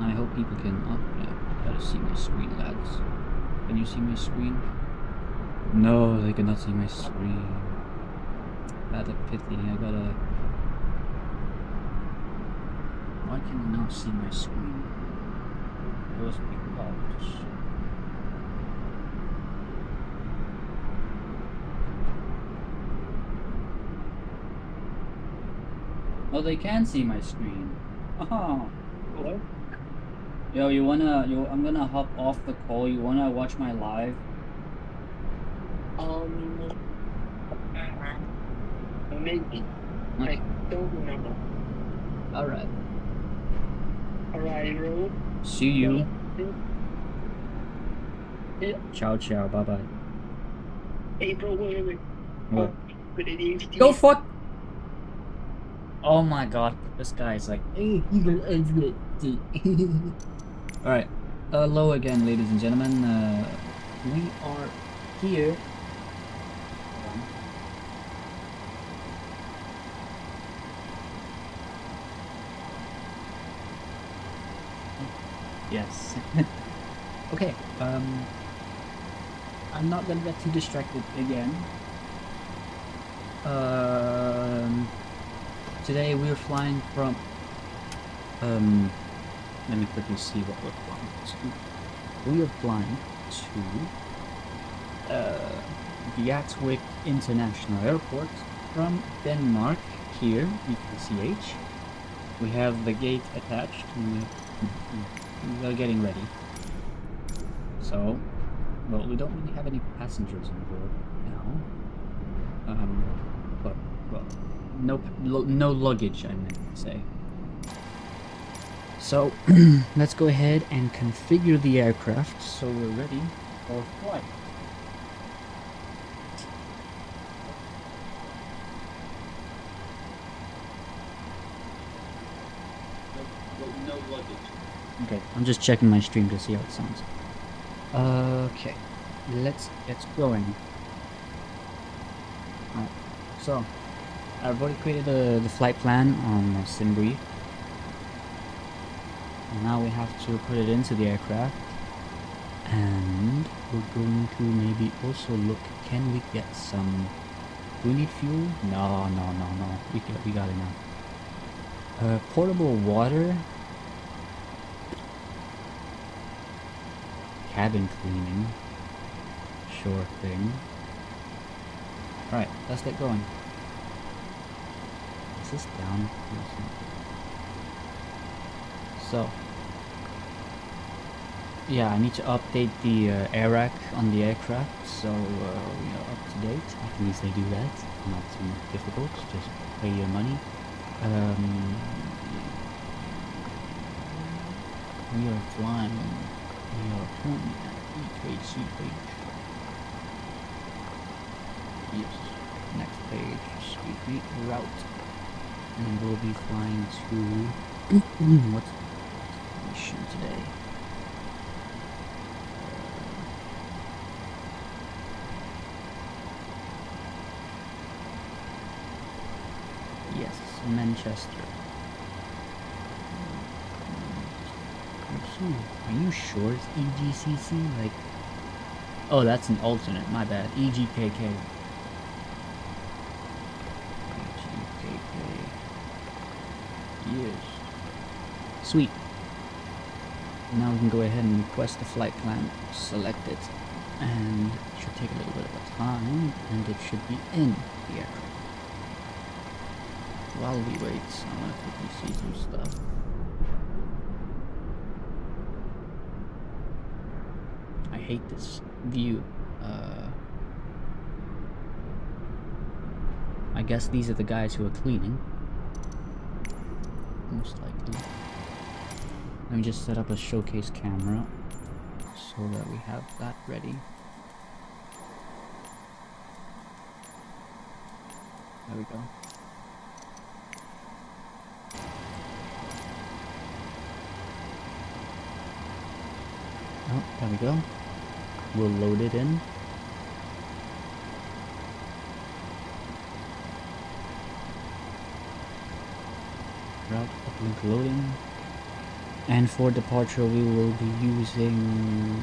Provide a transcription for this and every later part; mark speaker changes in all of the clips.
Speaker 1: I hope people can. Oh, yeah, gotta see my screen, lads. Can you see my screen? No, they cannot see my screen. That's a pity. I gotta. Why can they not see my screen? Those people out. Oh, they can see my screen. Oh.
Speaker 2: Hello?
Speaker 1: Yo, I'm gonna hop off the call. You wanna watch my live?
Speaker 2: Maybe. I don't remember.
Speaker 1: Alright.
Speaker 2: Alright, bro.
Speaker 1: See you.
Speaker 2: Yeah.
Speaker 1: Ciao, ciao. Bye bye.
Speaker 2: Hey, bro, wait.
Speaker 1: What?
Speaker 2: Good idea.
Speaker 1: Go fuck! Oh my god. This guy is like. Alright. Hello again, ladies and gentlemen. We are here. Yes. Okay. I'm not gonna get too distracted again. Today we're flying from. Let me quickly see what we're flying to. We are flying to Gatwick International Airport from Denmark. Here, EKCH. We have the gate attached. We are getting ready. So, well, we don't really have any passengers on board now. But well, no luggage, I meant to say. So, let's go ahead and configure the aircraft so we're ready for flight. No luggage. Okay, I'm just checking my stream to see how it sounds. Okay, let's get going. Alright, so I've already created the flight plan on SimBrief. Now we have to put it into the aircraft, and we're going to maybe also look, can we get some, do we need fuel? No, we got enough. Portable water, cabin cleaning, sure thing. Alright, let's get going. Is this down? So, yeah, I need to update the air rack on the aircraft, so we are up to date. I can easily do that, not too difficult, just pay your money. We are flying, we are currently at EKCH. Yes, next page, excuse me, route. And we'll be flying to, what's the mission today? Yes, Manchester. Are you sure it's EGCC? Like, oh, that's an alternate. My bad. EGKK. EGKK. Yes. Sweet. Now we can go ahead and request the flight plan. Select it, and it should take a little bit of time, and it should be in the aircraft. While we wait, I want to quickly see some stuff. I hate this view. I guess these are the guys who are cleaning. Most likely. Let me just set up a showcase camera so that we have that ready. There we go. Oh, there we go. We'll load it in. Route uplink loading. And for departure, we will be using.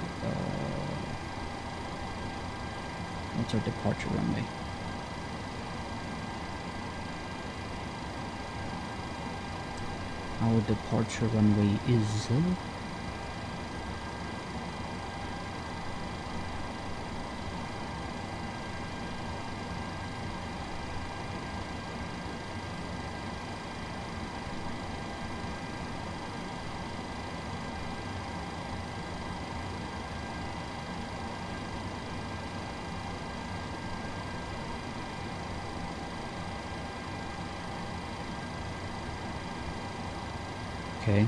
Speaker 1: What's our departure runway? Our departure runway is. Okay.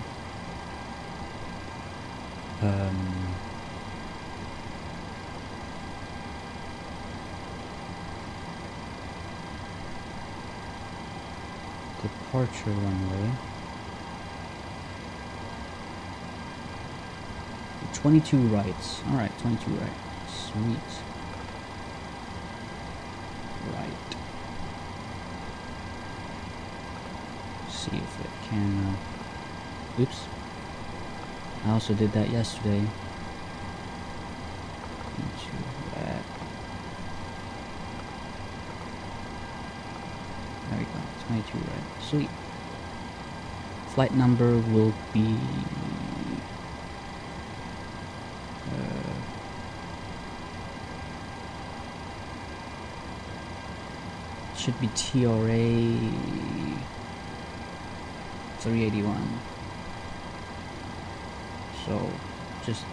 Speaker 1: Departure runway. 22 rights. Alright, 22 right. Sweet. Right. See if it can. Oops. I also did that yesterday. Into that. There we go. 22 right. Sweet. Flight number will be. Should be TRA 381. So, just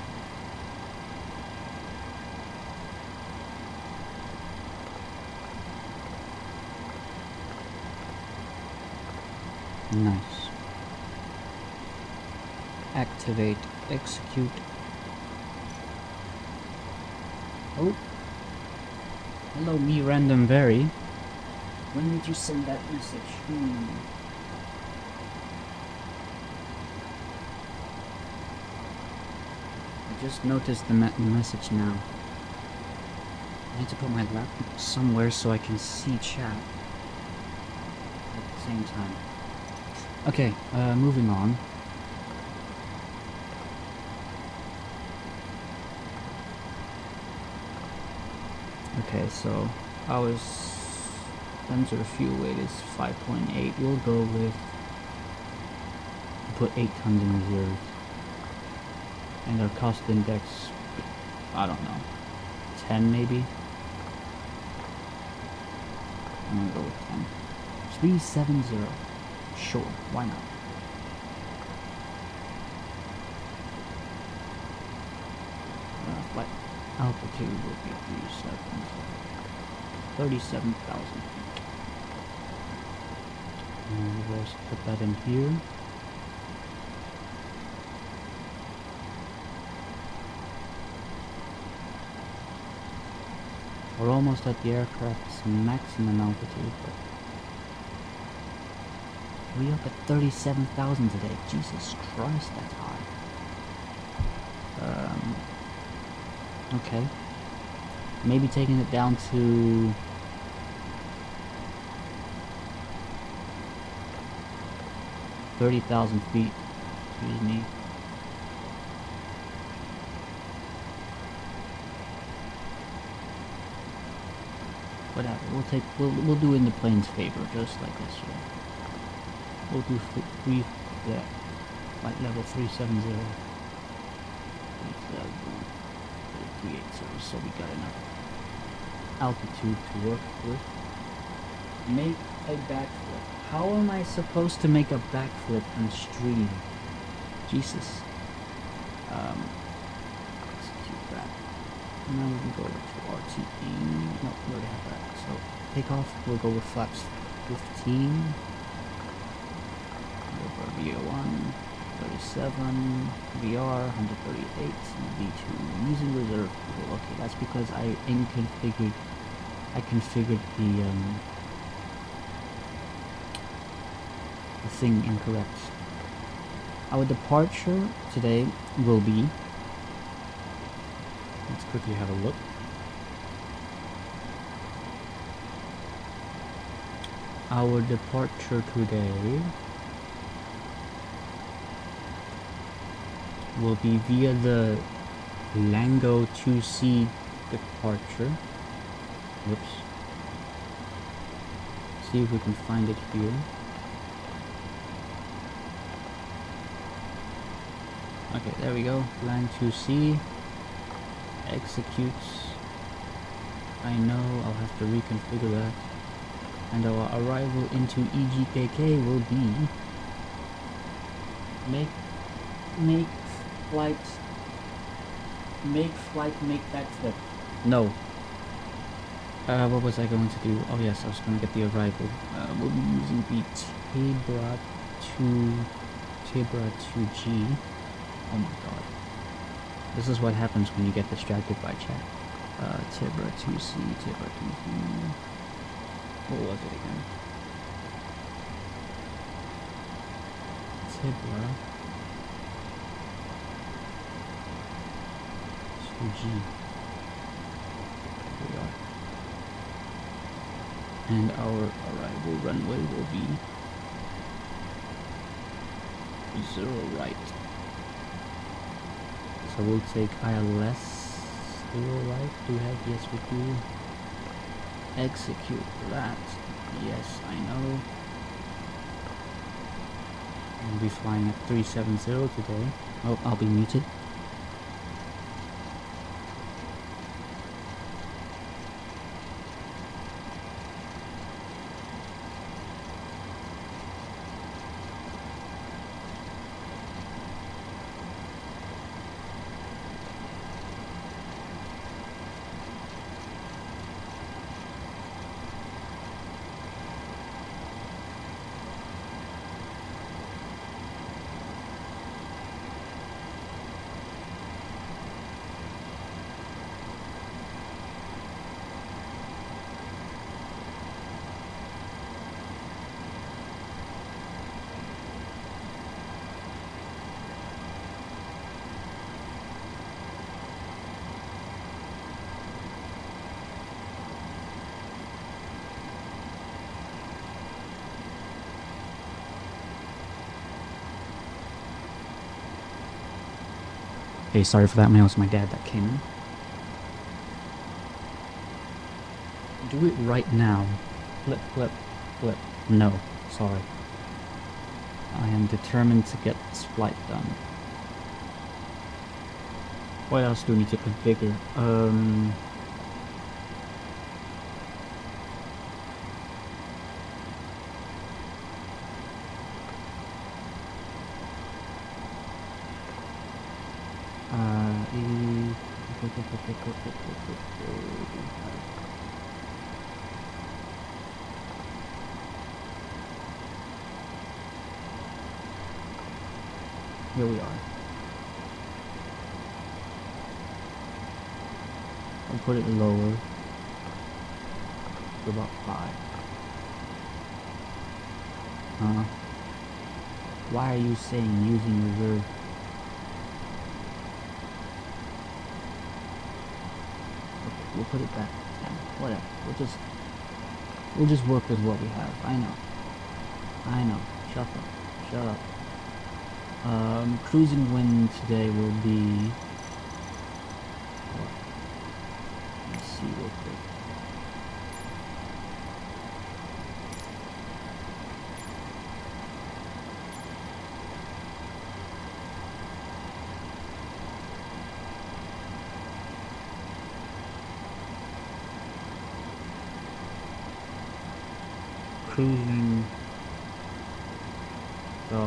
Speaker 1: nice. Activate, execute. Oh, hello, me random vary. When did you send that message? I just noticed the message now. I need to put my laptop somewhere so I can see chat at the same time. Okay, moving on. Okay, so our sensor fuel weight is 5.8. We'll go with put 8 tons in reserve. And our cost index, I don't know, 10 maybe? I'm gonna go with 10. 370. Sure, why not? Flight altitude will be 37,000 feet. And we'll also put that in here. We're almost at the aircraft's maximum altitude, but we're up at 37,000 today. Jesus Christ, that's high. Okay. Maybe taking it down to 30,000 feet. Excuse me. Whatever. We'll do in the plane's favor, just like yesterday. We'll do flight level 370. 380, so we got enough altitude to work with. Make a backflip. How am I supposed to make a backflip on stream? Jesus. Execute that. Now we can go to RTE. No, we already have that. So takeoff, we'll go with flaps 15. Over VO1. 37, VR, 138, V2, using reserve fuel. Okay, that's because I configured the thing incorrect. Our departure today will be, let's quickly have a look. Our departure today will be via the Lango 2C departure. Whoops. See if we can find it here. Okay, there we go. Lang 2C executes. I know I'll have to reconfigure that. And our arrival into EGKK will be make flight, make that trip. No. What was I going to do? Oh yes, I was going to get the arrival. We'll be using the Tibra 2G. Oh my god. This is what happens when you get distracted by chat. Tibra 2C, Tibra 2C. What was it again? Tibra 2G. Here we are. And our arrival runway will be 0 right. So we'll take ILS 0 right. Do we have? Yes, we do. Execute that. Yes, I know. We'll be flying at 370 today. Oh, I'll be muted. Hey, sorry for that, man. It was my dad that came in. Do it right now. Flip, flip, flip. No, sorry. I am determined to get this flight done. What else do we need to configure? Here we are. I'll put it lower to about 5. Why are you saying using reserve? Okay, we'll put it back to 10. Whatever. We'll just work with what we have. I know. Shut up. Cruising wind today will be what? Let's see real quick. Cruising. So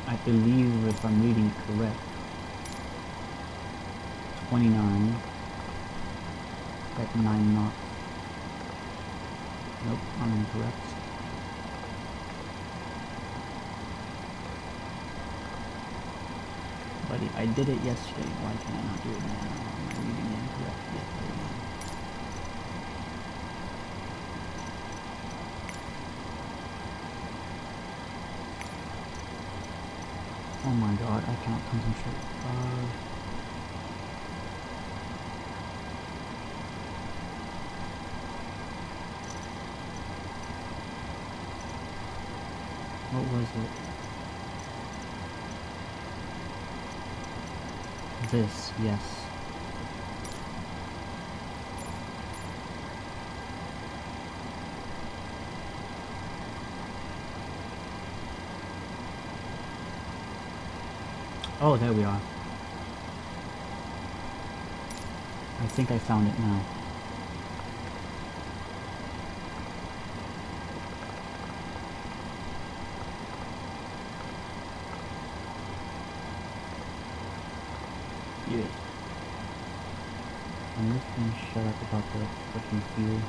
Speaker 1: I believe, if I'm reading correct, 29 at 9 knots. Nope, I'm incorrect. Buddy, I did it yesterday. Why can I not do it now? Am I reading it incorrect? Yes, I am. Oh my god, I can't concentrate. What was it? This, yes. Oh, there we are. I think I found it now. Yes. I'm just gonna shut up about the freaking fuel.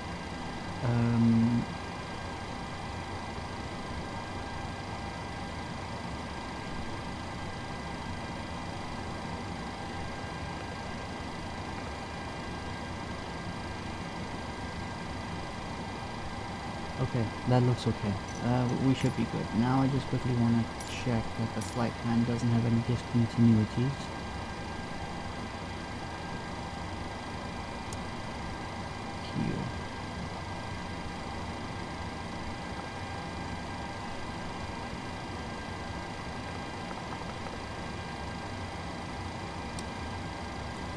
Speaker 1: Okay, that looks okay. We should be good. Now I just quickly want to check that the flight plan doesn't have any discontinuities. Here.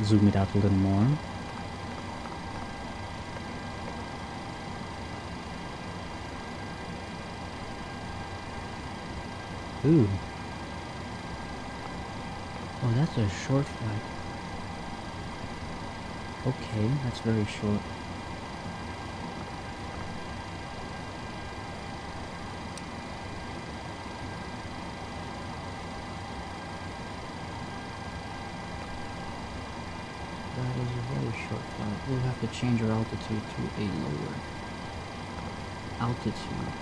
Speaker 1: Zoom it out a little more. Ooh. Oh, that's a short flight. Okay, that's very short. That is a very short flight. We'll have to change our altitude to a lower altitude,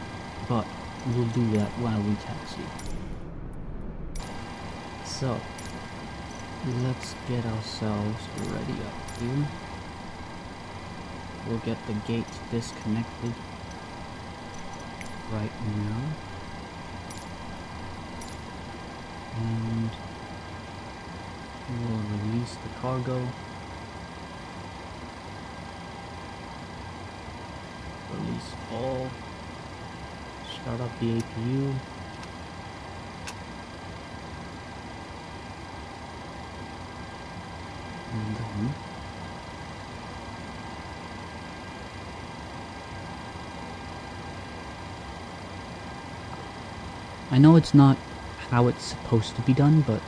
Speaker 1: but we'll do that while we taxi. So, let's get ourselves ready up here. We'll get the gate disconnected right now. And we'll release the cargo. Release all. Start up the APU. And then I know it's not how it's supposed to be done, but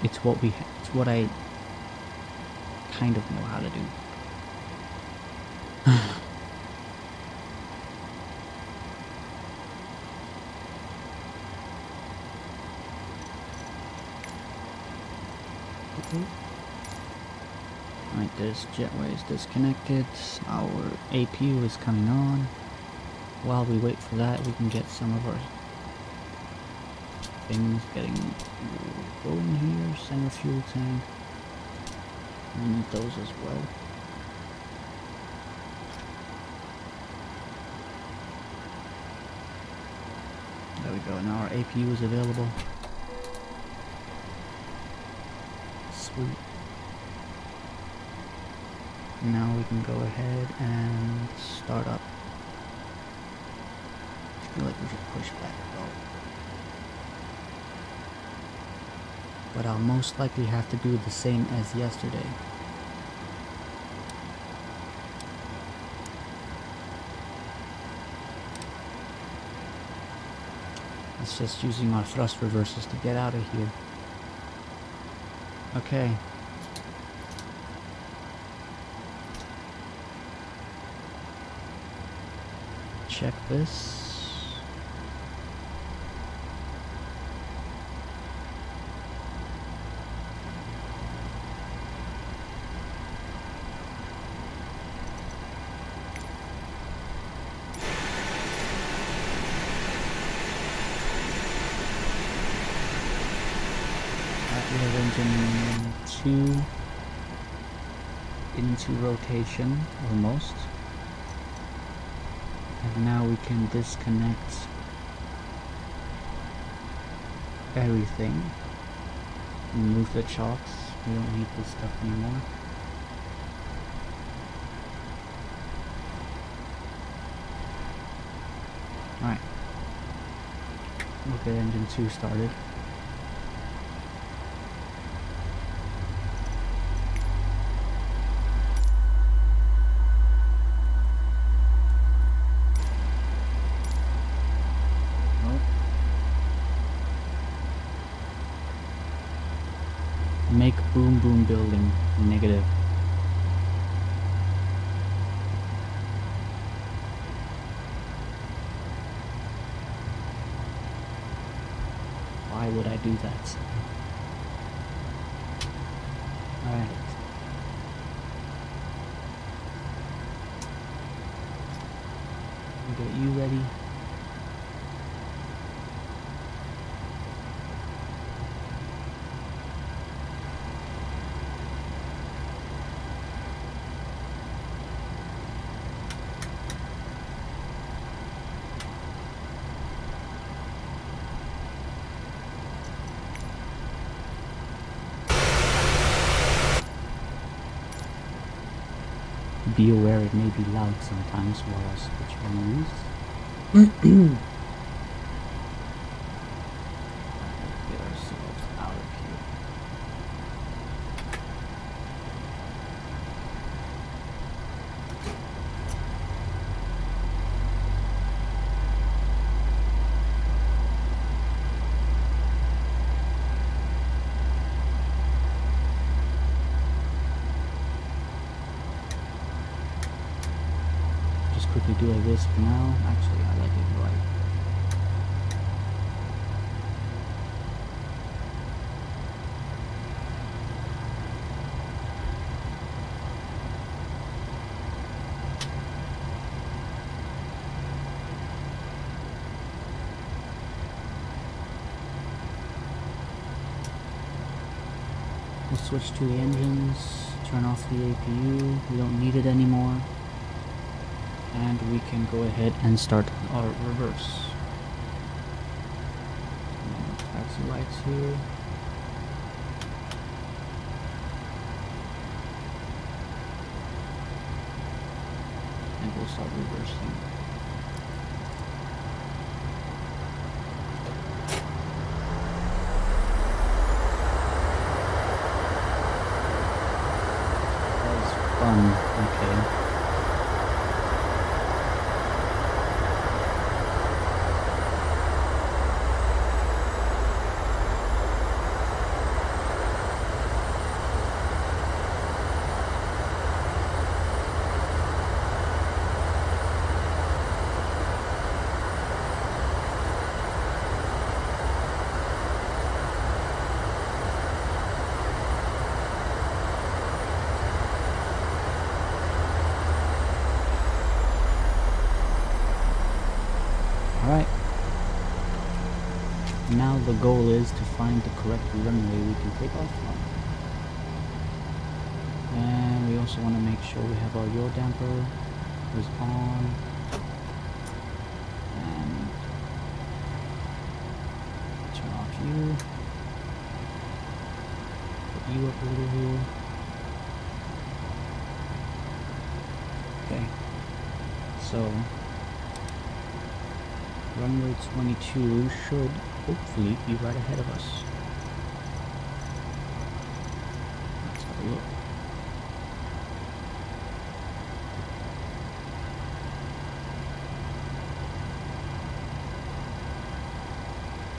Speaker 1: it's what it's what I kind of know how to do. Right, this jetway is disconnected. Our APU is coming on. While we wait for that, we can get some of our things getting going here. Center fuel tank. We need those as well. There we go. Now our APU is available. Sweet. Now we can go ahead and start up. I feel like we should push back though. But I'll most likely have to do the same as yesterday. It's just using our thrust reversers to get out of here. Okay. Check this. We have engine 2 into rotation, almost. And now we can disconnect everything. Remove the chocks. We don't need this stuff anymore. Alright. We'll get engine 2 started. Make boom boom building negative. Why would I do that? Alright. Get you ready. Be aware it may be loud sometimes while I switch menus. Get ourselves out of here. Quickly do like this for now. Actually, I like it right. We'll switch to the engines, turn off the APU. We don't need it anymore. And we can go ahead and start our reverse. Taxi lights here. And we'll start reversing. That was fun, okay. Alright. Now the goal is to find the correct runway we can take off from. And we also want to make sure we have our yaw damper is on. And turn off you. Put you up a little here. Okay. So runway 22 should hopefully be right ahead of us. Let's have a look.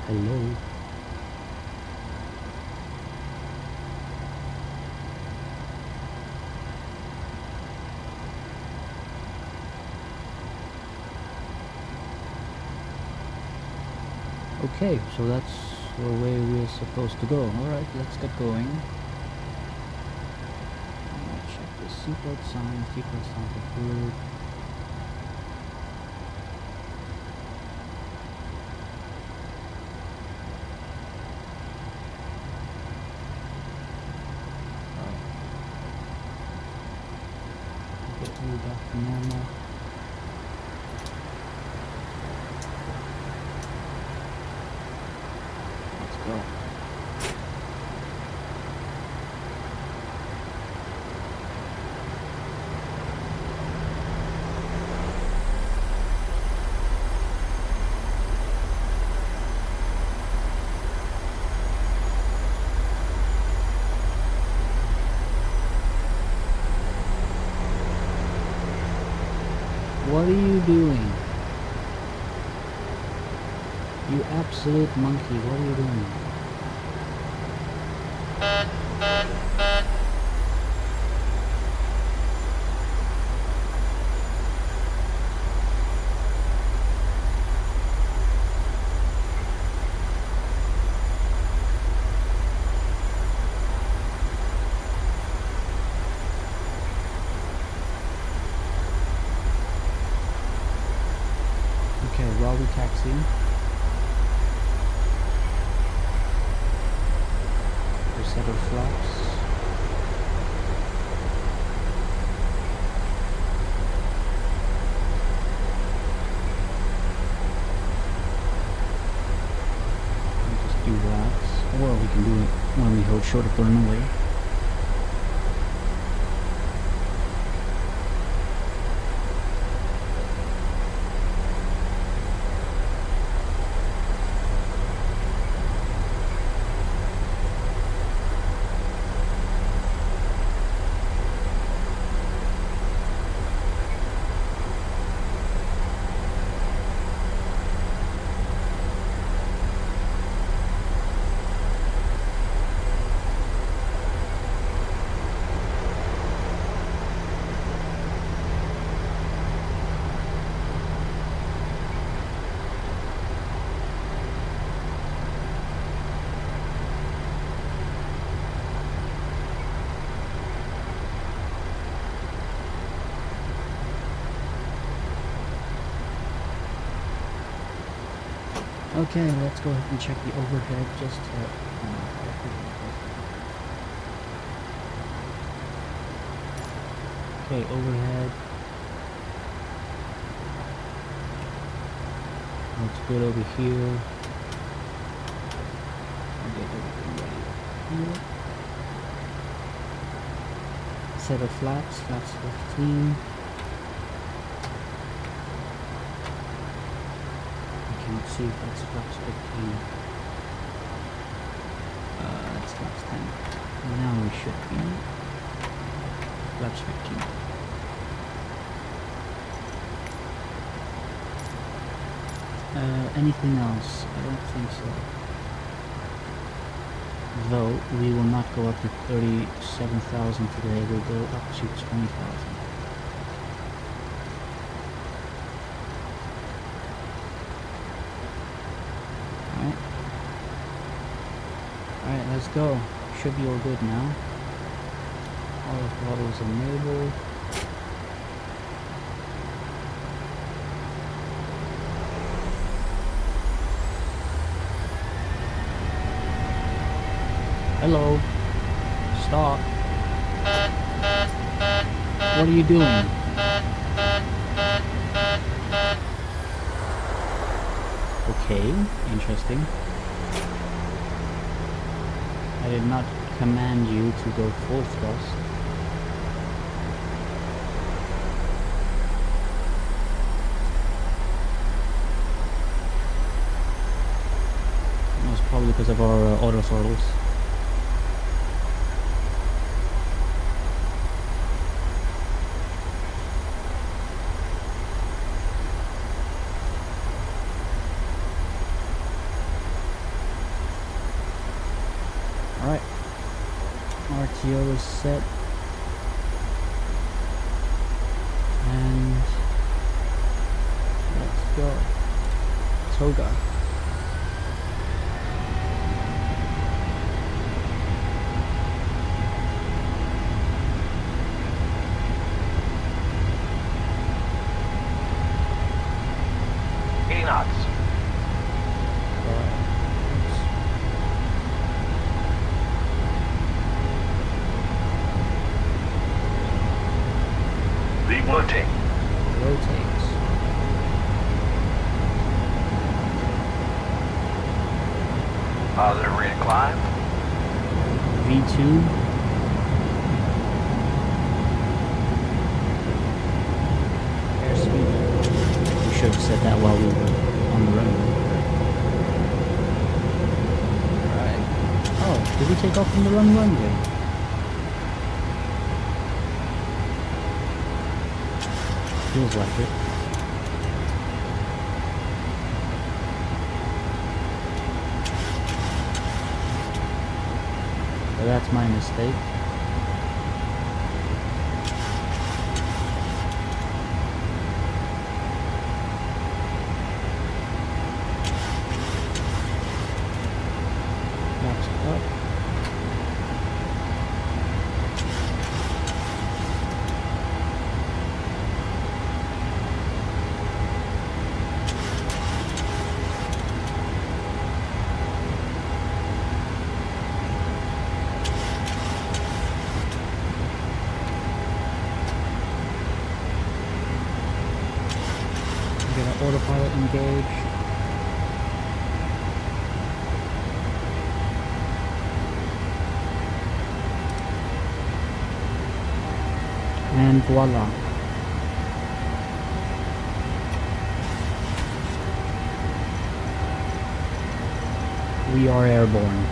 Speaker 1: Hello. Okay, so that's the way we're supposed to go. Alright, let's get going. Check the seatbelt signs, seatbelt signs are good. Alright. Get you back to normal. Go. What are you doing? You absolute monkey, what are you doing? Okay, while we taxi, reset our flaps. Just do that, or we can do it when we hold short of runway. Okay, let's go ahead and check the overhead just to... okay, overhead. Looks good over here. I'll get everything ready here. Set of flaps, flaps 15. Let's see if that's flaps 15. That's flaps 10. Now we should be flaps 15. Anything else? I don't think so. Though we will not go up to 37,000 today, we'll go up to 20,000. Alright, let's go. Should be all good now. All the throttles enabled. Hello. Stop. What are you doing? Okay, interesting. I did not command you to go full thrust. That was probably because of our auto throttles. Alright, RTO is set, and let's go. Toga.
Speaker 3: Knots. Rotate.
Speaker 1: Rotates.
Speaker 3: Positive rate of climb.
Speaker 1: V2. Airspeed. We should have said that while we were on the runway. Alright. Oh, did we take off from the wrong runway? Feels like it. So that's my mistake. Flaps up. Get our autopilot engaged. And voila. We are airborne.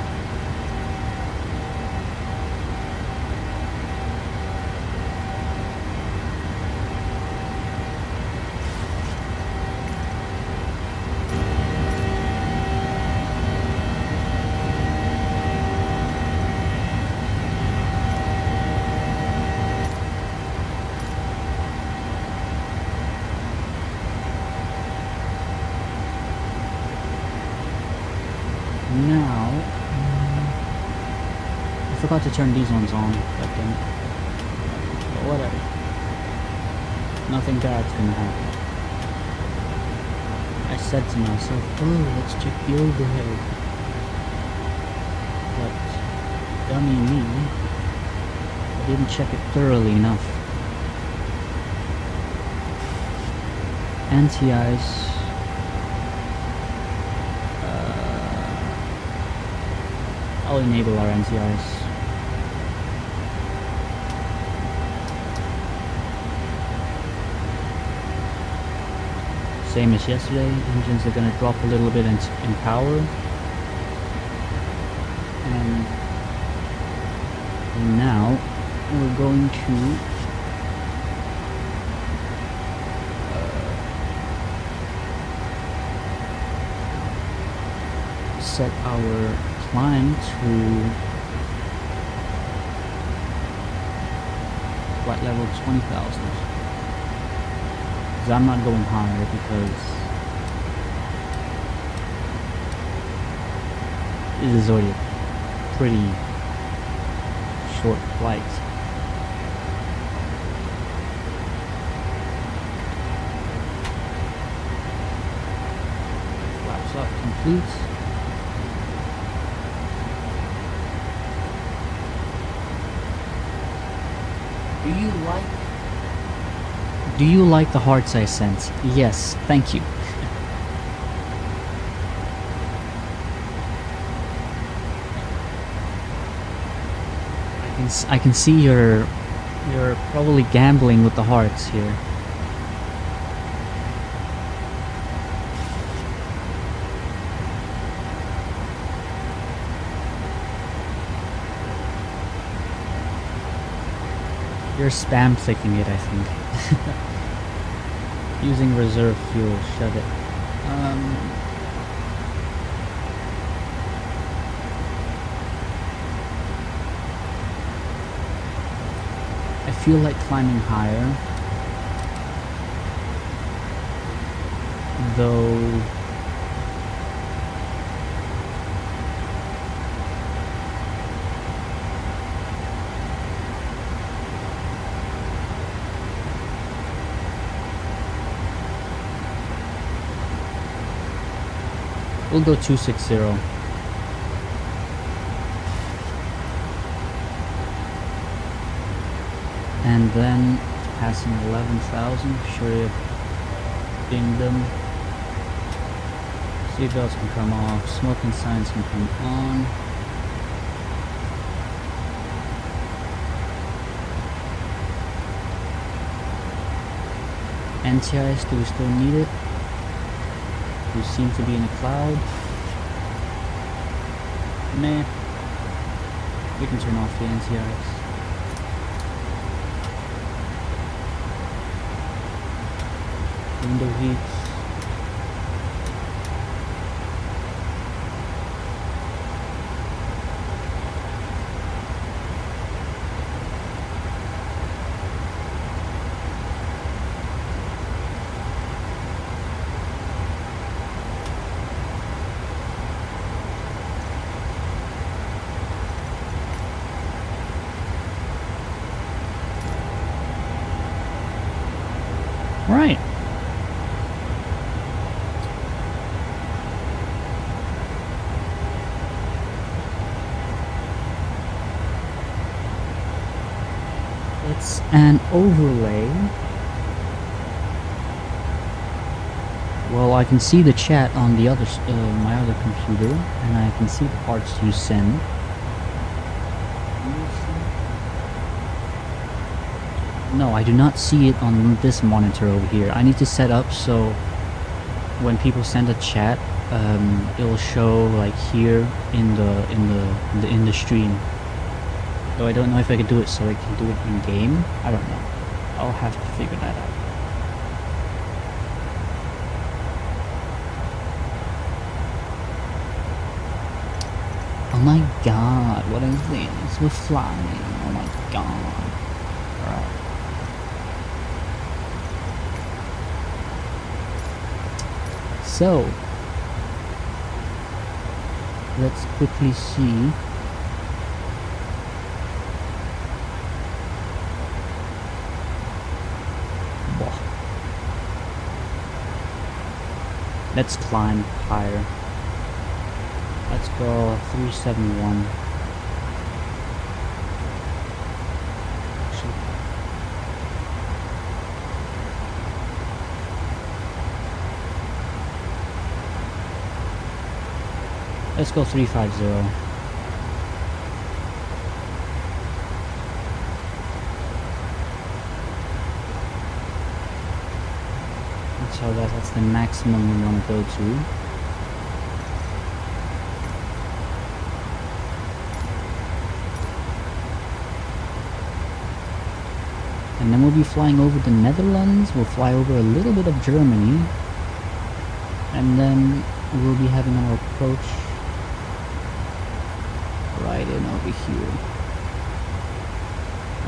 Speaker 1: Now, I forgot to turn these ones on, but whatever. Nothing bad's gonna happen. I said to myself, oh, let's check the overhead. But, dummy me, I didn't check it thoroughly enough. Anti-ice. I'll enable our anti-ice. Same as yesterday, engines are going to drop a little bit in power. And now we're going to set our climb to flight level 20,000. I'm not going higher because this is already a pretty short flight. Flaps up complete. Do you like the hearts I sent? Yes, thank you. I can see you're probably gambling with the hearts here. You're spam clicking it, I think. Using reserve fuel, shut it. I feel like climbing higher, though. We'll go 260. And then passing 11,000, sure ding them. Seatbelts can come off, smoking signs can come on. Anti-ice, do we still need it? We seem to be in a cloud. Meh. We can turn off the anti-ice. Window heats. right. It's an overlay. Well, I can see the chat on the other, my other computer, and I can see the parts you send. No, I do not see it on this monitor over here. I need to set up so when people send a chat, it will show like here in the stream. Though I don't know if I can do it so I can do it in game. I don't know. I'll have to figure that out. Oh my god, what is this? We're flying. Oh my god. Alright. So, let's quickly see. Let's climb higher. Let's go 371. Let's go 350. So that's the maximum we want to go to. And then we'll be flying over the Netherlands, we'll fly over a little bit of Germany, and then we'll be having our approach right in over here.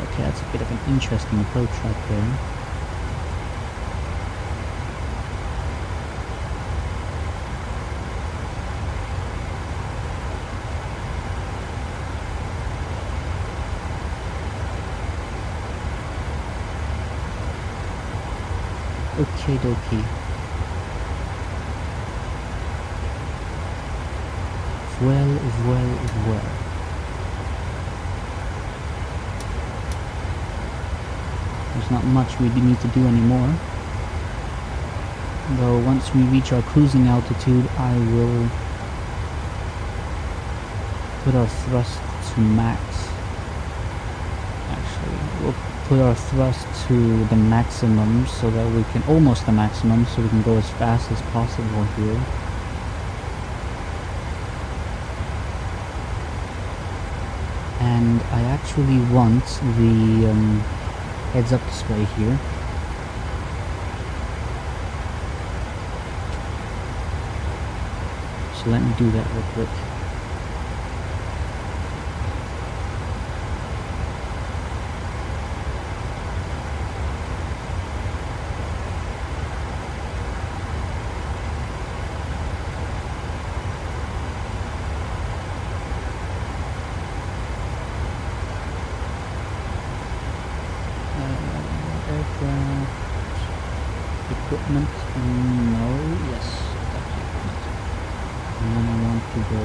Speaker 1: Okay, that's a bit of an interesting approach right there. Okie dokie. Well. There's not much we need to do anymore. Though once we reach our cruising altitude, I will put our thrust to max. Actually, we'll put our thrust to the maximum so that we can, almost the maximum, so we can go as fast as possible here. And I actually want the heads-up display here. So let me do that real quick. Equipment, no, yes, that's equipment. And then I want to go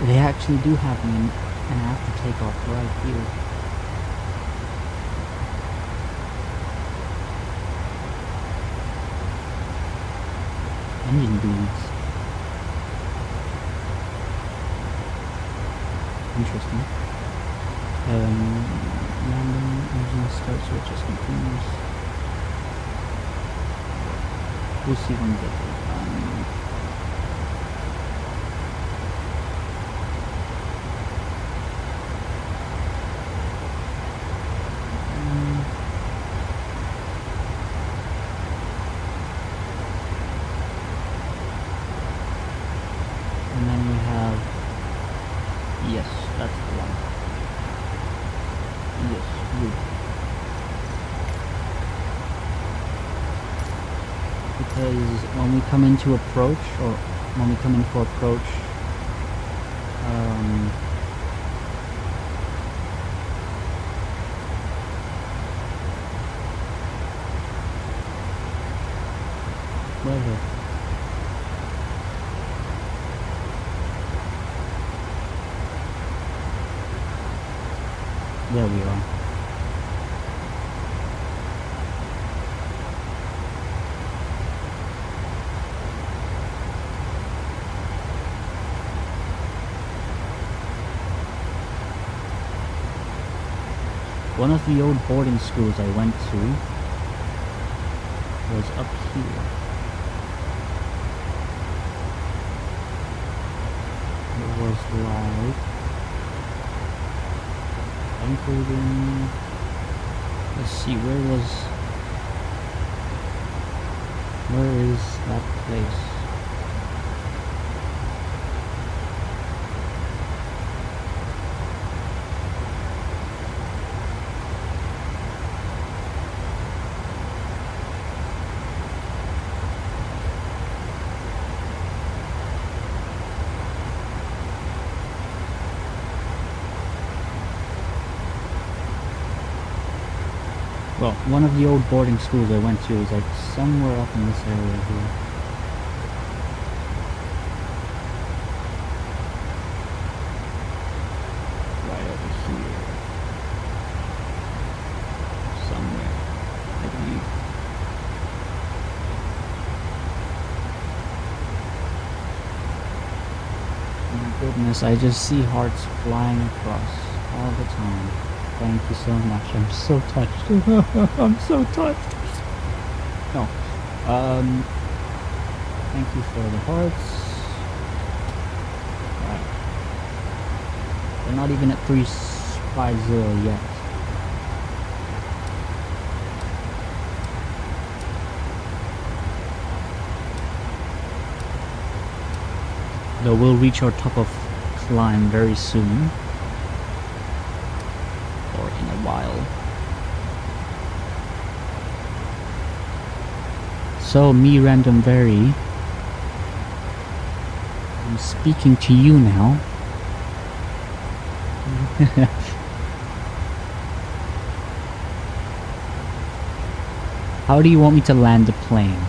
Speaker 1: they actually do have me, and I have to take off right here. Engine beams. Interesting. Landing engine start switches continues. We'll see when we get there. And then we have, yes, that's the one. because when we come into approach, or when we come in for approach, weather. There we are. One of the old boarding schools I went to was up here. It was like, including, let's see, where is that place? Well, one of the old boarding schools I went to was like somewhere up in this area here. Right over here. Somewhere, I believe. Oh my goodness, I just see hearts flying across all the time. Thank you so much. I'm so touched. I'm so touched. No. Thank you for the hearts. Right. We're not even at 350 yet. Though we'll reach our top of climb very soon. While. So, me random very, I'm speaking to you now. How do you want me to land the plane?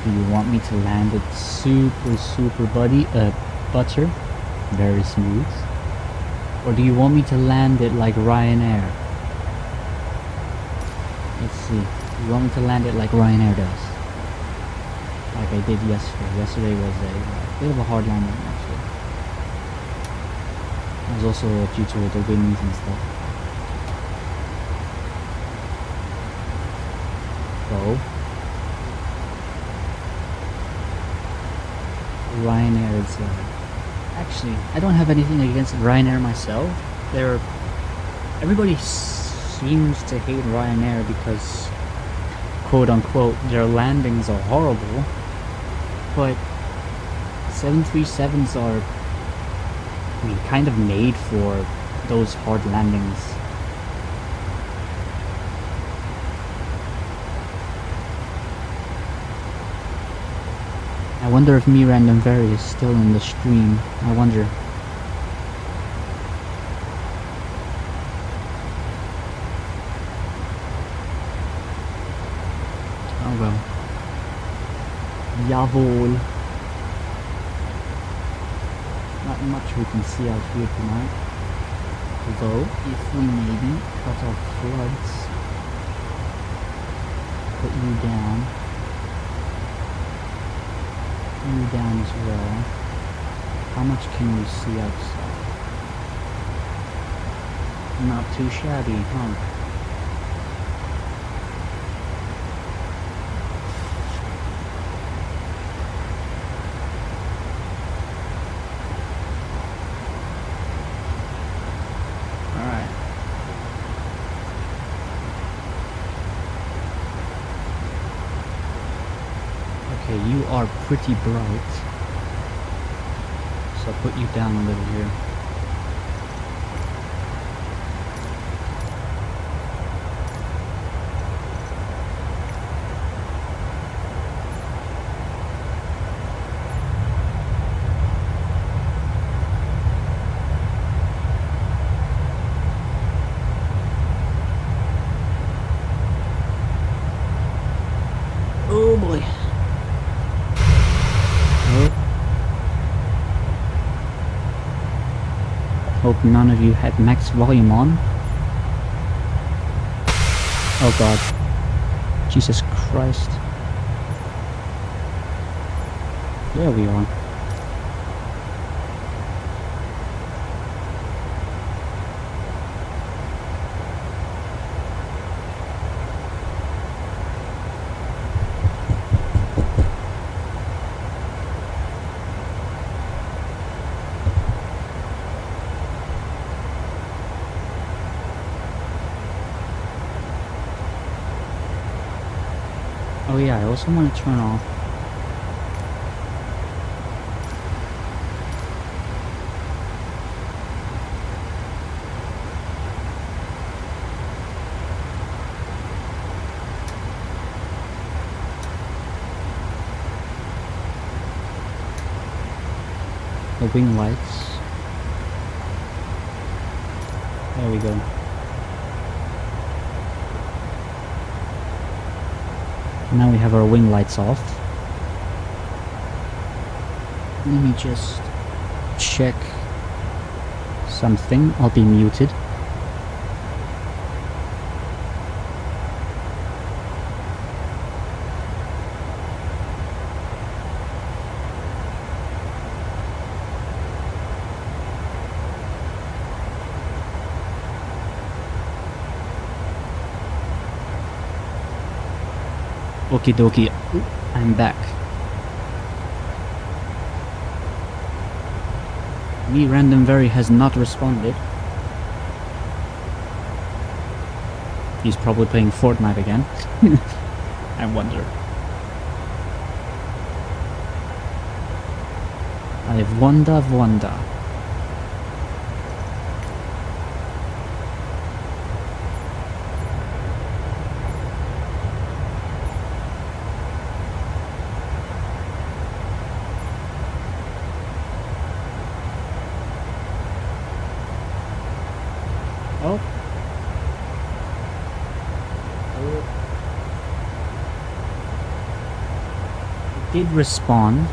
Speaker 1: Do you want me to land it super butter, very smooth? Or do you want me to land it like Ryanair? Let's see. Do you want me to land it like Ryanair does? Like I did yesterday. Yesterday was a bit of a hard landing, actually. It was also due to the winds and stuff. So, Ryanair is... Actually, I don't have anything against Ryanair myself. Everybody seems to hate Ryanair because, quote unquote, their landings are horrible. But 737s are, I mean, kind of made for those hard landings. I wonder if me random very is still in the stream. I wonder. Oh well. Jawohl. Not much we can see out here tonight. Though, if we maybe cut off floods, put you down. You down as well. How much can we see outside? Not too shabby, huh? Alright. Okay, you are pretty bright. So I'll put you down a little here. hope none of you had max volume on. Oh god. Jesus Christ. There we are. Oh yeah, I also want to turn off the wing lights. There we go. Now we have our wing lights off. Let me just check something. I'll be muted. Okie dokie, I'm back. Me randomvery has not responded. He's probably playing Fortnite again. I wonder. I've wonder. Oh. It did respond.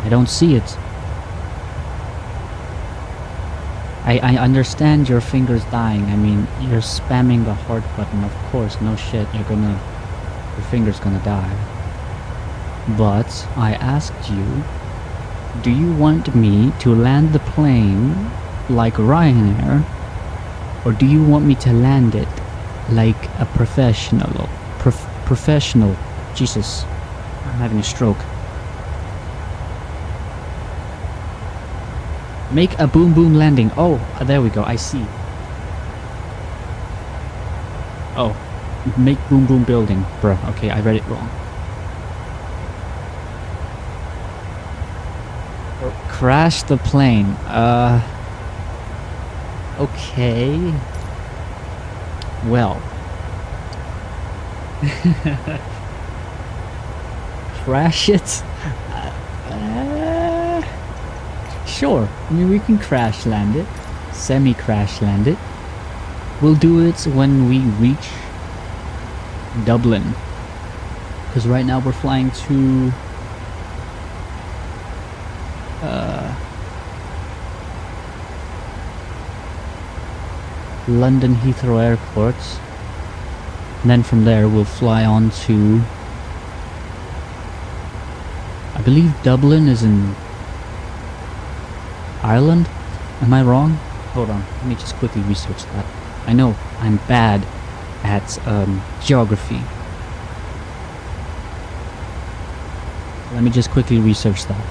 Speaker 1: I don't see it. I understand your fingers dying. I mean, you're spamming the heart button, of course, no shit, your finger's gonna die. But I asked you, do you want me to land the plane like Ryanair, or do you want me to land it like a professional? Professional. Jesus, I'm having a stroke. Make a boom boom landing. Oh, there we go, I see. Oh, make boom boom building. Bruh, okay, I read it wrong. Crash the plane. Okay. Well. Crash it? Sure. I mean, we can crash land it. Semi-crash land it. We'll do it when we reach Dublin. Because right now we're flying to... London Heathrow Airport, and then from there we'll fly on to, I believe Dublin is in Ireland. Am I wrong? Hold on, let me just quickly research that. I know I'm bad at geography. Let me just quickly research that.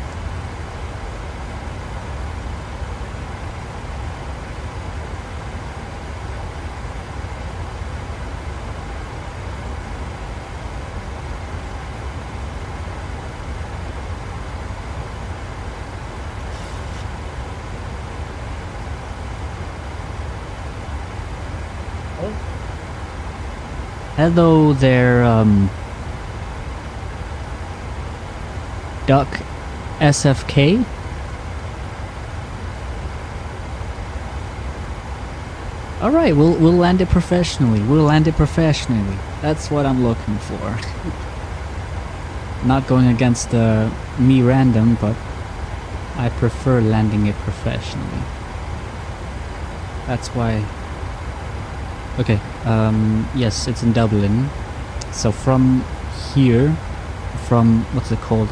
Speaker 1: Hello there, Duck SFK. Alright, we'll land it professionally. We'll land it professionally. That's what I'm looking for. Not going against me random, but I prefer landing it professionally. That's why. Okay, yes, it's in Dublin. So from here, from, what's it called?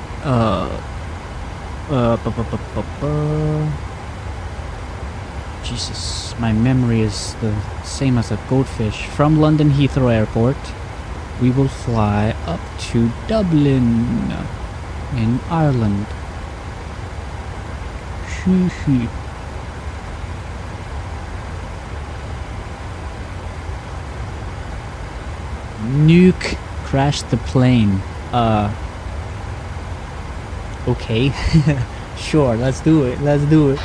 Speaker 1: Jesus, my memory is the same as a goldfish. From London Heathrow Airport, we will fly up to Dublin in Ireland. Nuke crashed the plane. Okay. Sure, let's do it. Let's do it.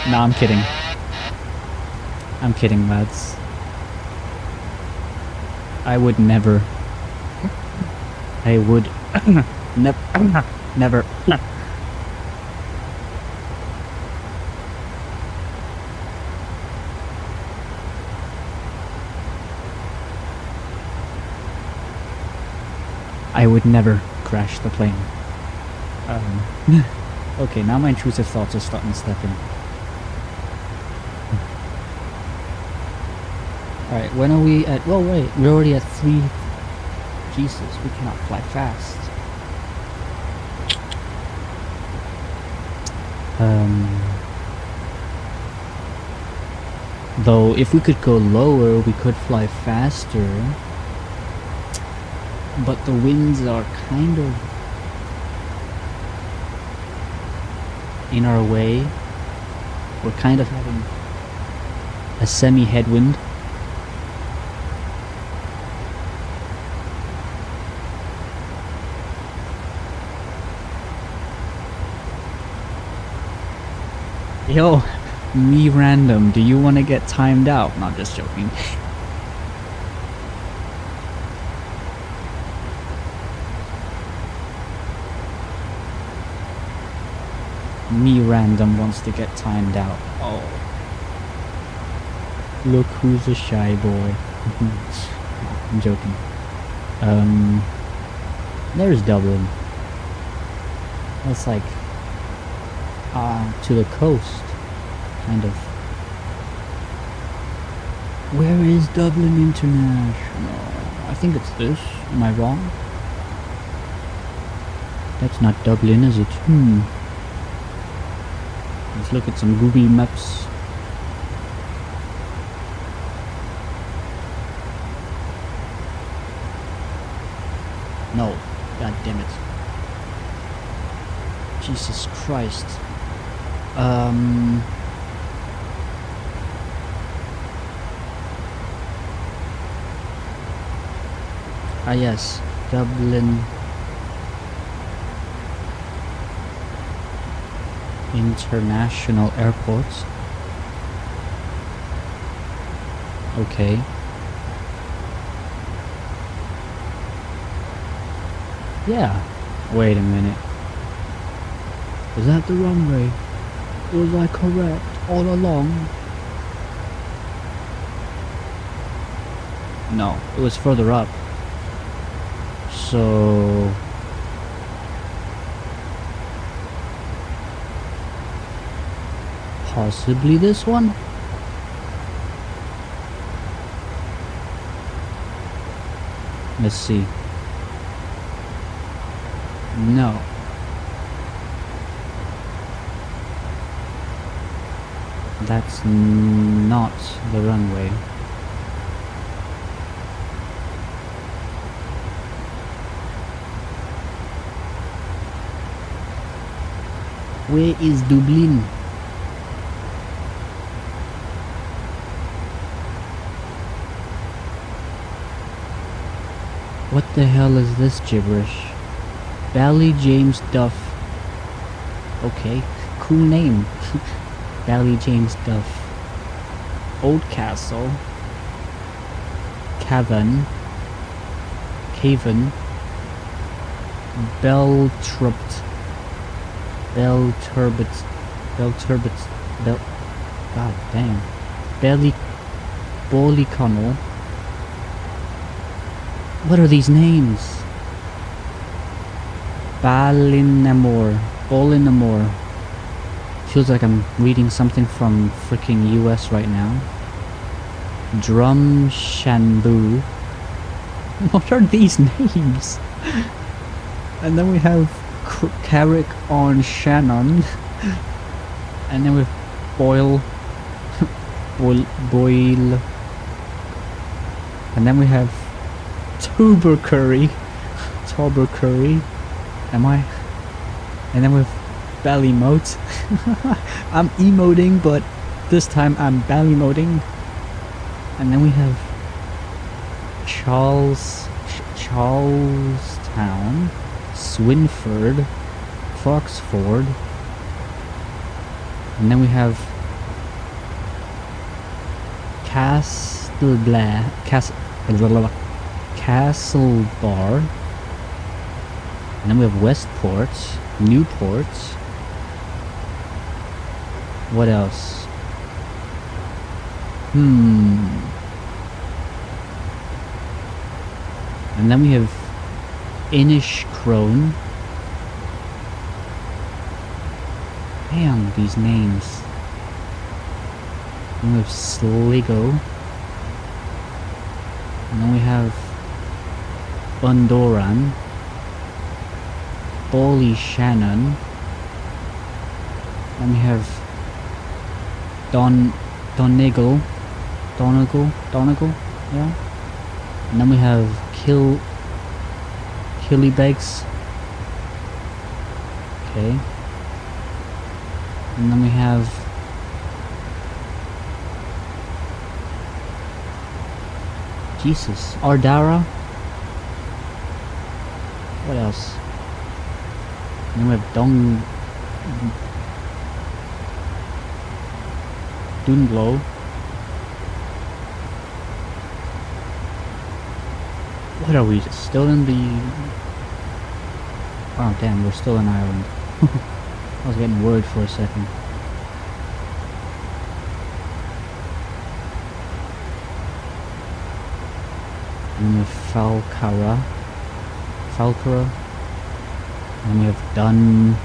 Speaker 1: No, I'm kidding. I'm kidding, lads. I would never. I would never. I would never crash the plane. Okay, now my intrusive thoughts are starting to step in. Alright, when are we at... Oh wait, we're already at 3... Jesus, we cannot fly fast. Though, if we could go lower, we could fly faster. But the winds are kind of in our way. We're kind of having a semi-headwind. Yo, me random, do you want to get timed out? Not just joking. Me random wants to get timed out. Oh. Look who's a shy boy. I'm joking. There's Dublin. That's like to the coast, kind of. Where is Dublin International? I think it's this. Am I wrong? That's not Dublin, is it? Let's look at some Google Maps. No, god damn it. Jesus Christ. Yes, Dublin International Airport. Okay. Yeah. Wait a minute. Is that the runway? Was I correct all along? No, it was further up. So... possibly this one? Let's see. No. That's not the runway. Where is Dublin? What the hell is this gibberish? Bally James Duff. Okay, cool name. Bally James Duff. Old Castle. Cavan. Belturbet. God damn. Ballyconnell. What are these names? Ballinamore. Ballinamore. Feels like I'm reading something from freaking US right now. Drumshanbo. What are these names? And then we have Carrick on Shannon. And then we have Boyle. Boyle. And then we have Tubercurry. Tubercurry. Am I? And then we have Ballymote. I'm emoting, but this time I'm ballymoting. And then we have Charlestown, Swinford, Foxford, and then we have Castlebar, and then we have Westport, Newport. What else? And then we have Inishcrone. Damn, these names. And we have Sligo. And then we have Bundoran. Ballyshannon. And we have Donegal, yeah. And then we have Killybegs. Okay. And then we have Jesus, Ardara. What else? And then we have Dunglow. What are we, still in the... Oh damn, we're still in Ireland. I was getting worried for a second. And we have Falcara. And we have Dun.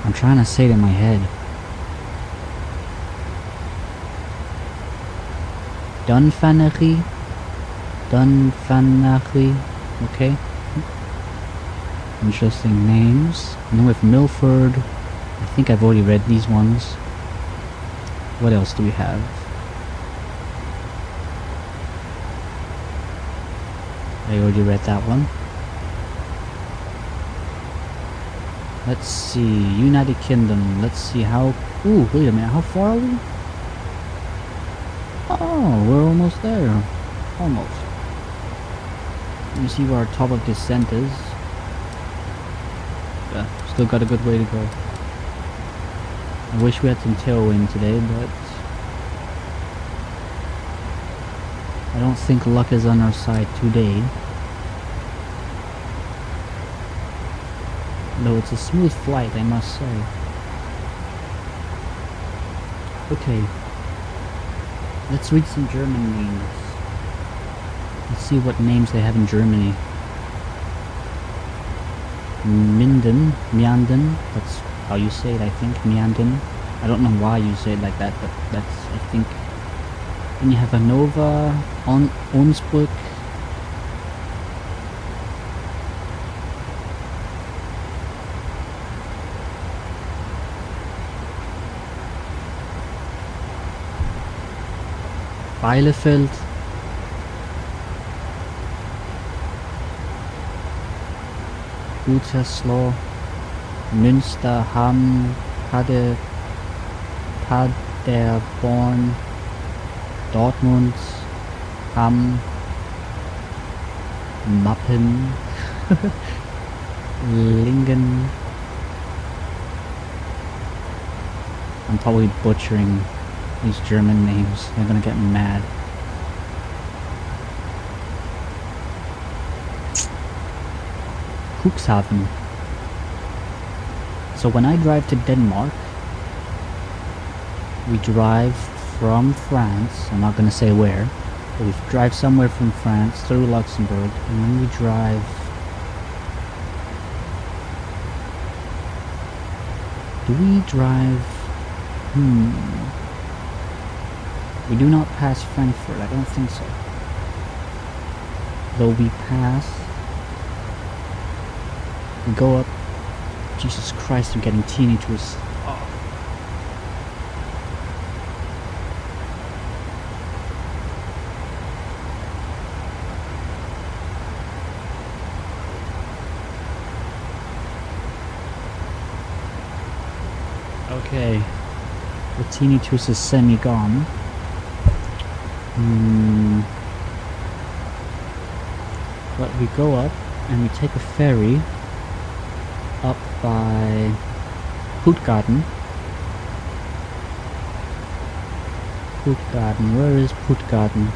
Speaker 1: I'm trying to say it in my head. Dunfanaghy. Okay. Interesting names. And then with Milford. I think I've already read these ones. What else do we have? I already read that one. Let's see, United Kingdom. Let's see how... Ooh, wait a minute, how far are we? Oh, we're almost there. Almost. Let me see where our top of descent is. Yeah, still got a good way to go. I wish we had some tailwind today, but... I don't think luck is on our side today. Though it's a smooth flight, I must say. Okay. Let's read some German names. Let's see what names they have in Germany. Meanden, that's how you say it, I think. Meanden. I don't know why you say it like that, but that's, I think. Then you have Hannover, Onsbruck. Bielefeld. Gütersloh. Münster, Hamm, Paderborn, Dortmund, Hamm, Mappen, Lingen. I'm probably butchering these German names. They're gonna get mad. Cuxhaven. So when I drive to Denmark, we drive from France, I'm not gonna say where, but we drive somewhere from France through Luxembourg, and then we drive... Do we drive... We do not pass Frankfurt, I don't think so. Though we pass... We go up... Jesus Christ, I'm getting teeny twists. Okay, the teeny twist is semi-gone. But we go up and we take a ferry up by Puttgarden. Puttgarden, where is Puttgarden?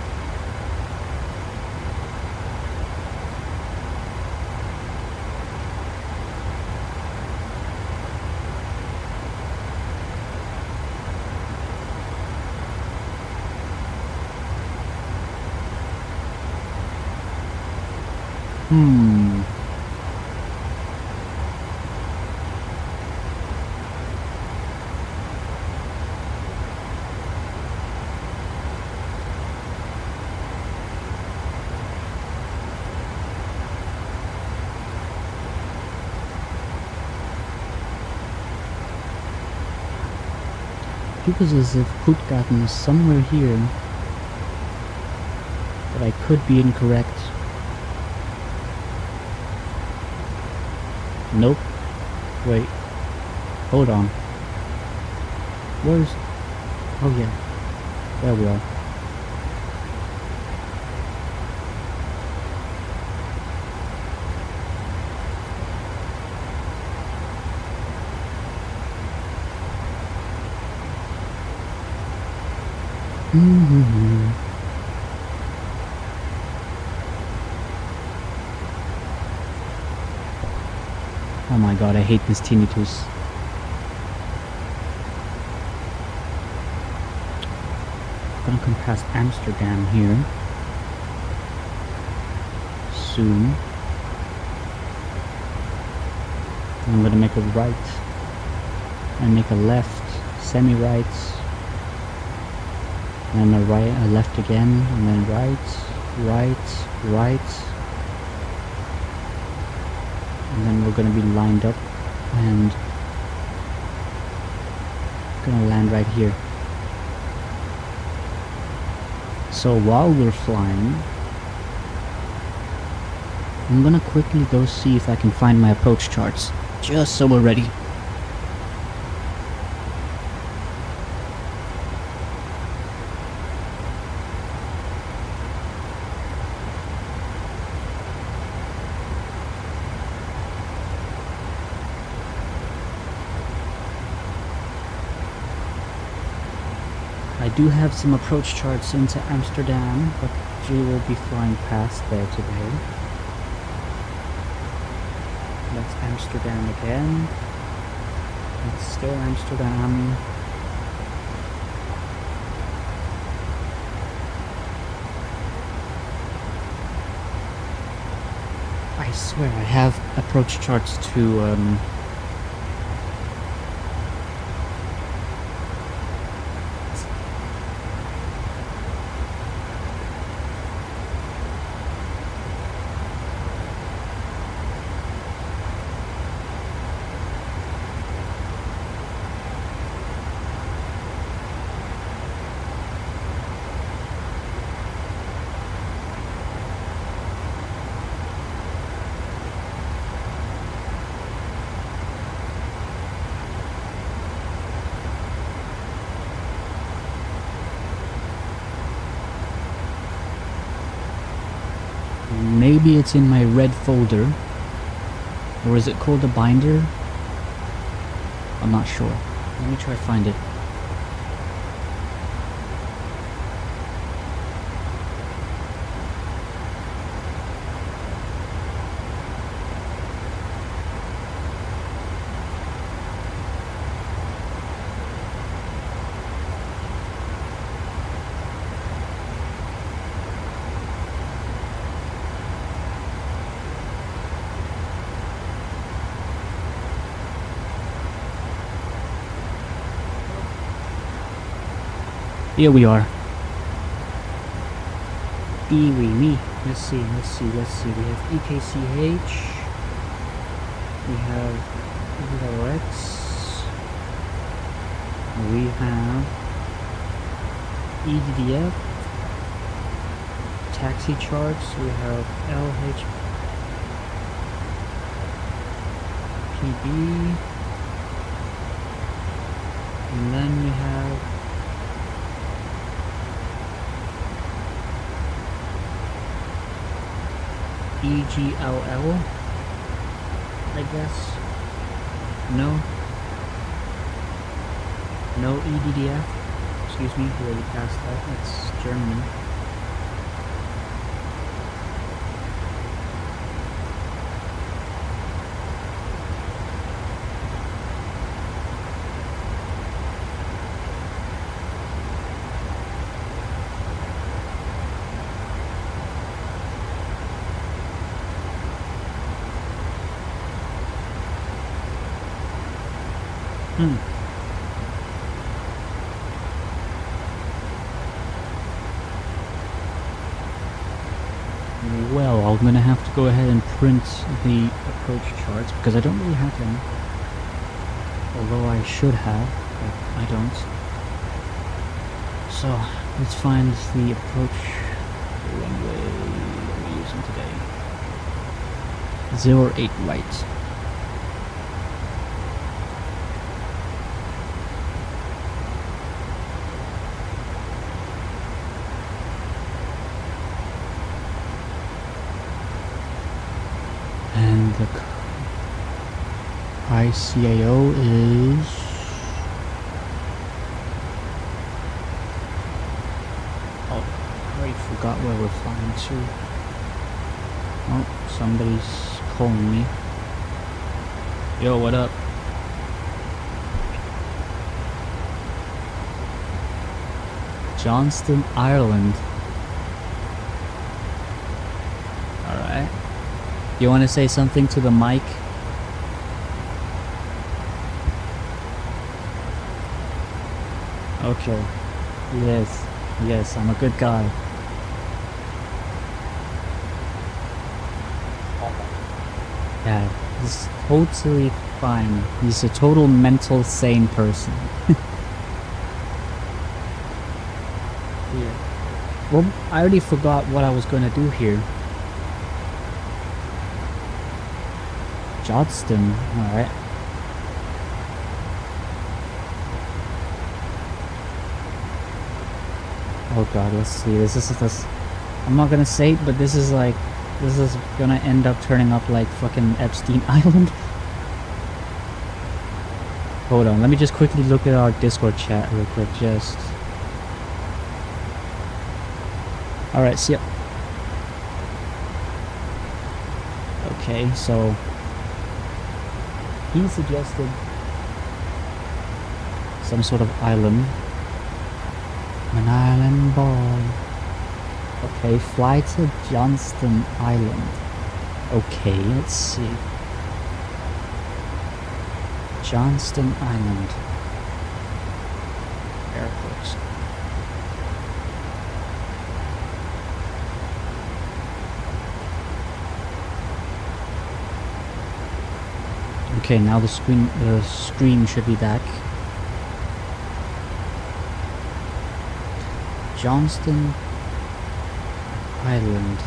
Speaker 1: Feels as if Puttgarden is somewhere here, but I could be incorrect. Nope. Wait. Hold on. Where's... Oh yeah. There we are. Oh my god, I hate this tinnitus. Gonna come past Amsterdam here soon. I'm gonna make a right and make a left, semi-right, and then a right, a left again, and then right, right. And then we're gonna be lined up and gonna land right here. So while we're flying, I'm gonna quickly go see if I can find my approach charts, just so we're ready. I do have some approach charts into Amsterdam, but we will be flying past there today. That's Amsterdam again. It's still Amsterdam. I swear I have approach charts to maybe it's in my red folder, or is it called a binder? I'm not sure. Let me try to find it. Here we are. Me. Let's see. We have EKCH. We have EGKK. We have EIDW taxi charts. We have LHPB. And then we have EGLL, I guess. No EDDF. Excuse me, we already passed that. That's Germany. Well, I'm gonna have to go ahead and print the approach charts because I don't really have them. Although I should have, but I don't. So let's find the approach runway we're using today. 08 right. And the ICAO is I already forgot where we're flying to. Oh, somebody's calling me. Yo, what up? Johnston, Ireland. Alright. You want to say something to the mic? Okay. Yes, I'm a good guy. Yeah, he's totally fine. He's a total mental sane person. Yeah. Well, I already forgot what I was going to do here. Johnston, alright. Oh god, let's see. This. I'm not gonna say it, but this is gonna end up turning up like fucking Epstein Island. Hold on, let me just quickly look at our Discord chat real quick, just. Alright, see ya. Okay, so he suggested some sort of island. I'm an island boy. Okay, fly to Johnston Island. Okay, let's see. Johnston Island Airport. Okay, now the screen should be back. Johnston Island.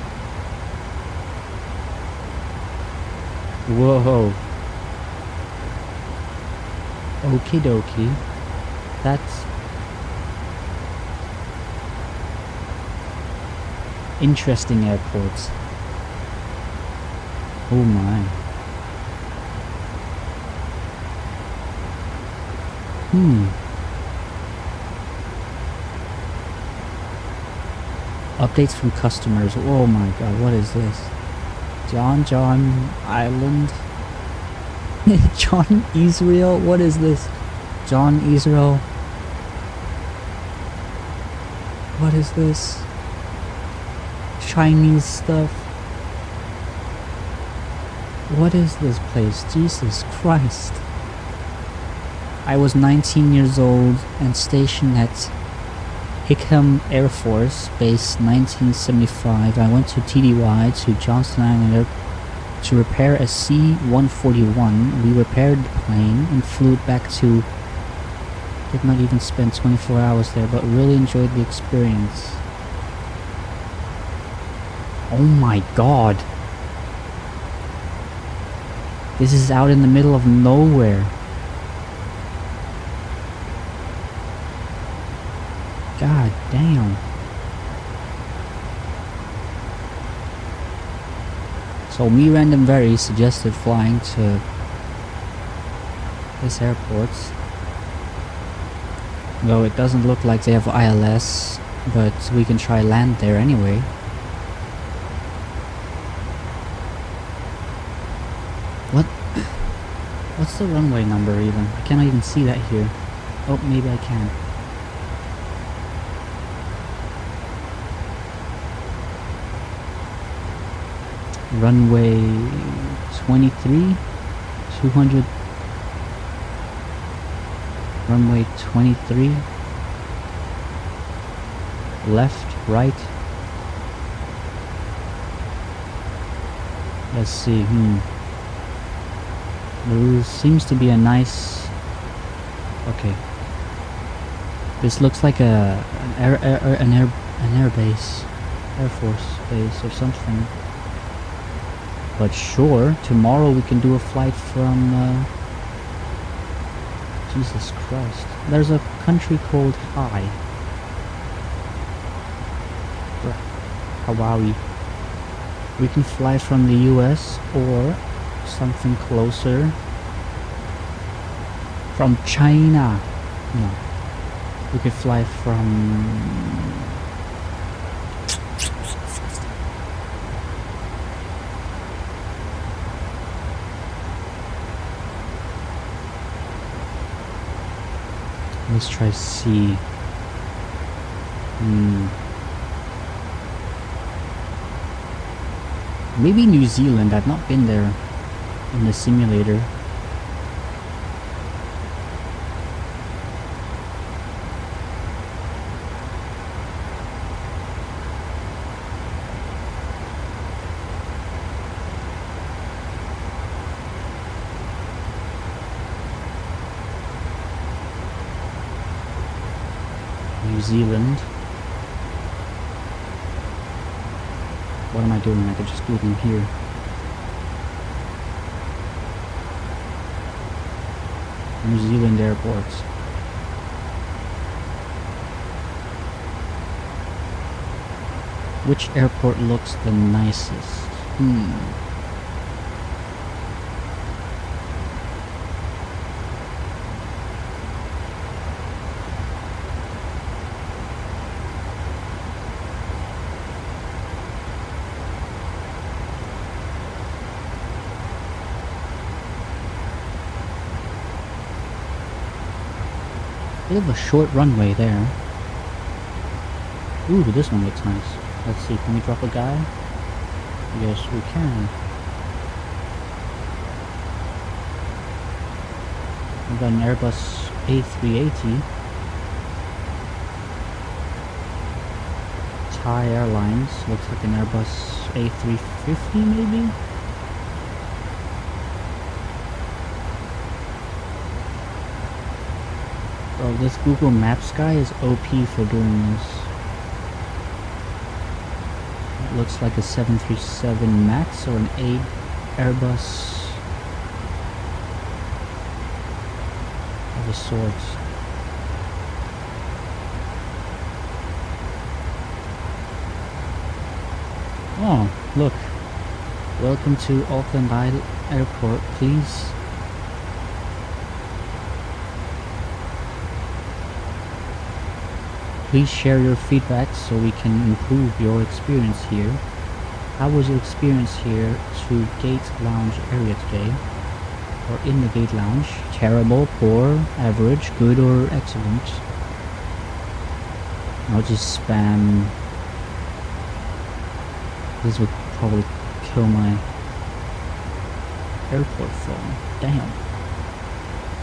Speaker 1: Whoa. Okie dokie. That's interesting airports. Oh my. Updates from customers. Oh my god, what is this? John Island. John Israel? What is this? John Israel? What is this? Chinese stuff? What is this place? Jesus Christ. I was 19 years old and stationed at Hickam Air Force Base 1975. I went to TDY to Johnston Island to repair a C-141. We repaired the plane and flew it back to... Did not even spend 24 hours there, but really enjoyed the experience. Oh my god. This is out in the middle of nowhere. God damn. So me Random Very suggested flying to this airport. Though it doesn't look like they have ILS, but we can try land there anyway. What's the runway number even? I cannot even see that here. Oh, maybe I can. Runway 23, 200. Runway 23. Left, right. Let's see. There seems to be a nice... Okay. This looks like an air base, Air Force base or something. But sure, tomorrow we can do a flight from... Jesus Christ. There's a country called Hawaii. We can fly from the US or something closer. From China. No. We could fly from... Let's try C. Maybe New Zealand. I've not been there in the simulator. New Zealand. What am I doing? I could just Google here. New Zealand airports. Which airport looks the nicest? Bit of a short runway there. Ooh, this one looks nice. Let's see, can we drop a guy? Yes, we can. We've got an Airbus A380. Thai Airlines. Looks like an Airbus A350 maybe? Bro, this Google Maps guy is OP for doing this. It looks like a 737 MAX or an Airbus of a sort. Oh, look. Welcome to Auckland Airport, please. Please share your feedback so we can improve your experience here. How was your experience here to Gate Lounge area today? Or in the Gate Lounge? Terrible, poor, average, good, or excellent? I'll just spam. This would probably kill my airport phone. Damn.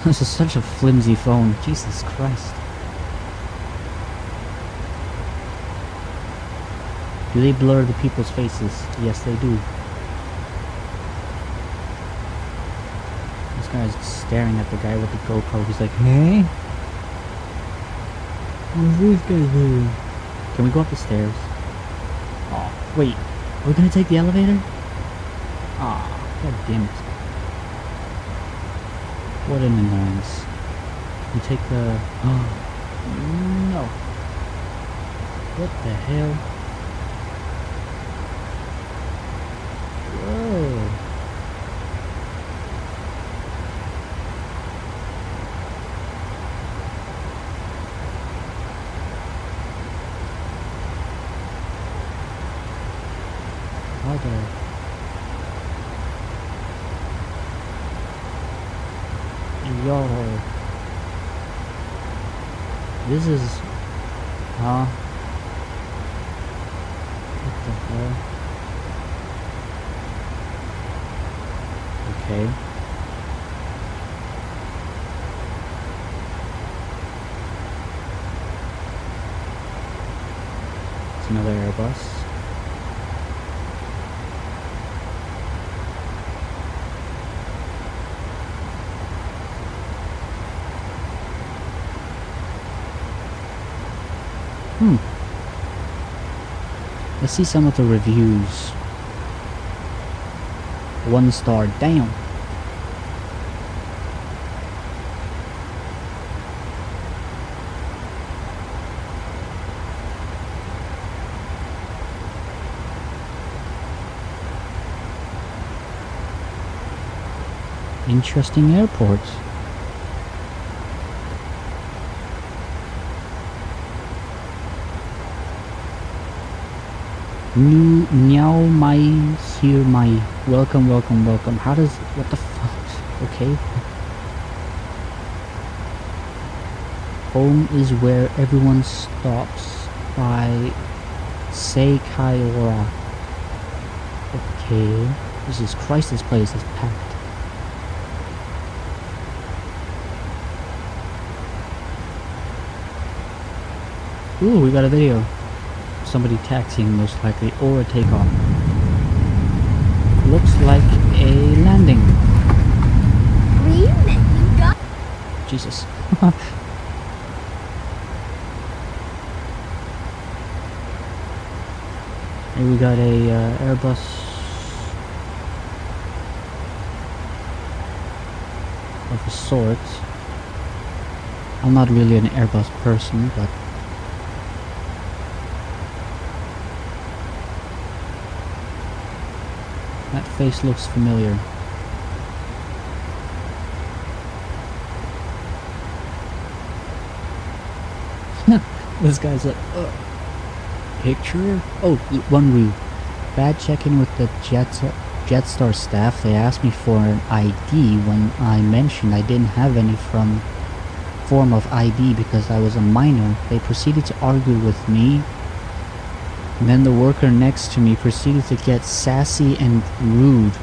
Speaker 1: This is such a flimsy phone. Jesus Christ. Do they blur the people's faces? Yes, they do. This guy's staring at the guy with the GoPro. He's like, hey? What's this guy doing? Can we go up the stairs? Oh, wait. Are we gonna take the elevator? Ah, god damn it. What an annoyance. We take the... Oh, no. What the hell? Whoa. How the... Yo. This is... Huh? What the hell? Okay. It's another Airbus. Let's see some of the reviews. 1 star, damn. Interesting airport. New Meow My Here My welcome. How does what the fuck? Okay. Home is where everyone stops by Say Kaiora. Okay. Jesus Christ, this place is packed. Ooh, we got a video. Somebody taxiing most likely, or a takeoff. Looks like a landing. Jesus. Here we got a Airbus. Of a sort. I'm not really an Airbus person, but that face looks familiar. This guy's like, picture? Oh, one rule. Bad check-in with the Jetstar staff. They asked me for an ID when I mentioned I didn't have any form of ID because I was a minor. They proceeded to argue with me. And then the worker next to me proceeded to get sassy and rude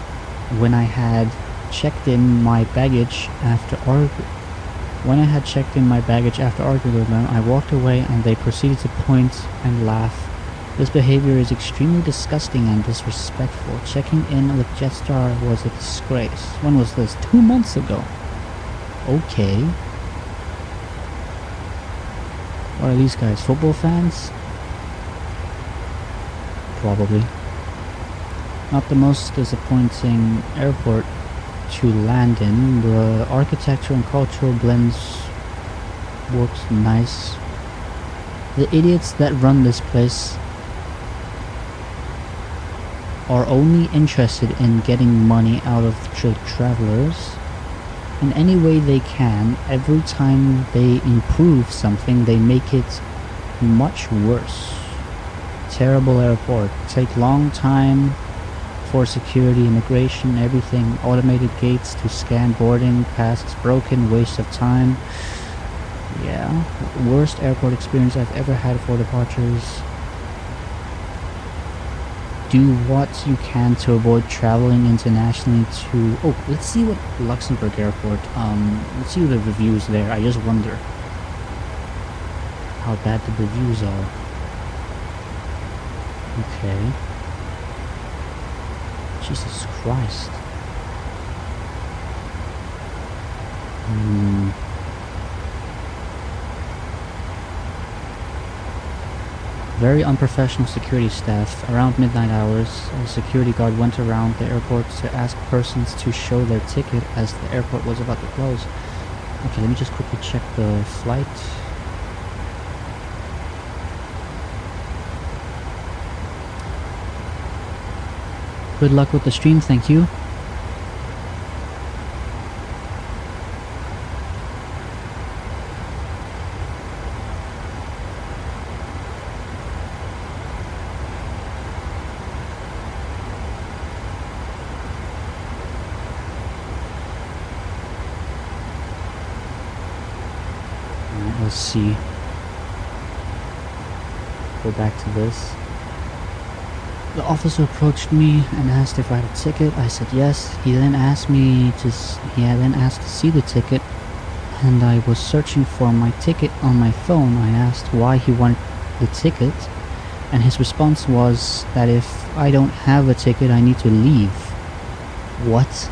Speaker 1: when I had checked in my baggage after arguing with them. I walked away and they proceeded to point and laugh. This behavior is extremely disgusting and disrespectful. Checking in with Jetstar was a disgrace. When was this? 2 months ago. Okay. What are these guys? Football fans? Probably. Not the most disappointing airport to land in. The architecture and cultural blends works nice. The idiots that run this place are only interested in getting money out of travelers in any way they can. Every time they improve something, they make it much worse. Terrible airport. Take long time for security, immigration, everything. Automated gates to scan boarding passes broken. Waste of time. Yeah. Worst airport experience I've ever had for departures. Do what you can to avoid traveling internationally to... Oh, let's see what Luxembourg airport... let's see the reviews there. I just wonder how bad the reviews are. Okay. Jesus Christ. Very unprofessional security staff. Around midnight hours, a security guard went around the airport to ask persons to show their ticket as the airport was about to close. Okay, let me just quickly check the flight. Good luck with the stream, thank you. Alright, let's see. Go back to this. The officer approached me and asked if I had a ticket. I said yes. He then asked to see the ticket, and I was searching for my ticket on my phone. I asked why he wanted the ticket, and his response was that if I don't have a ticket, I need to leave. What?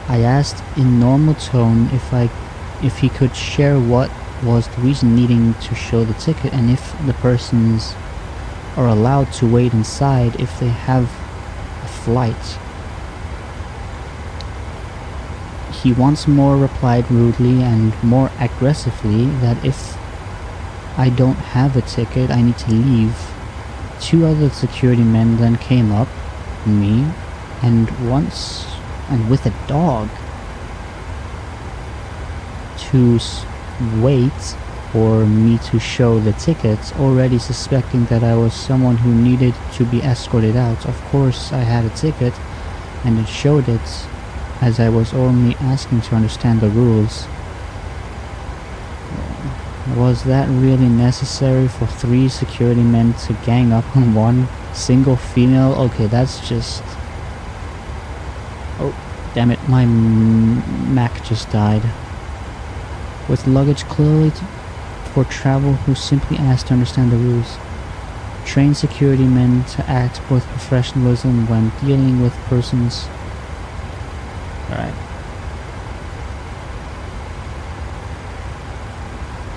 Speaker 1: I asked in normal tone if he could share what was the reason needing to show the ticket, and if the persons are allowed to wait inside if they have a flight. He once more replied rudely and more aggressively that if I don't have a ticket, I need to leave. Two other security men then came up to me and with a dog to wait for me to show the tickets, already suspecting that I was someone who needed to be escorted out. Of course I had a ticket, and it showed it, as I was only asking to understand the rules. Was that really necessary for 3 security men to gang up on one single female? Okay, that's just... Oh, damn it, my Mac just died. With luggage clearly for travel who simply asked to understand the rules. Train security men to act with professionalism when dealing with persons. Alright.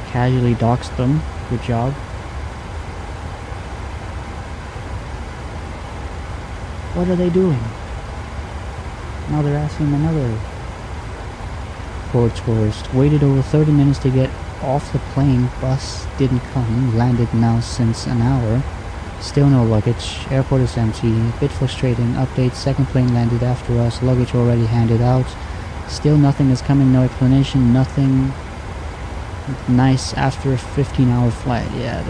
Speaker 1: Casually doxed them. Good job. What are they doing? Now they're asking another poor tourist. Waited over 30 minutes to get off the plane. Bus didn't come. Landed now since an hour. Still no luggage. Airport is empty. Bit frustrating. Update. Second plane landed after us. Luggage already handed out. Still nothing is coming. No explanation. Nothing nice after a 15-hour flight. Yeah,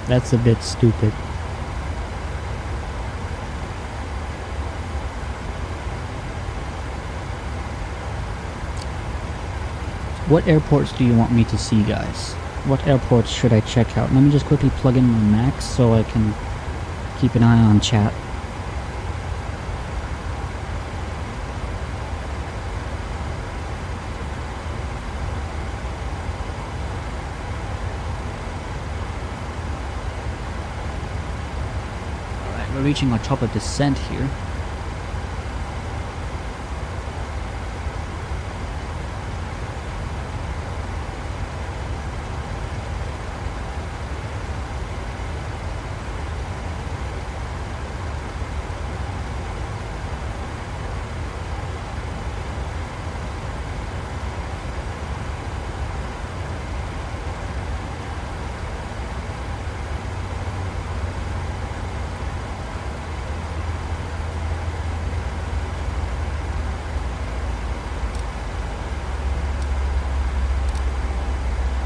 Speaker 1: that's a bit stupid. What airports do you want me to see, guys? What airports should I check out? Let me just quickly plug in my Mac so I can keep an eye on chat. Alright, we're reaching our top of descent here.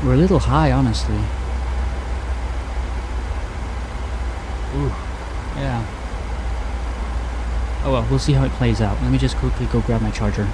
Speaker 1: We're a little high, honestly. Ooh, yeah. Oh well, we'll see how it plays out. Let me just quickly go grab my charger.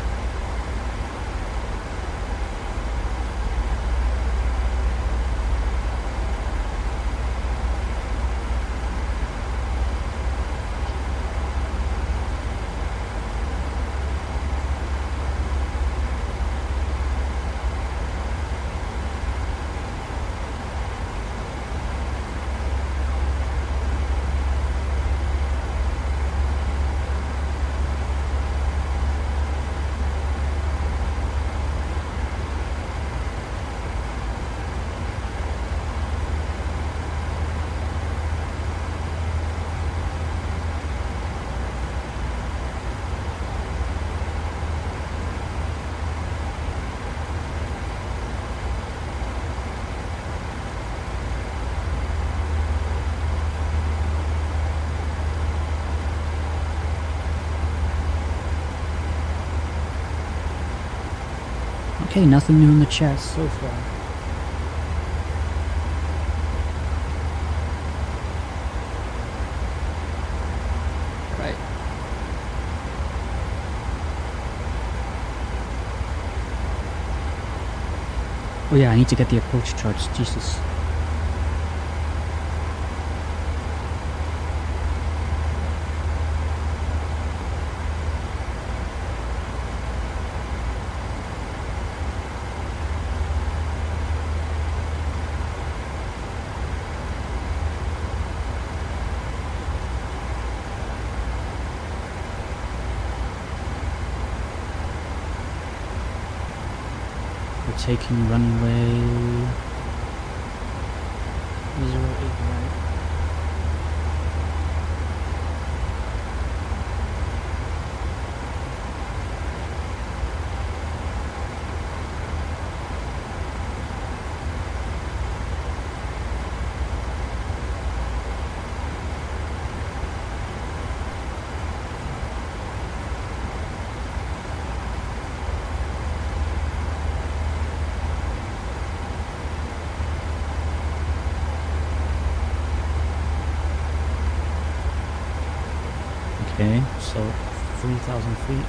Speaker 1: Okay, nothing new in the chat so far. Right. Oh yeah, I need to get the approach charts. Jesus. We're taking runway 08 right. Okay, so 3,000 feet.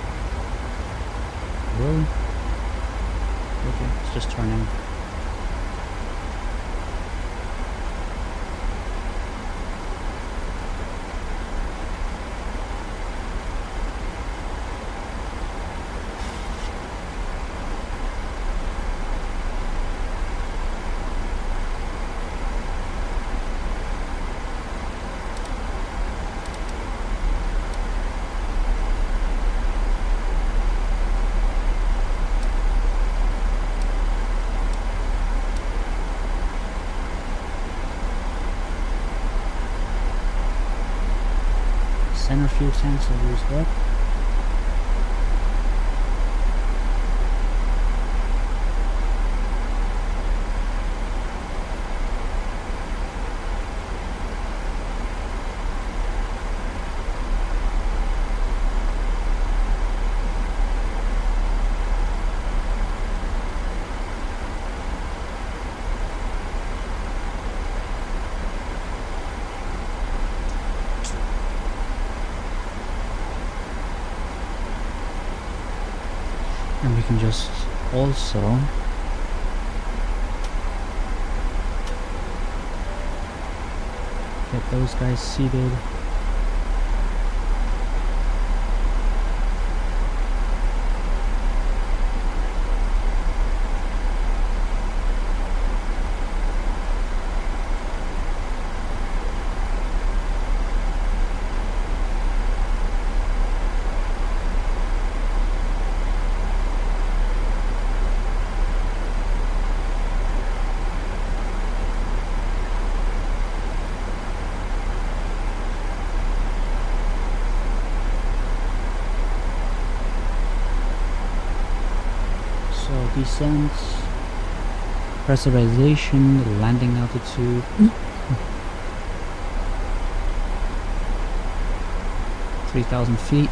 Speaker 1: Whoa. Okay, it's just turning. Center fuel tanks are used up. And we can just also get those guys seated. Descent, pressurization, landing altitude. 3,000 feet.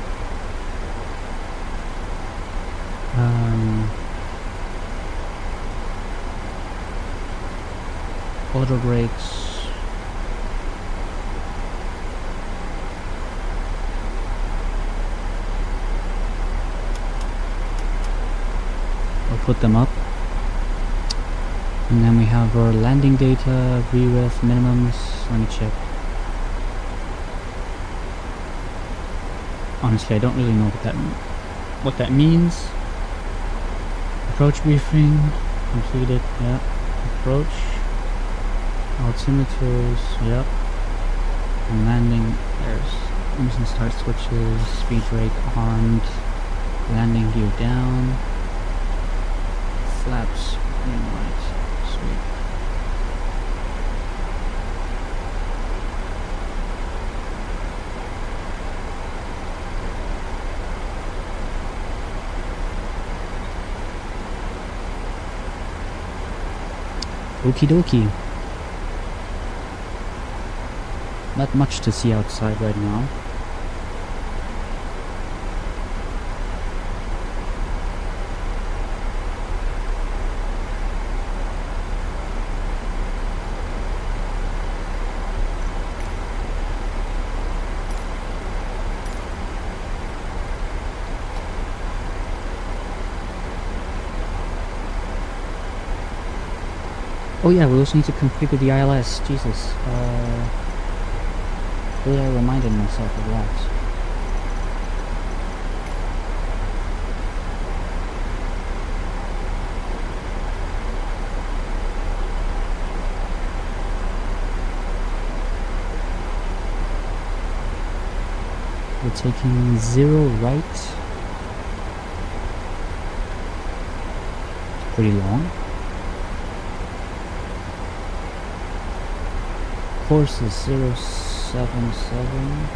Speaker 1: Auto brakes. Put them up, and then we have our landing data, VREF minimums. Let me check. Honestly, I don't really know what that means. Approach briefing completed. Yeah. Approach. Altimeters. Yep. And landing. There's engine start switches. Speed brake armed. Landing gear down. Flaps green light. Sweet. Okie dokie. Not much to see outside right now. Oh yeah, we also need to configure the ILS. Jesus. Really, I reminded myself of that. We're taking 0 right. It's pretty long. Course is 077.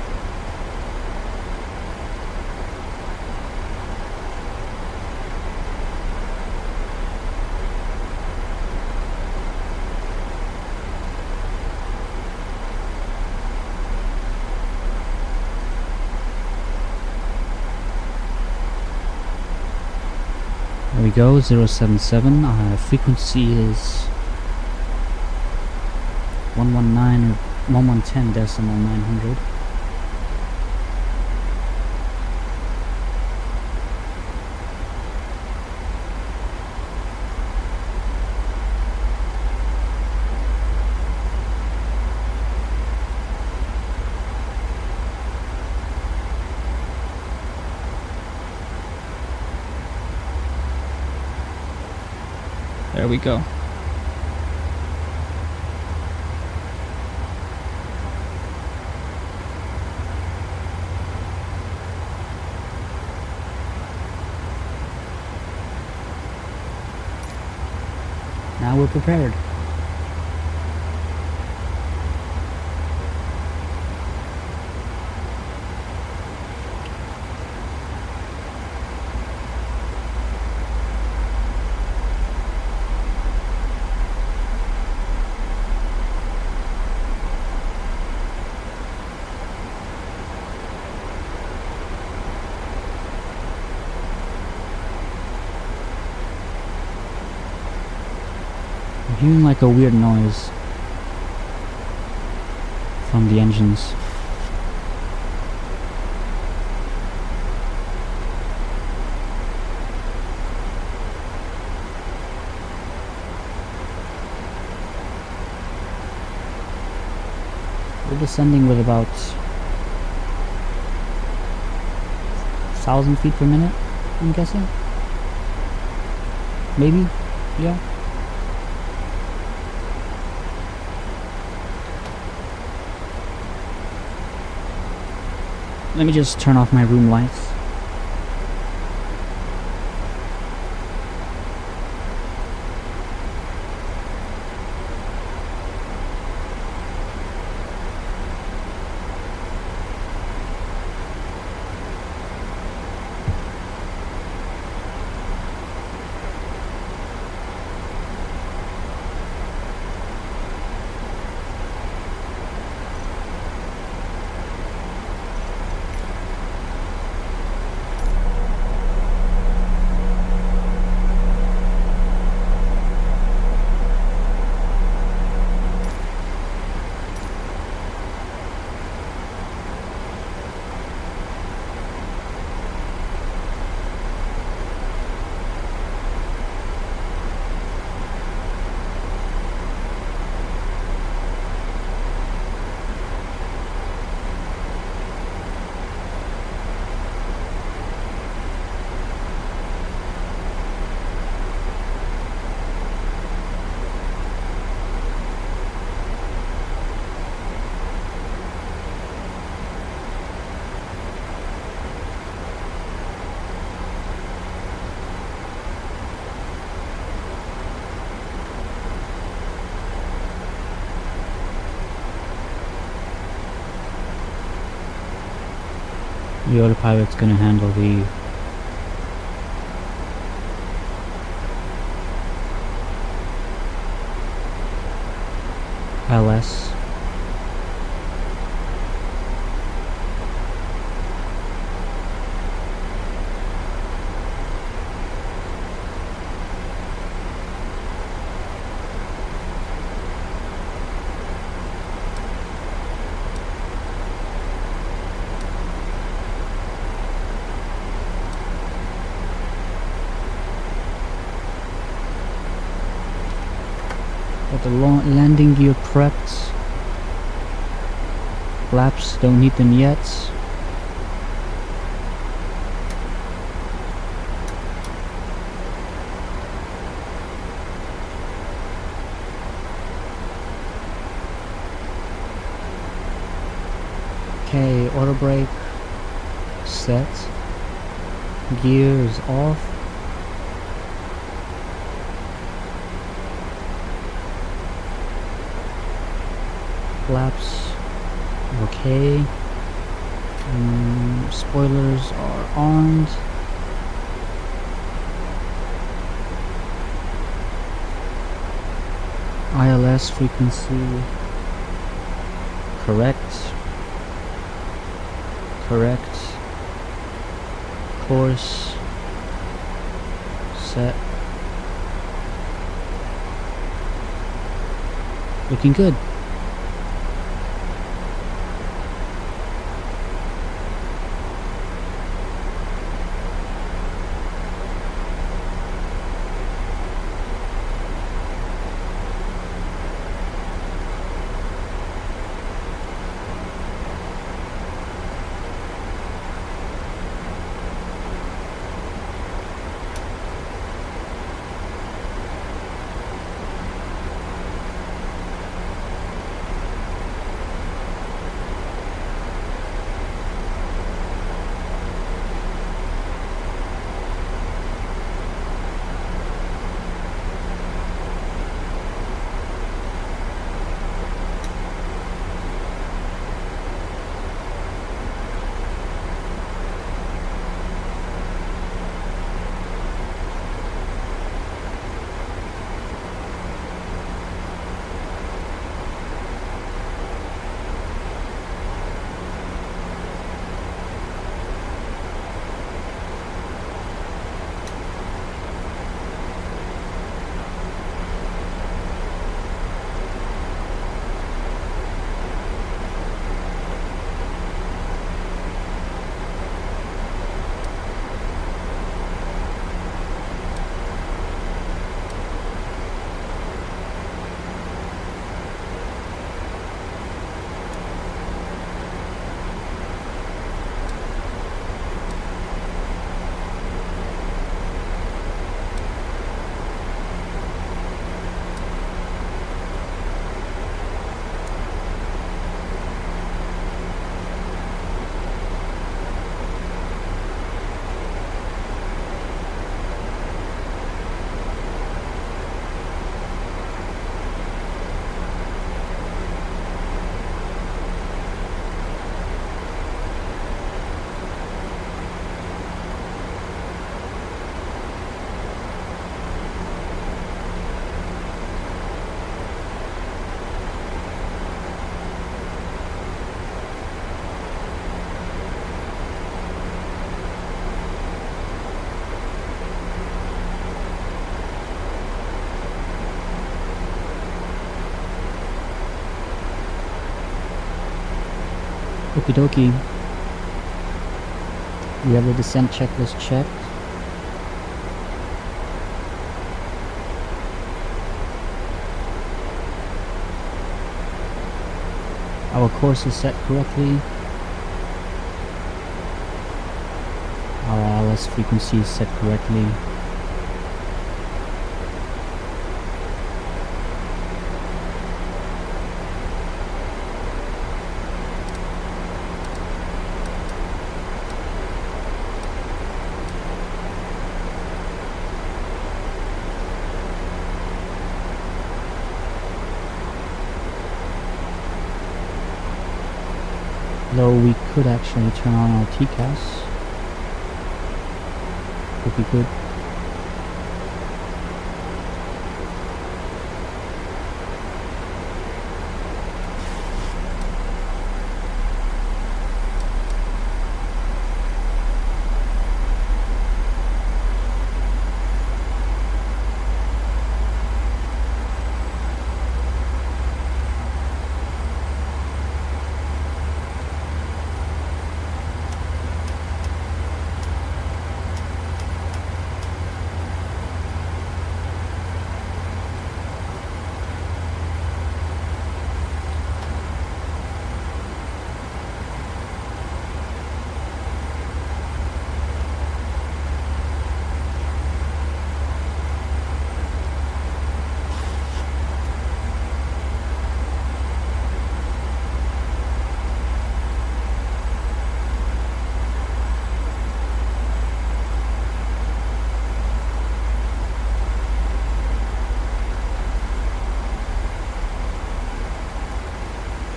Speaker 1: There we go, 077. Frequency is 119 or 1110.900. There we go. Now we're prepared. I'm hearing like a weird noise from the engines. We're descending with about 1,000 feet per minute, I'm guessing. Maybe? Yeah. Let me just turn off my room lights. The autopilot's gonna handle the LS. the landing gear prepped. Flaps, don't need them yet. Okay, auto brake set. Gear is off. Flaps, okay. Spoilers are armed. ILS frequency correct. Correct. Course set. Looking good. Okie dokie. We have the descent checklist checked. Our course is set correctly. Our ILS frequency is set correctly. Though we could actually turn on our TCAS. Would be good.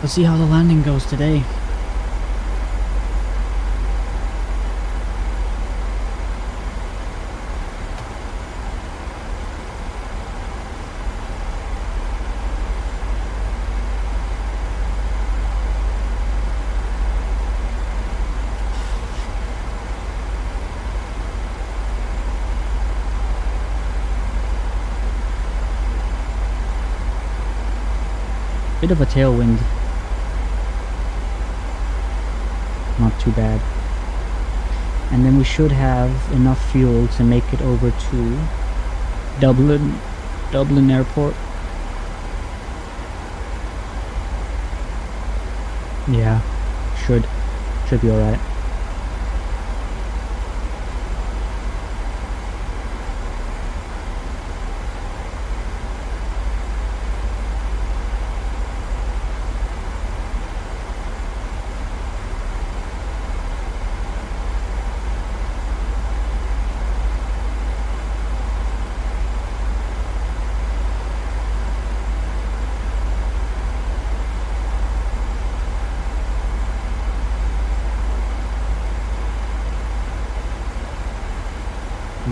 Speaker 1: Let's see how the landing goes today. Bit of a tailwind. Not too bad. And then we should have enough fuel to make it over to Dublin Airport. Yeah, should be alright.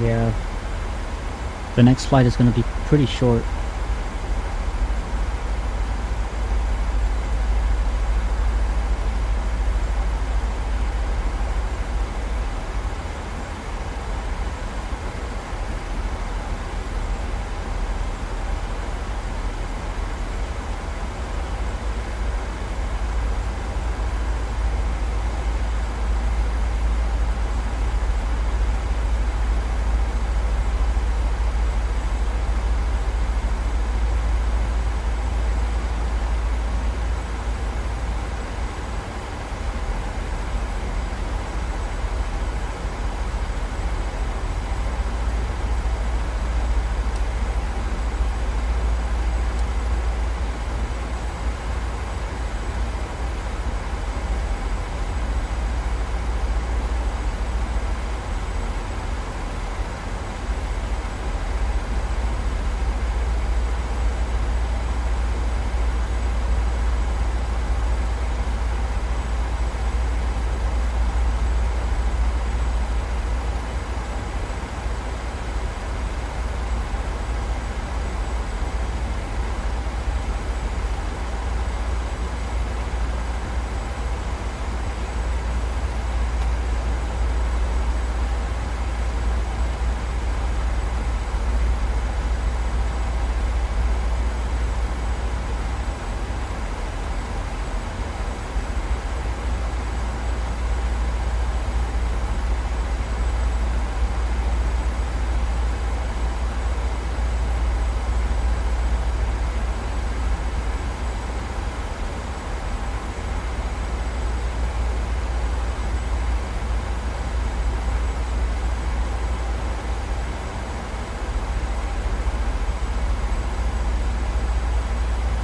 Speaker 1: Yeah, the next flight is going to be pretty short.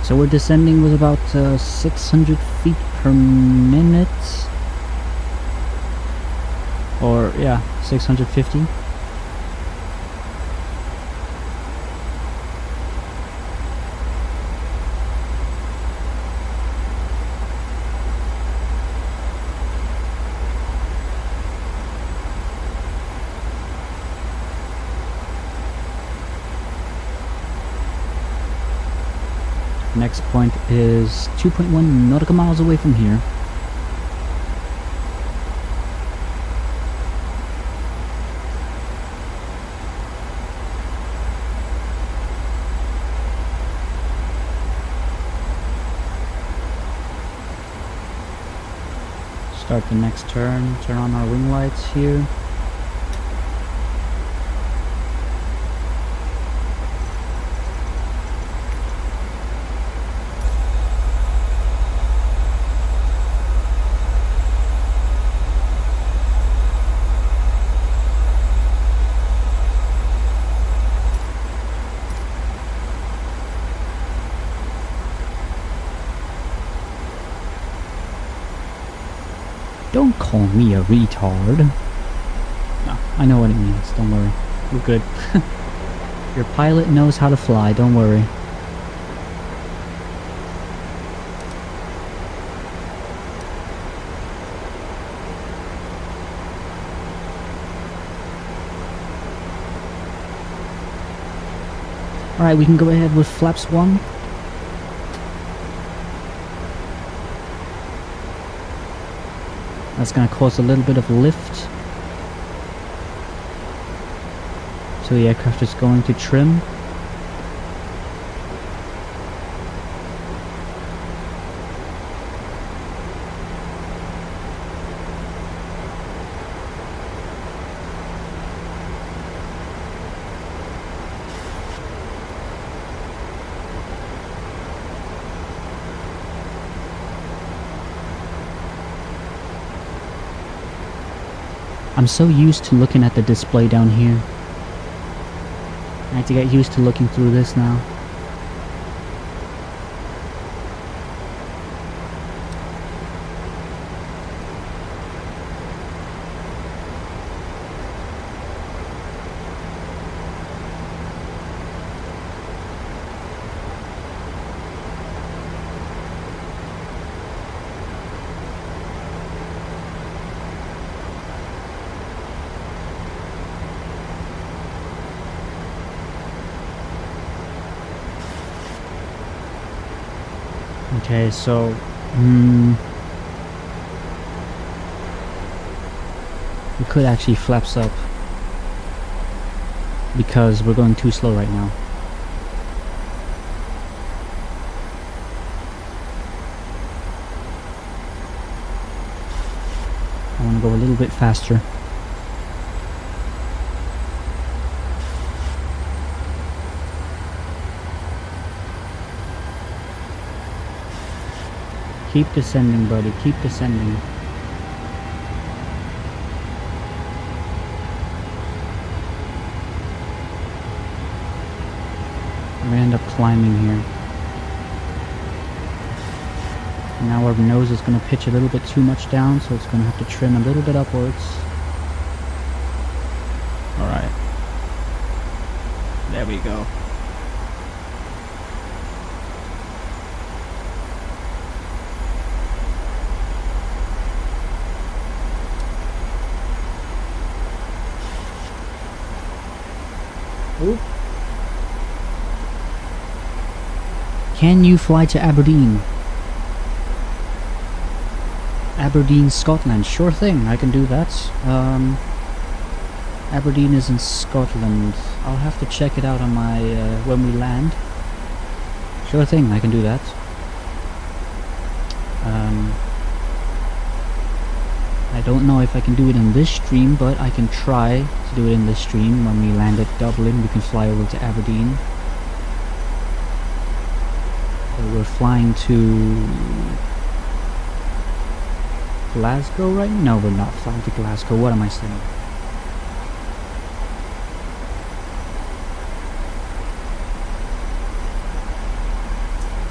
Speaker 1: So we're descending with about 600 feet per minute. Or, yeah, 650. Next point is 2.1 nautical miles away from here. Start the next turn, turn on our wing lights here. Don't call me a retard. No, I know what it means, don't worry. We're good. Your pilot knows how to fly, don't worry. Alright, we can go ahead with flaps 1. That's going to cause a little bit of lift. So the aircraft is going to trim. I'm so used to looking at the display down here. I have to get used to looking through this now. Okay, so we could actually flaps up because we're going too slow right now. I want to go a little bit faster. Keep descending, buddy. Keep descending. We're gonna end up climbing here. Now our nose is gonna pitch a little bit too much down, so it's gonna have to trim a little bit upwards. Alright. There we go. Oop. Can you fly to Aberdeen? Aberdeen, Scotland. Sure thing, I can do that. Aberdeen is in Scotland. I'll have to check it out on my when we land. Sure thing, I can do that. I don't know if I can do it in this stream, but I can try to do it in this stream. When we land at Dublin, we can fly over to Aberdeen. So we're flying to Glasgow right now? No, we're not flying to Glasgow. What am I saying?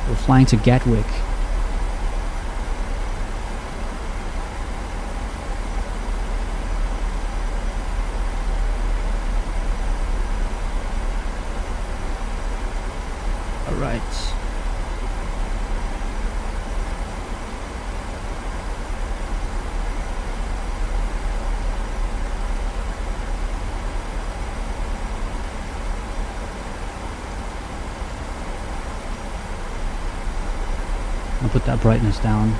Speaker 1: We're flying to Gatwick. Alright. I'll put that brightness down.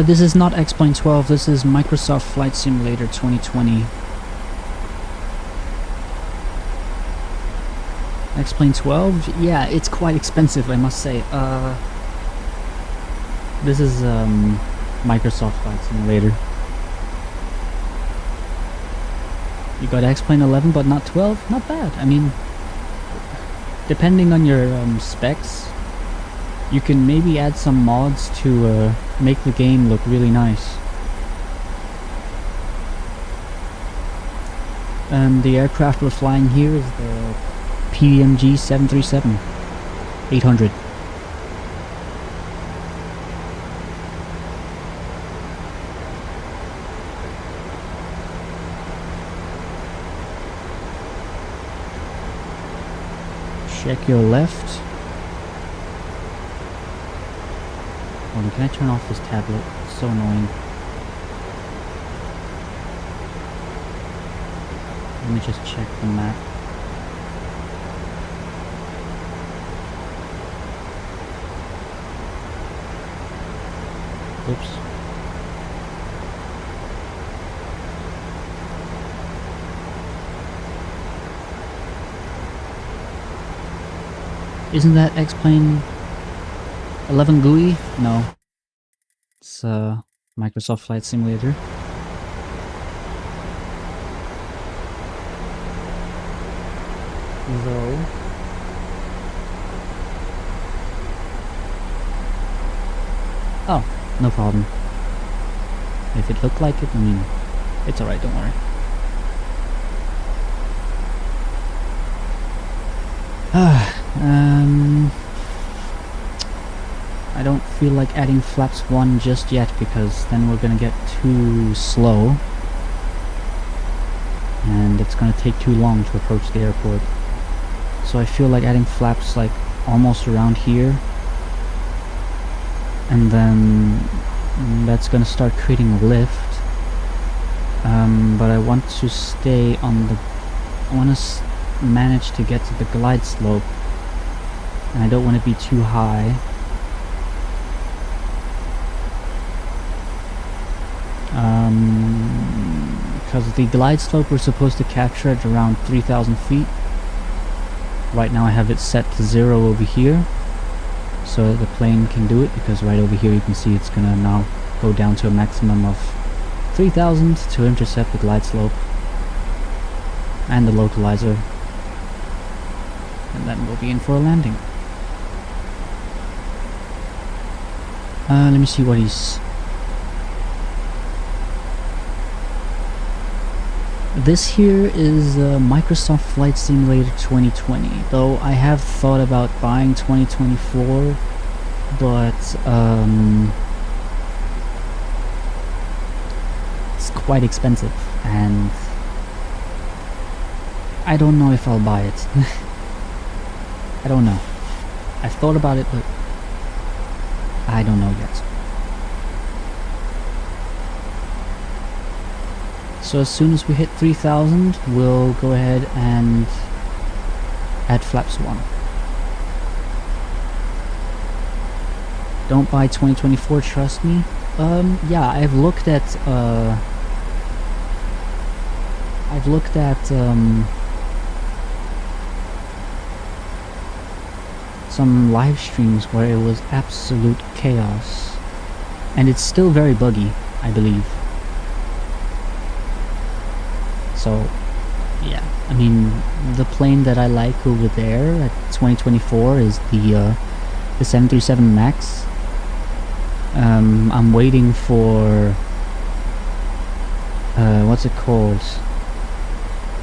Speaker 1: This is not X-Plane 12, this is Microsoft Flight Simulator 2020. X-Plane 12? Yeah, it's quite expensive, I must say. This is Microsoft Flight Simulator. You got X-Plane 11 but not 12? Not bad. I mean, depending on your specs, you can maybe add some mods to make the game look really nice. The aircraft we're flying here is the PMG 737 800. Check your left. Hold on, can I turn off this tablet? It's so annoying. Let me just check the map. Oops. Isn't that X-Plane 11 GUI? No. It's Microsoft Flight Simulator. Though. Oh, no problem. If it looked like it, I mean, it's alright, don't worry. I don't feel like adding flaps 1 just yet because then we're gonna get too slow. And it's gonna take too long to approach the airport. So I feel like adding flaps like almost around here. And then that's gonna start creating a lift. But I want to stay on the... I want to manage to get to the glide slope. And I don't want to be too high. Because the glide slope we're supposed to capture at around 3,000 feet. Right now I have it set to 0 over here. So that the plane can do it, because right over here you can see it's gonna now go down to a maximum of 3,000 to intercept the glide slope and the localizer, and then we'll be in for a landing. Let me see what he's... This here is Microsoft Flight Simulator 2020, though I have thought about buying 2024, but it's quite expensive, and I don't know if I'll buy it. I don't know. I've thought about it, but I don't know yet. So as soon as we hit 3,000, we'll go ahead and add flaps 1. Don't buy 2024, trust me. Yeah, I've looked at some live streams where it was absolute chaos, and it's still very buggy, I believe. So, yeah, I mean, the plane that I like over there at 2024 is the 737 MAX. I'm waiting for, what's it called?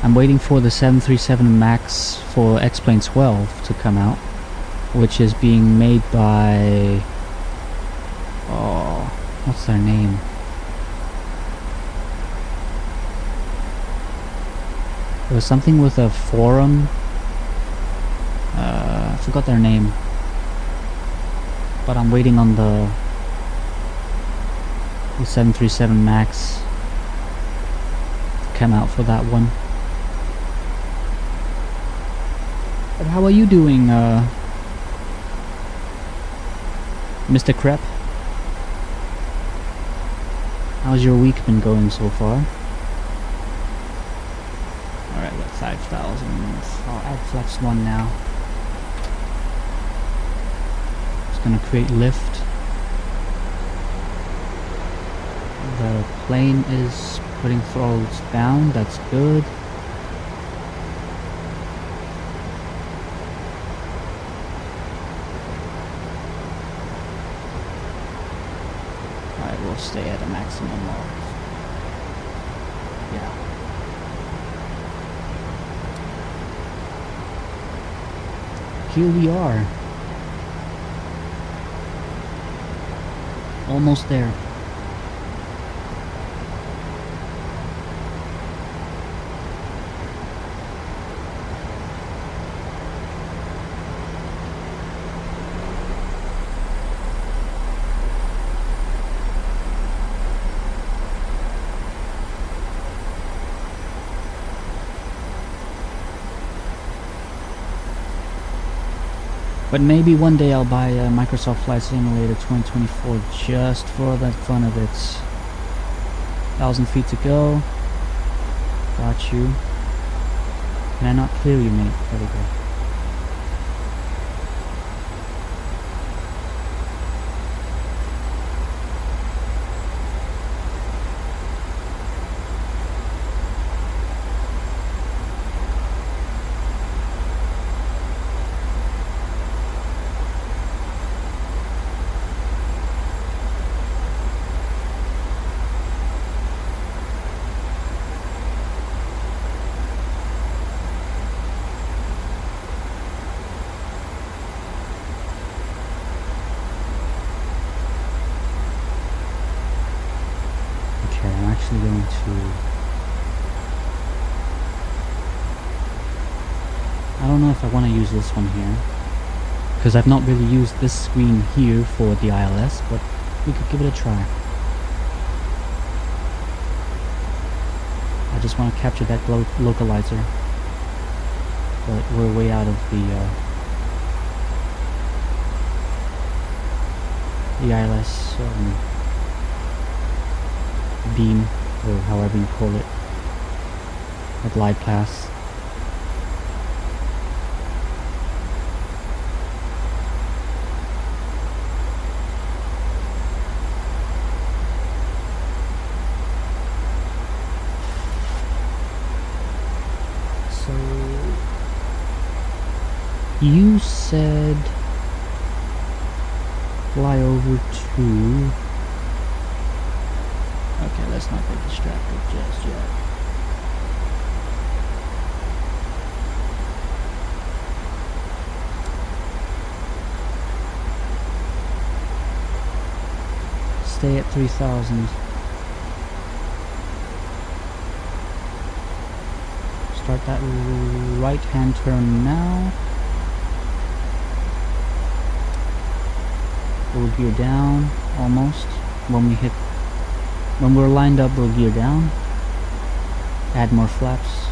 Speaker 1: I'm waiting for the 737 MAX for X-Plane 12 to come out, which is being made by, oh, what's their name? It was something with a forum. I forgot their name. But I'm waiting on the 737 MAX to come out for that one. But how are you doing, Mr. Crep? How's your week been going so far? Alright, we're at 5,000. I'll add flaps 1 now. It's gonna create lift. The plane is putting throttles down, that's good. Alright, we'll stay at a maximum of... yeah. Here we are. Almost there. But maybe one day I'll buy a Microsoft Flight Simulator 2024 just for the fun of it. 1,000 feet to go. Got you. Can I not clear you, mate? There we go. Going to, I don't know if I want to use this one here because I've not really used this screen here for the ILS, but we could give it a try. I just want to capture that localizer, but we're way out of the ILS beam, or however you call it, a glide path. So you said fly over to. Okay, let's not get distracted just yet. Stay at 3,000. Start that right-hand turn now. We'll gear down almost when we're lined up. We'll gear down, add more flaps.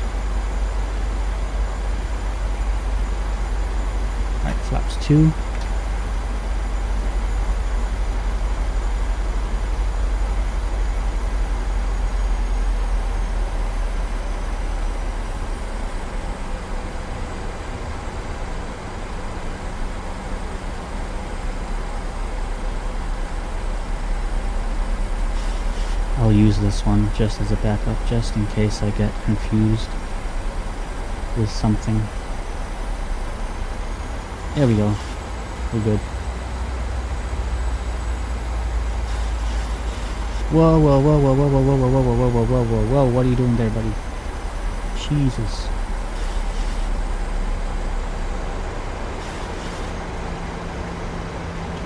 Speaker 1: Right, flaps 2. I'll use this one just as a backup, just in case I get confused with something. There we go. We're good. Whoa, whoa, whoa, whoa, whoa, whoa, whoa, whoa, whoa, whoa, whoa, whoa, whoa, whoa, what are you doing there, buddy? Jesus.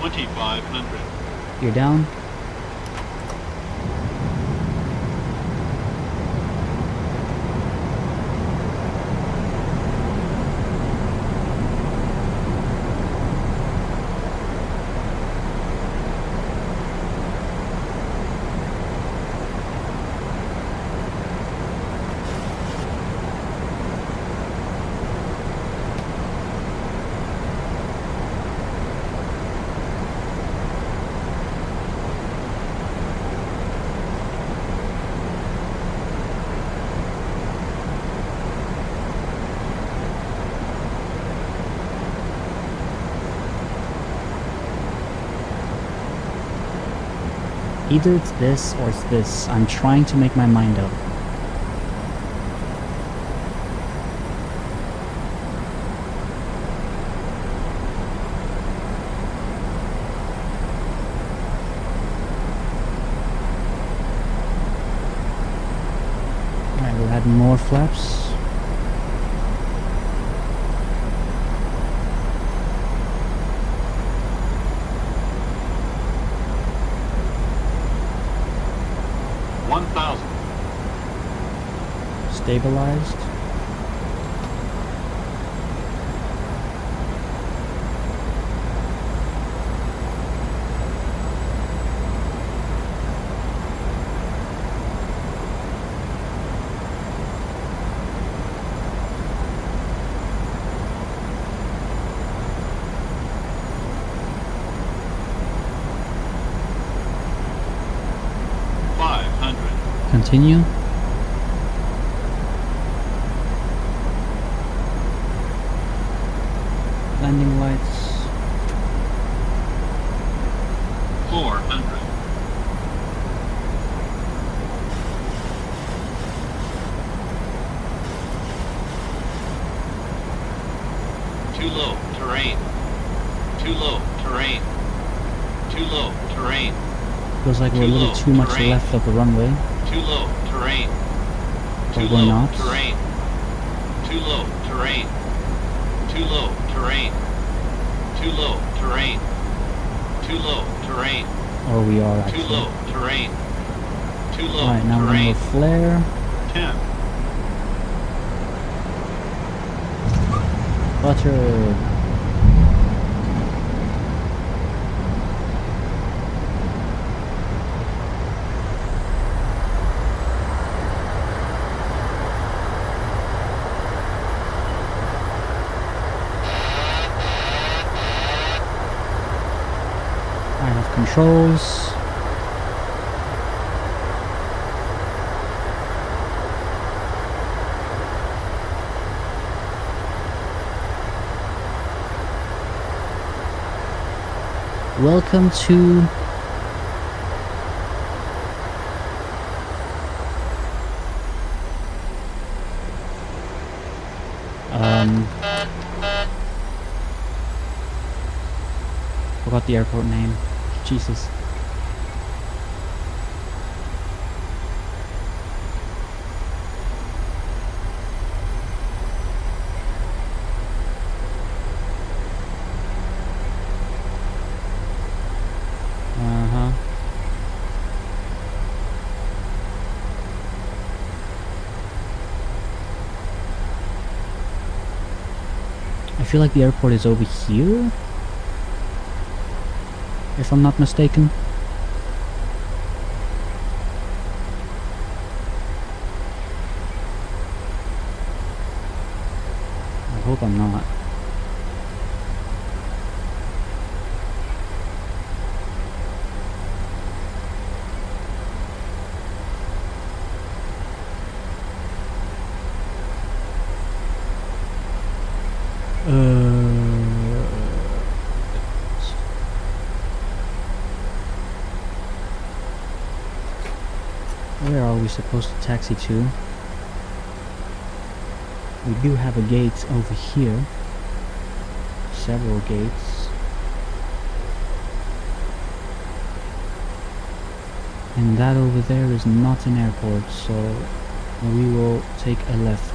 Speaker 1: $2,500. You're down. Either it's this or it's this. I'm trying to make my mind up. Alright, we'll add more flaps. Stabilized. continue. Landing lights.
Speaker 3: 400. Too low terrain. Too low terrain. Too low terrain.
Speaker 1: Feels like we're a
Speaker 3: Too
Speaker 1: little
Speaker 3: low
Speaker 1: too much
Speaker 3: terrain.
Speaker 1: left of the runway,
Speaker 3: Too low terrain.
Speaker 1: but
Speaker 3: Too
Speaker 1: we're
Speaker 3: low
Speaker 1: not.
Speaker 3: terrain. Too low terrain. Too low terrain. Too low terrain. Too low terrain.
Speaker 1: Or we are
Speaker 3: Too
Speaker 1: actually.
Speaker 3: low terrain. Too low
Speaker 1: Alright, now we're gonna
Speaker 3: terrain.
Speaker 1: go flare.
Speaker 3: 10.
Speaker 1: Butter. I have controls. Welcome to forgot the airport name. Jesus. Uh-huh. I feel like the airport is over here, if I'm not mistaken. I hope I'm not. Where are we supposed to taxi to? We do have a gate over here. Several gates. And that over there is not an airport, so we will take a left.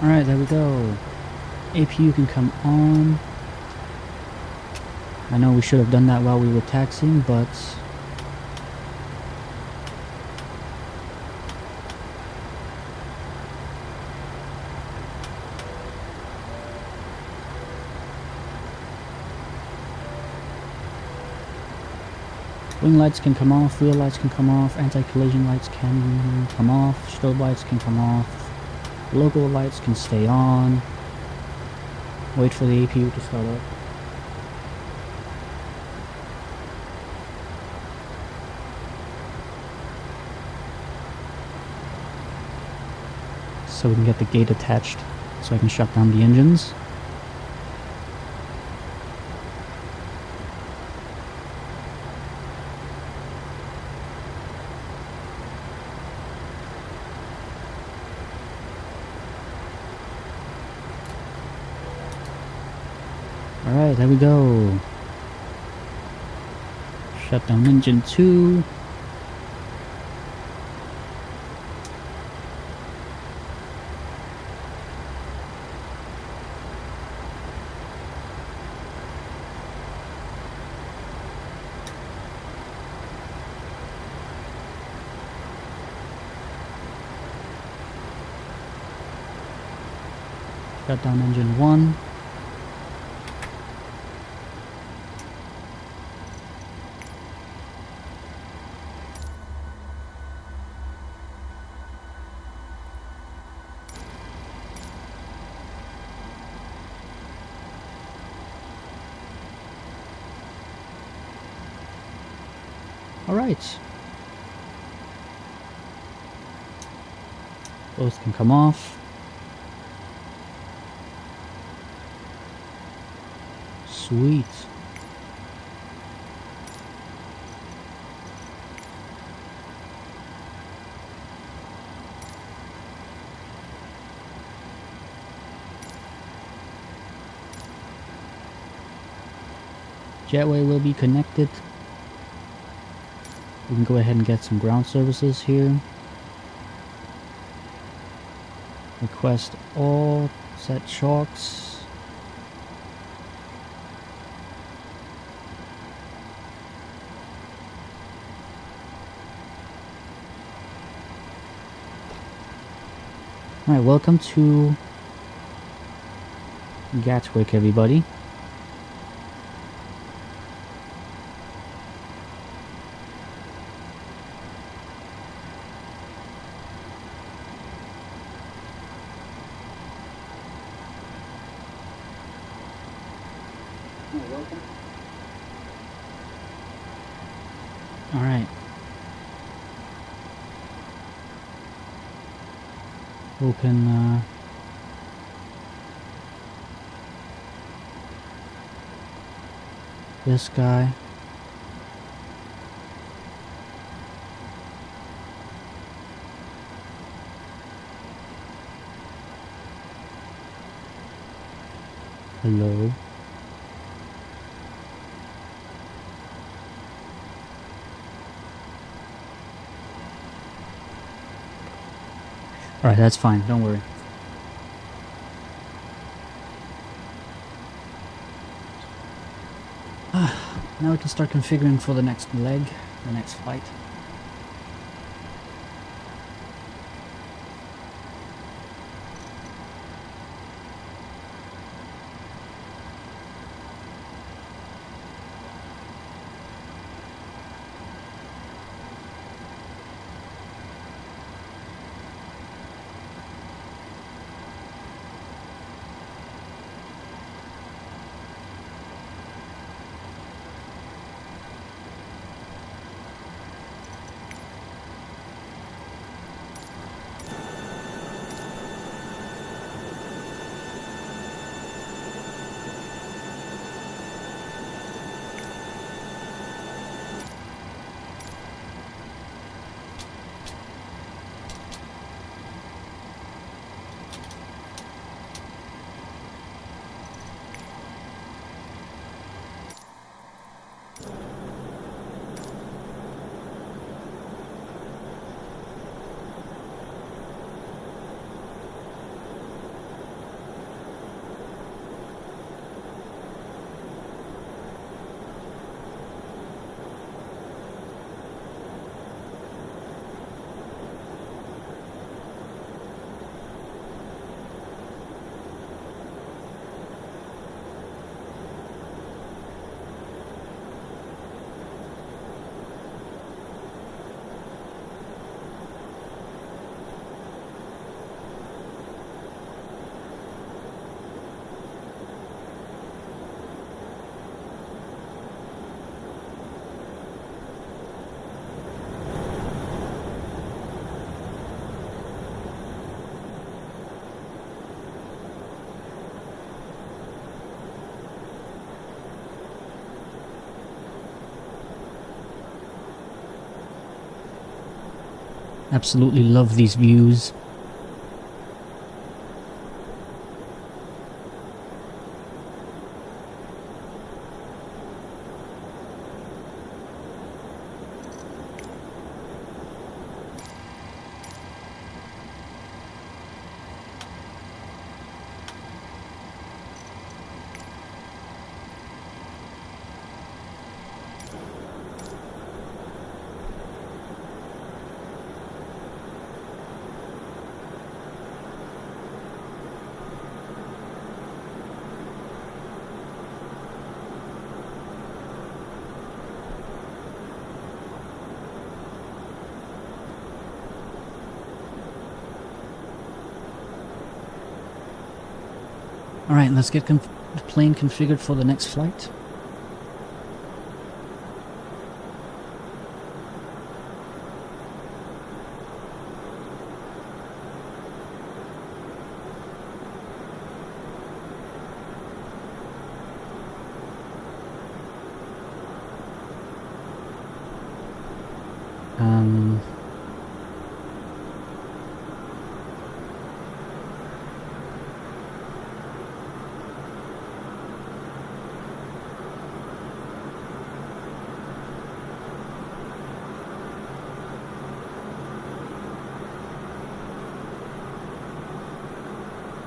Speaker 1: Alright, there we go. APU can come on. I know we should have done that while we were taxiing, but wing lights can come off, wheel lights can come off, anti-collision lights can come off, strobe lights can come off, logo lights can stay on. Wait for the APU to start up. So we can get the gate attached, so I can shut down the engines. Alright, there we go. Shut down engine 2. Shut down engine 1. Alright. Both can come off. Sweet. Jetway will be connected. We can go ahead and get some ground services here. Request all set shocks. Alright, welcome to Gatwick, everybody. Alright. Open this guy. Hello. Alright, that's fine, don't worry. Now we can start configuring for the next leg, the next flight. Absolutely love these views. Alright, let's get the plane configured for the next flight.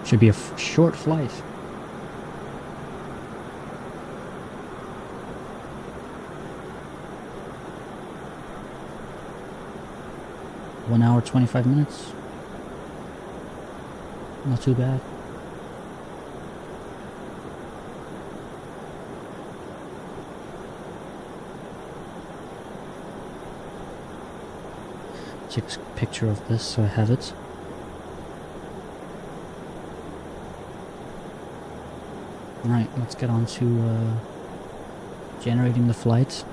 Speaker 1: Should be a short flight. One hour, 25 minutes. Not too bad. Take a picture of this so I have it. Right, let's get on to generating the flight,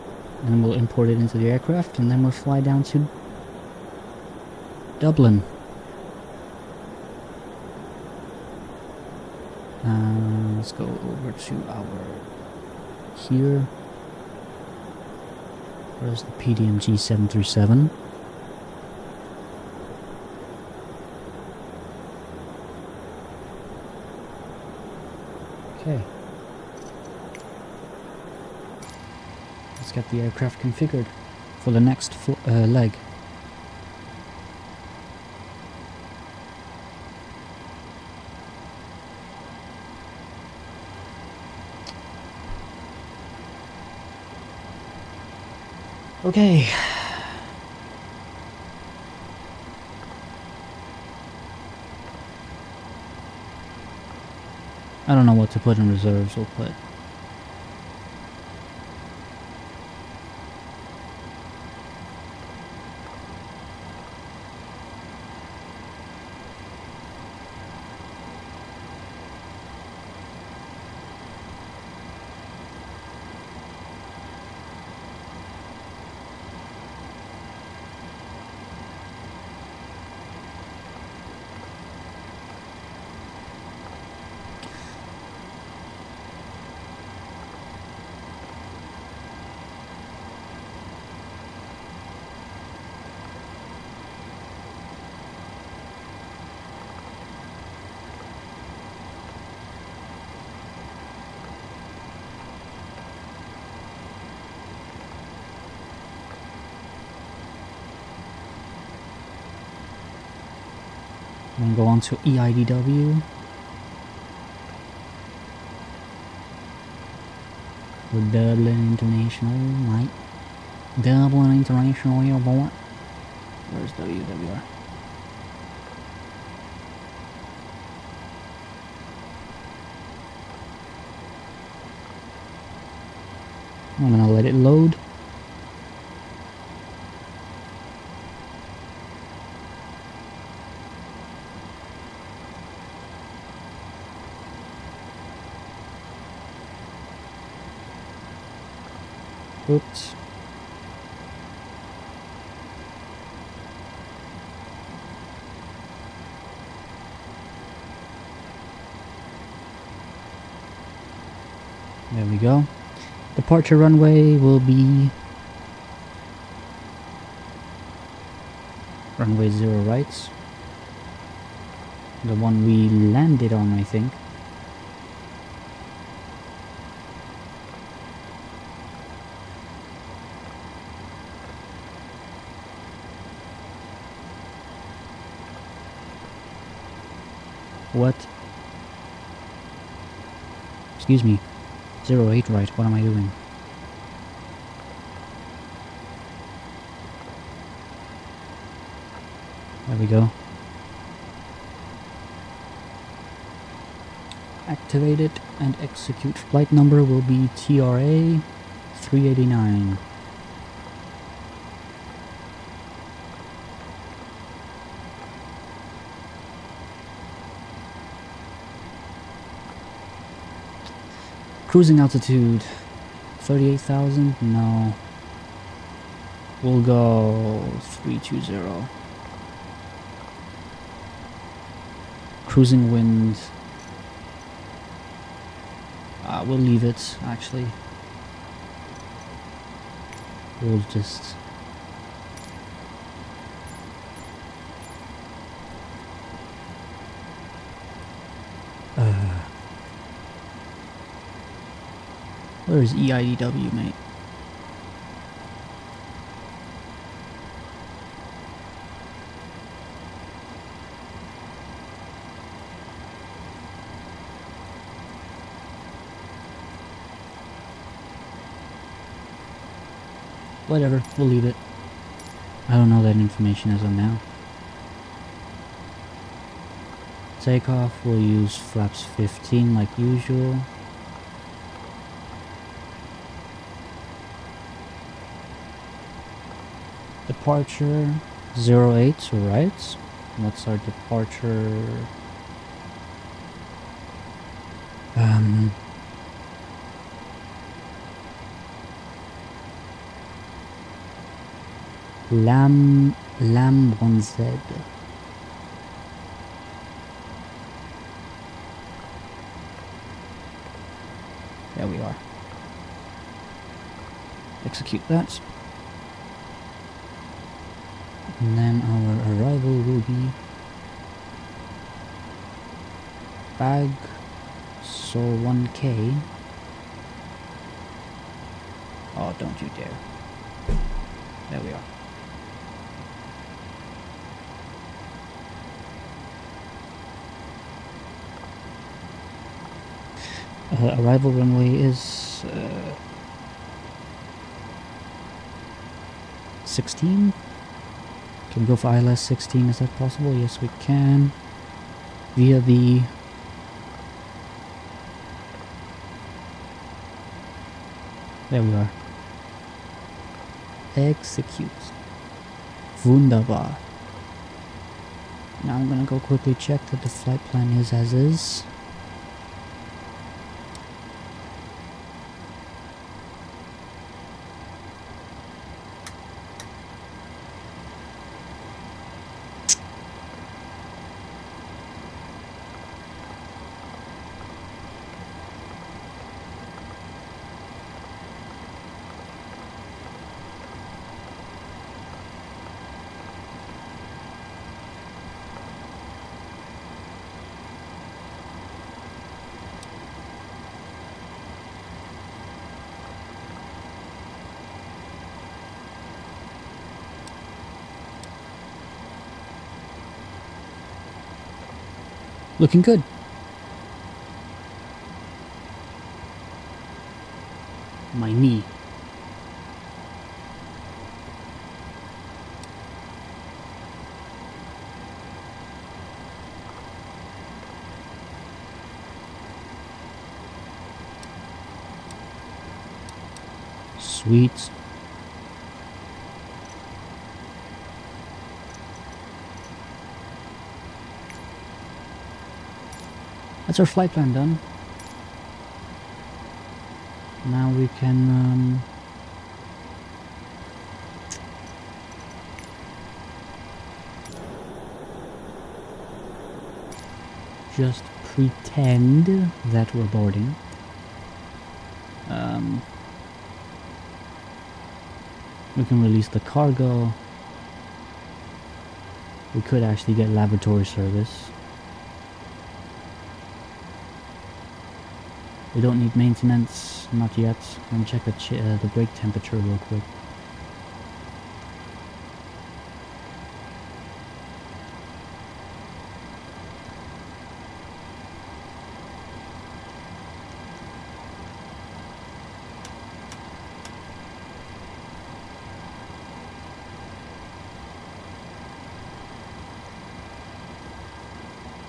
Speaker 1: and then we'll import it into the aircraft, and then we'll fly down to Dublin. Let's go over to our here. Where's the PDMG 737? Okay. Let's get the aircraft configured for the next leg. Okay. I don't know what to put in reserves. We'll put and go on to EIDW. With Dublin International, right? Dublin International Airport. Where's WWR? I'm gonna let it load. Oops. There we go. Departure runway will be runway 0 right. The one we landed on, I think. What? Excuse me. 08 right, what am I doing? There we go. Activate it and execute. Flight number will be TRA 389. Cruising altitude 38,000? No. We'll go 320. Cruising wind. We'll leave it, actually. We'll just... Where is EIDW, mate? Whatever, we'll leave it. I don't know that information as of now. Takeoff, we'll use flaps 15 like usual. Departure 08, right? What's our departure? Lam 1Z. There we are. Execute that. And then our arrival will be bag so 1K. Oh, don't you dare. There we are. Arrival runway is 16. Can we go for ILS 16? Is that possible? Yes, we can. Via the... There we are. Execute. Wunderbar. Now I'm gonna go quickly check that the flight plan is as is. Looking good. My knee. Sweet. That's our flight plan done. Now we can just pretend that we're boarding. We can release the cargo. We could actually get laboratory service. We don't need maintenance, not yet. Let me check the brake temperature real quick.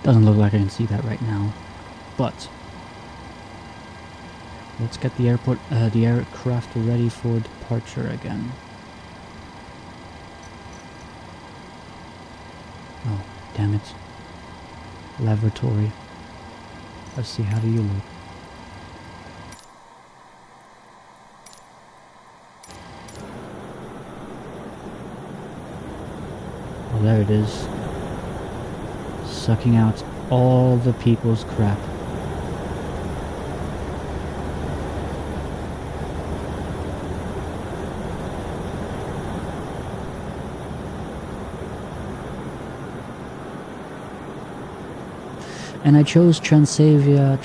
Speaker 1: Doesn't look like I can see that right now, but let's get the aircraft ready for departure again. Oh, damn it. Laboratory. Let's see, how do you look? there it is. Sucking out all the people's crap. And I chose Transavia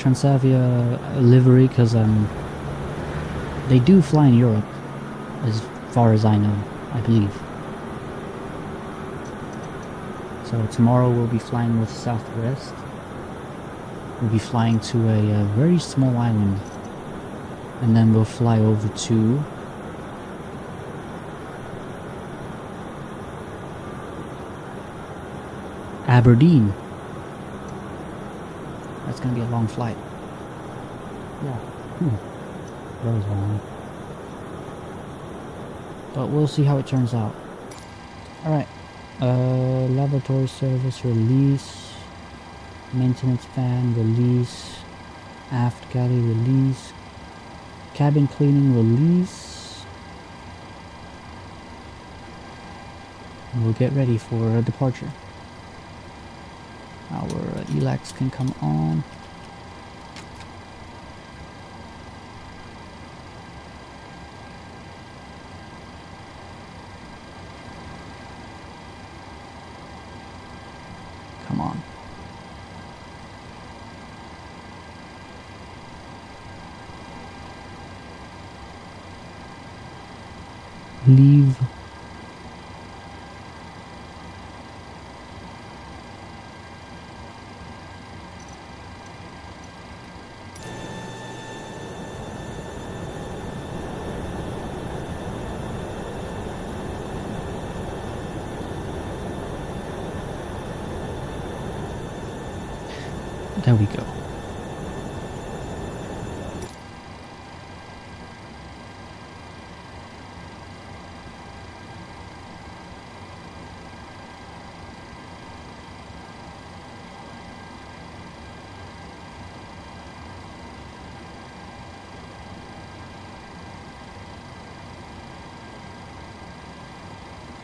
Speaker 1: livery because they do fly in Europe, as far as I know, I believe. So tomorrow we'll be flying with Southwest. We'll be flying to a very small island, and then we'll fly over to Aberdeen. That's gonna be a long flight. Yeah. That was long. But we'll see how it turns out. Alright. Laboratory service release. Maintenance fan release. Aft galley release. Cabin cleaning release. And we'll get ready for a departure. Our ELACs can come on. Come on. Leave. There we go.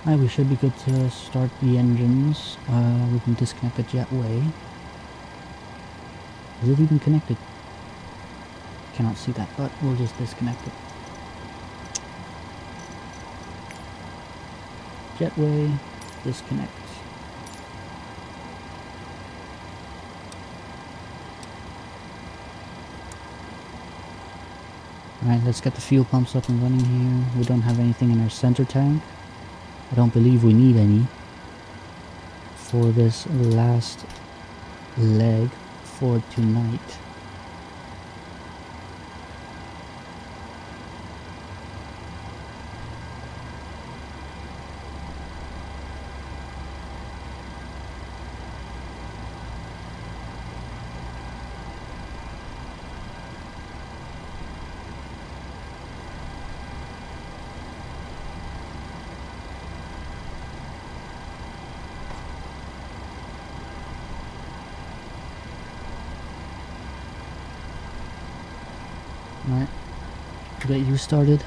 Speaker 1: Alright, we should be good to start the engines. We can disconnect the jetway. Is it even connected? Cannot see that, but we'll just disconnect it. Jetway, disconnect. Alright, let's get the fuel pumps up and running here. We don't have anything in our center tank. I don't believe we need any for this last leg for tonight. Alright, get you started.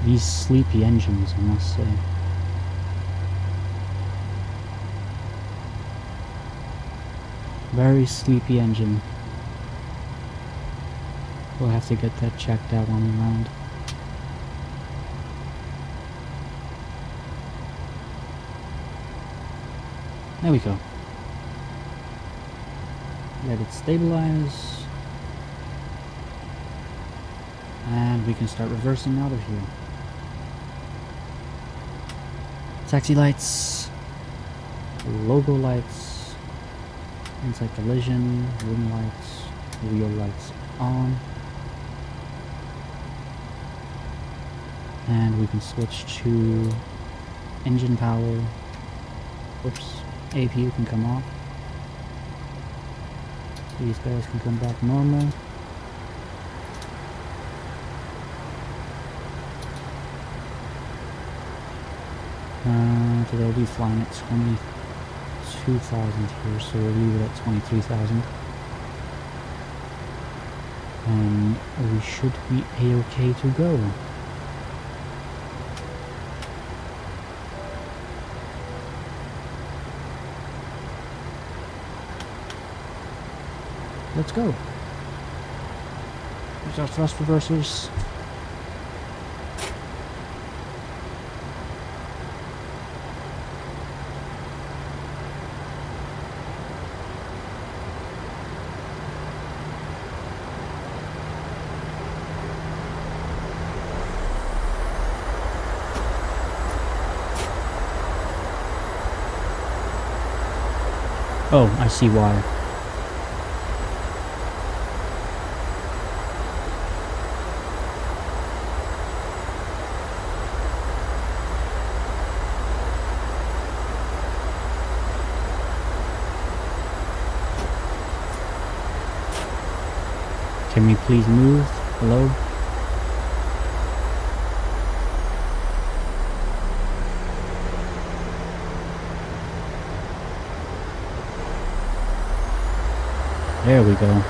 Speaker 1: These sleepy engines, I must say. Very sleepy engine. We'll have to get that checked out when we land. There we go. Let it stabilize. And we can start reversing out of here. Taxi lights. Logo lights. Anti-collision. Wing lights. Wheel lights on. And we can switch to engine power. Whoops. APU can come off. These guys can come back normal. So they'll be flying at 22,000 here, so we'll leave it at 23,000. And we should be A-OK to go. Let's go. Here's our thrust reversers. Oh, I see why. Can we please move? Hello? There we go.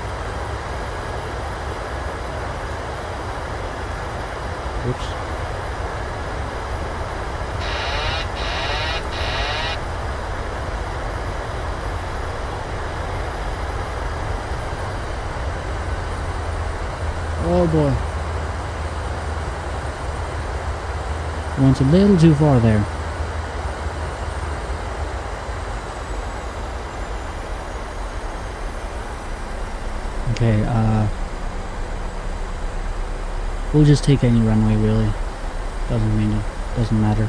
Speaker 1: Oops. Oh boy. Went a little too far there. Okay, we'll just take any runway really. Doesn't matter.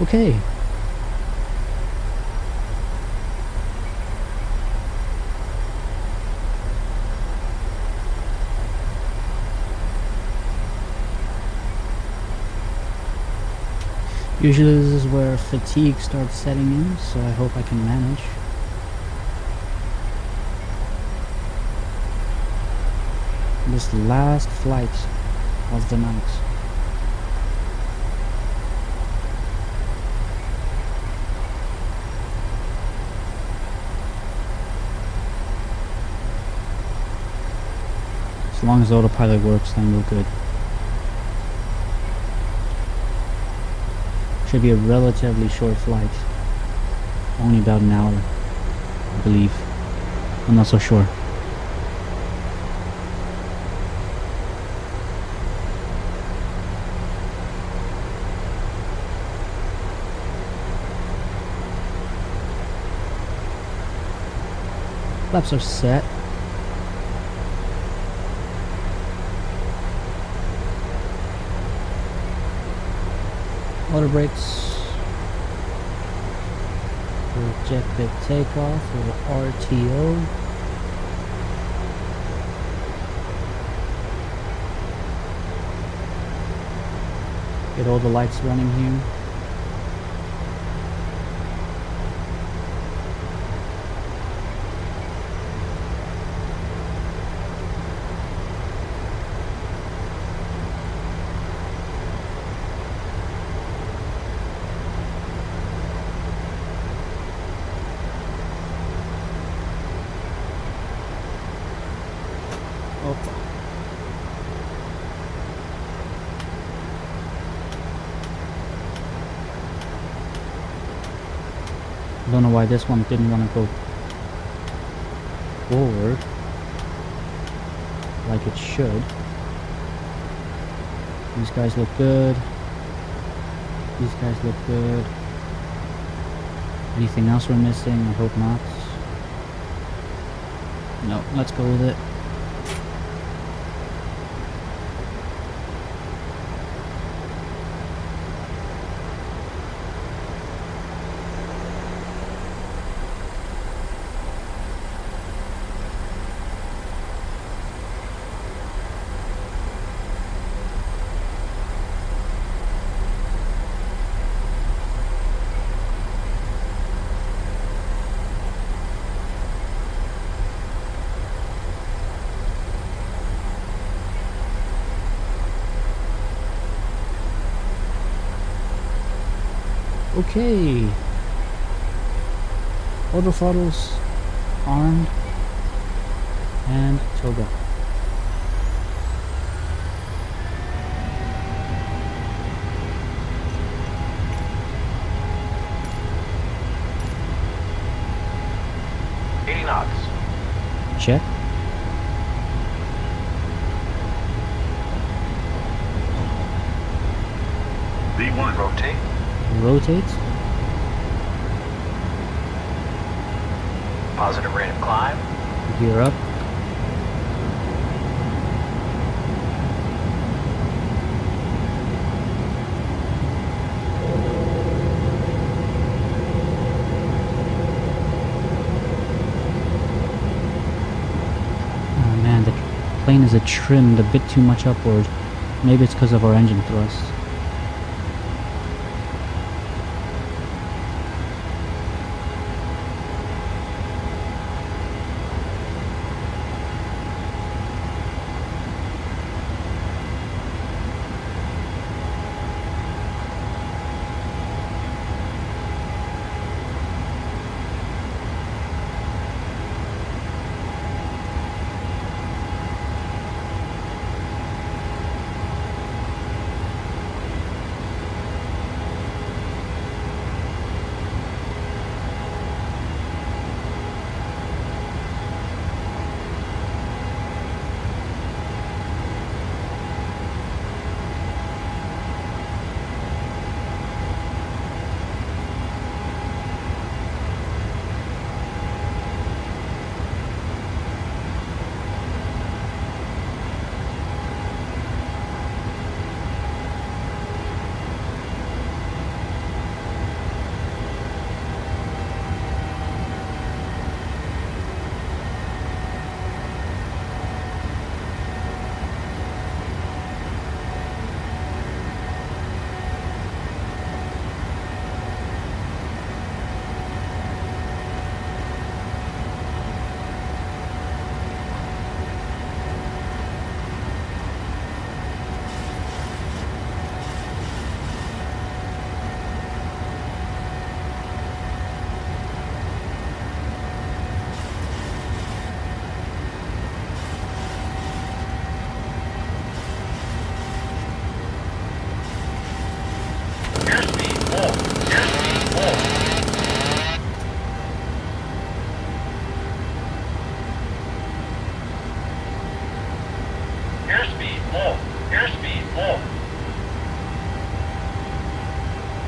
Speaker 1: Okay. Usually this is where fatigue starts setting in, so I hope I can manage. This last flight of the night. As long as autopilot works, then we're good. Should be a relatively short flight. Only about an hour, I believe. I'm not so sure. Flaps are set. Auto brakes. Jet bit takeoff with RTO. Get all the lights running here. I don't know why this one didn't want to go forward like it should. These guys look good. These guys look good. Anything else we're missing? I hope not. No, let's go with it. Okay. Auto throttles armed and toga. Check.
Speaker 4: V1. Rotate.
Speaker 1: Rotate.
Speaker 4: Positive rate of climb.
Speaker 1: Gear up. Oh man, the plane is trimmed a bit too much upward. Maybe it's because of our engine thrust.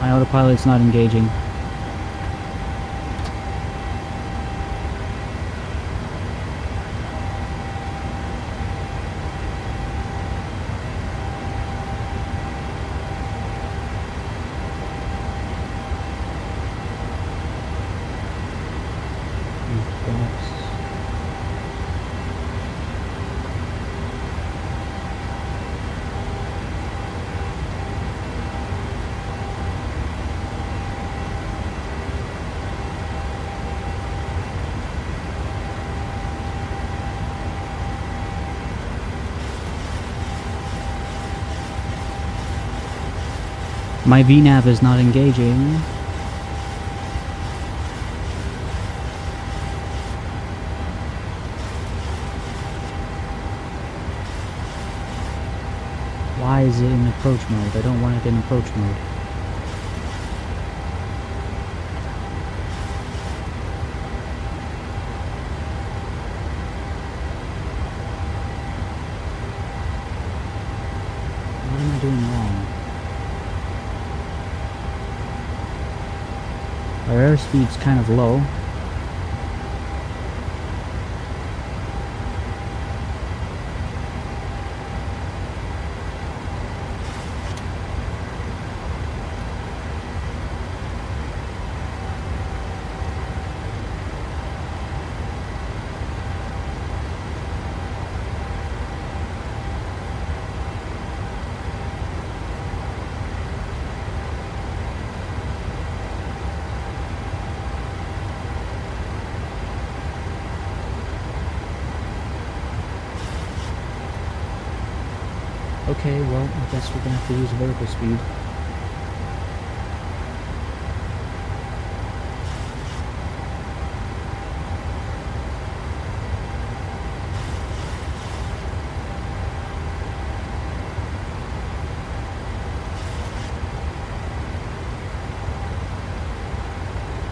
Speaker 1: My autopilot's not engaging. My VNav is not engaging. Why is it in approach mode? I don't want it in approach mode. What am I doing wrong? Our airspeed's kind of low. Okay, well, I guess we're gonna have to use vertical speed.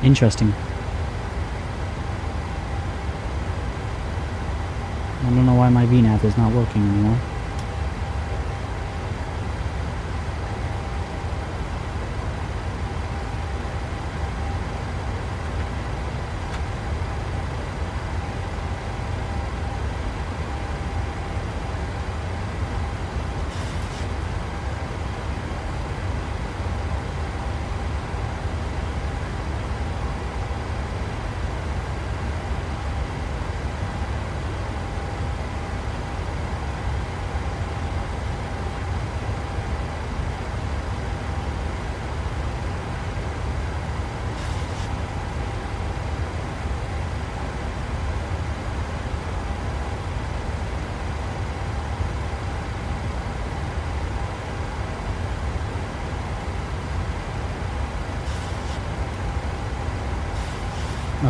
Speaker 1: Interesting. I don't know why my VNav is not working anymore.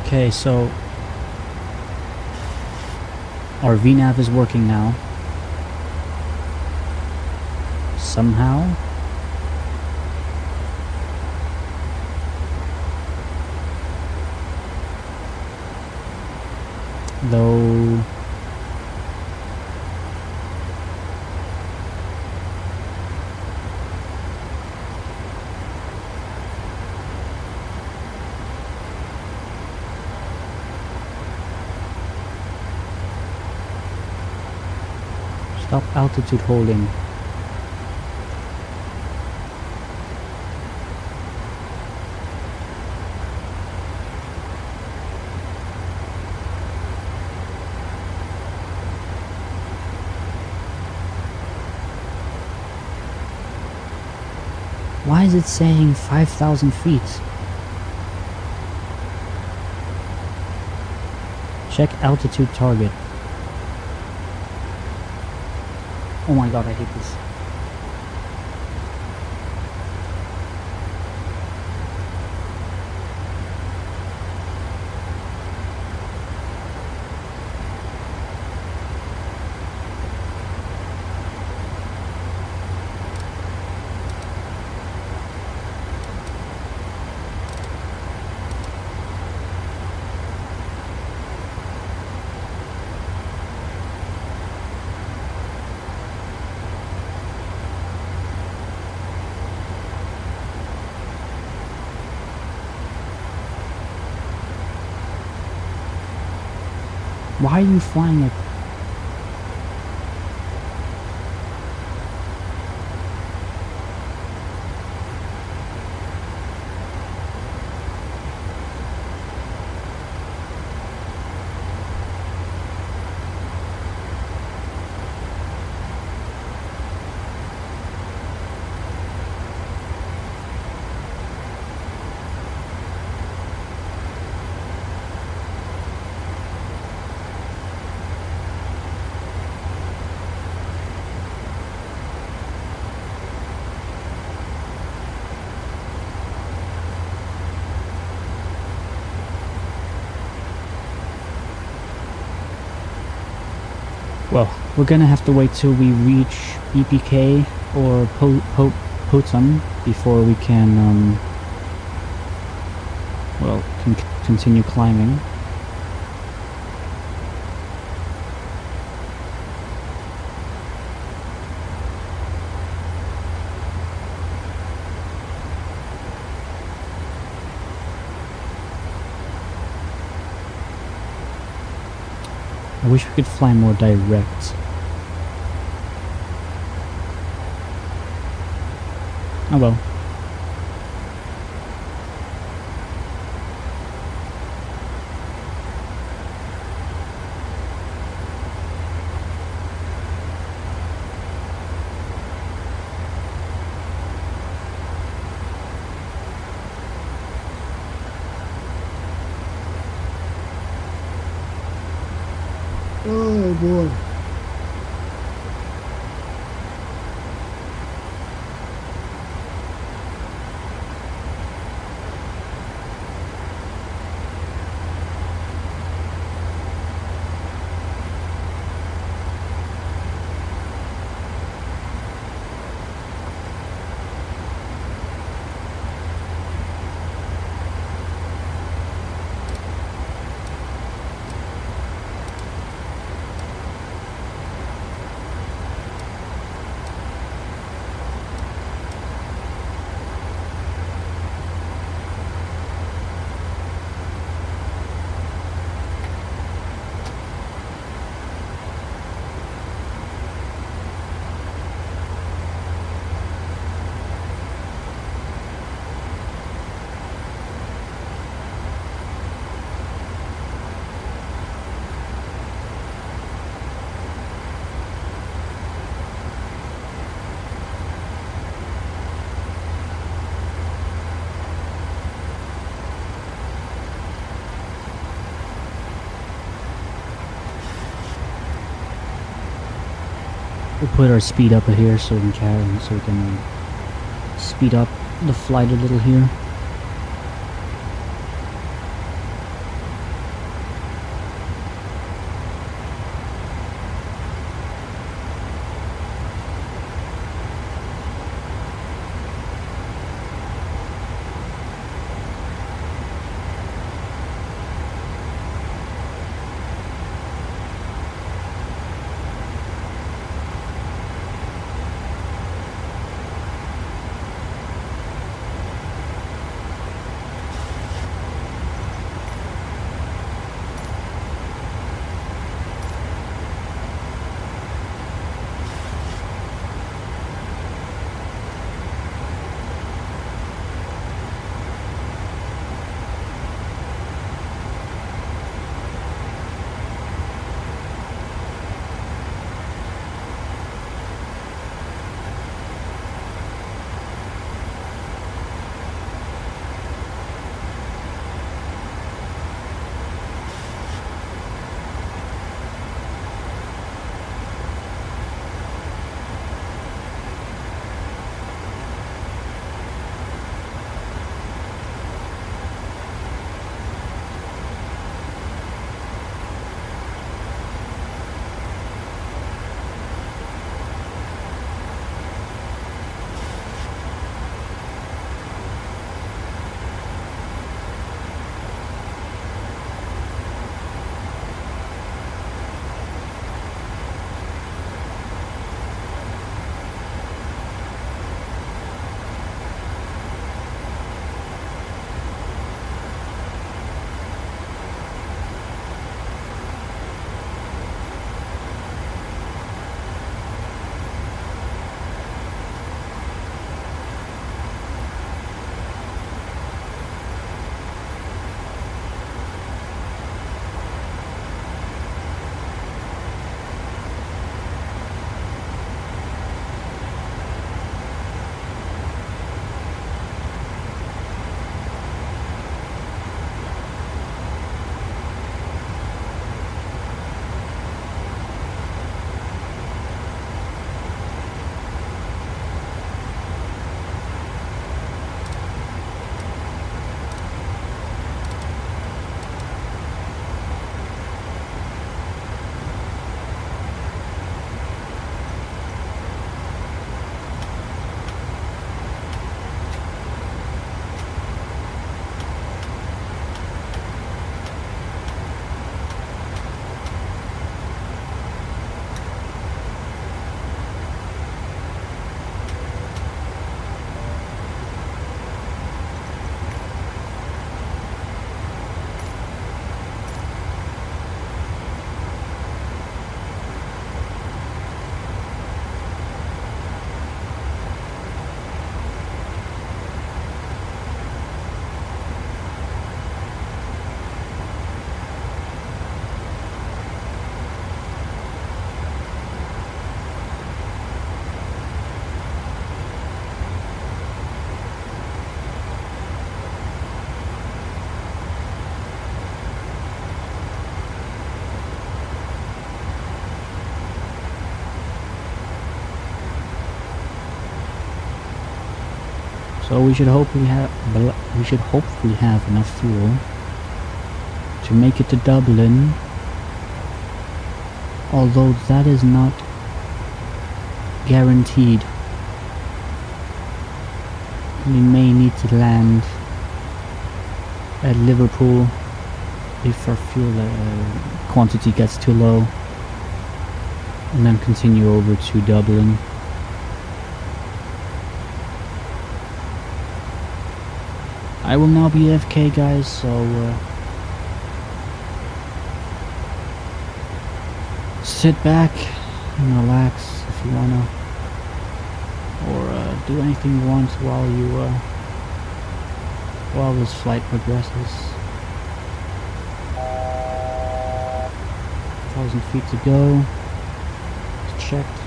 Speaker 1: Okay, so our VNav is working now. Somehow. Though stop altitude holding. Why is it saying 5,000 feet? Check altitude target. Oh my god, I hate this. Why are you flying like... Well, we're gonna have to wait till we reach EPK or Potsdam before we can, well, continue climbing. I wish we could fly more direct. Oh well. Oh boy. We'll put our speed up here so we can speed up the flight a little here. So we should hopefully have enough fuel to make it to Dublin. Although that is not guaranteed. We may need to land at Liverpool if our fuel quantity gets too low, and then continue over to Dublin. I will now be AFK, guys, so sit back and relax if you wanna, or do anything you want while this flight progresses. 1,000 feet to go. Just checked.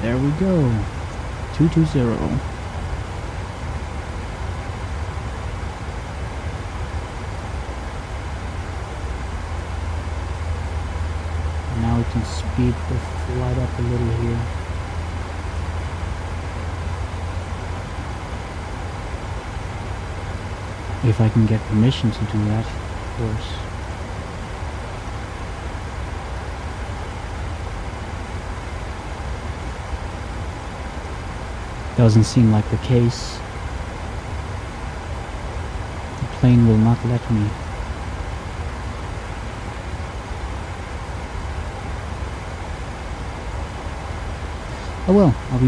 Speaker 1: There we go. 220. Now we can speed the flight up a little here. If I can get permission to do that, of course. Doesn't seem like the case. The plane will not let me. Oh well, I'll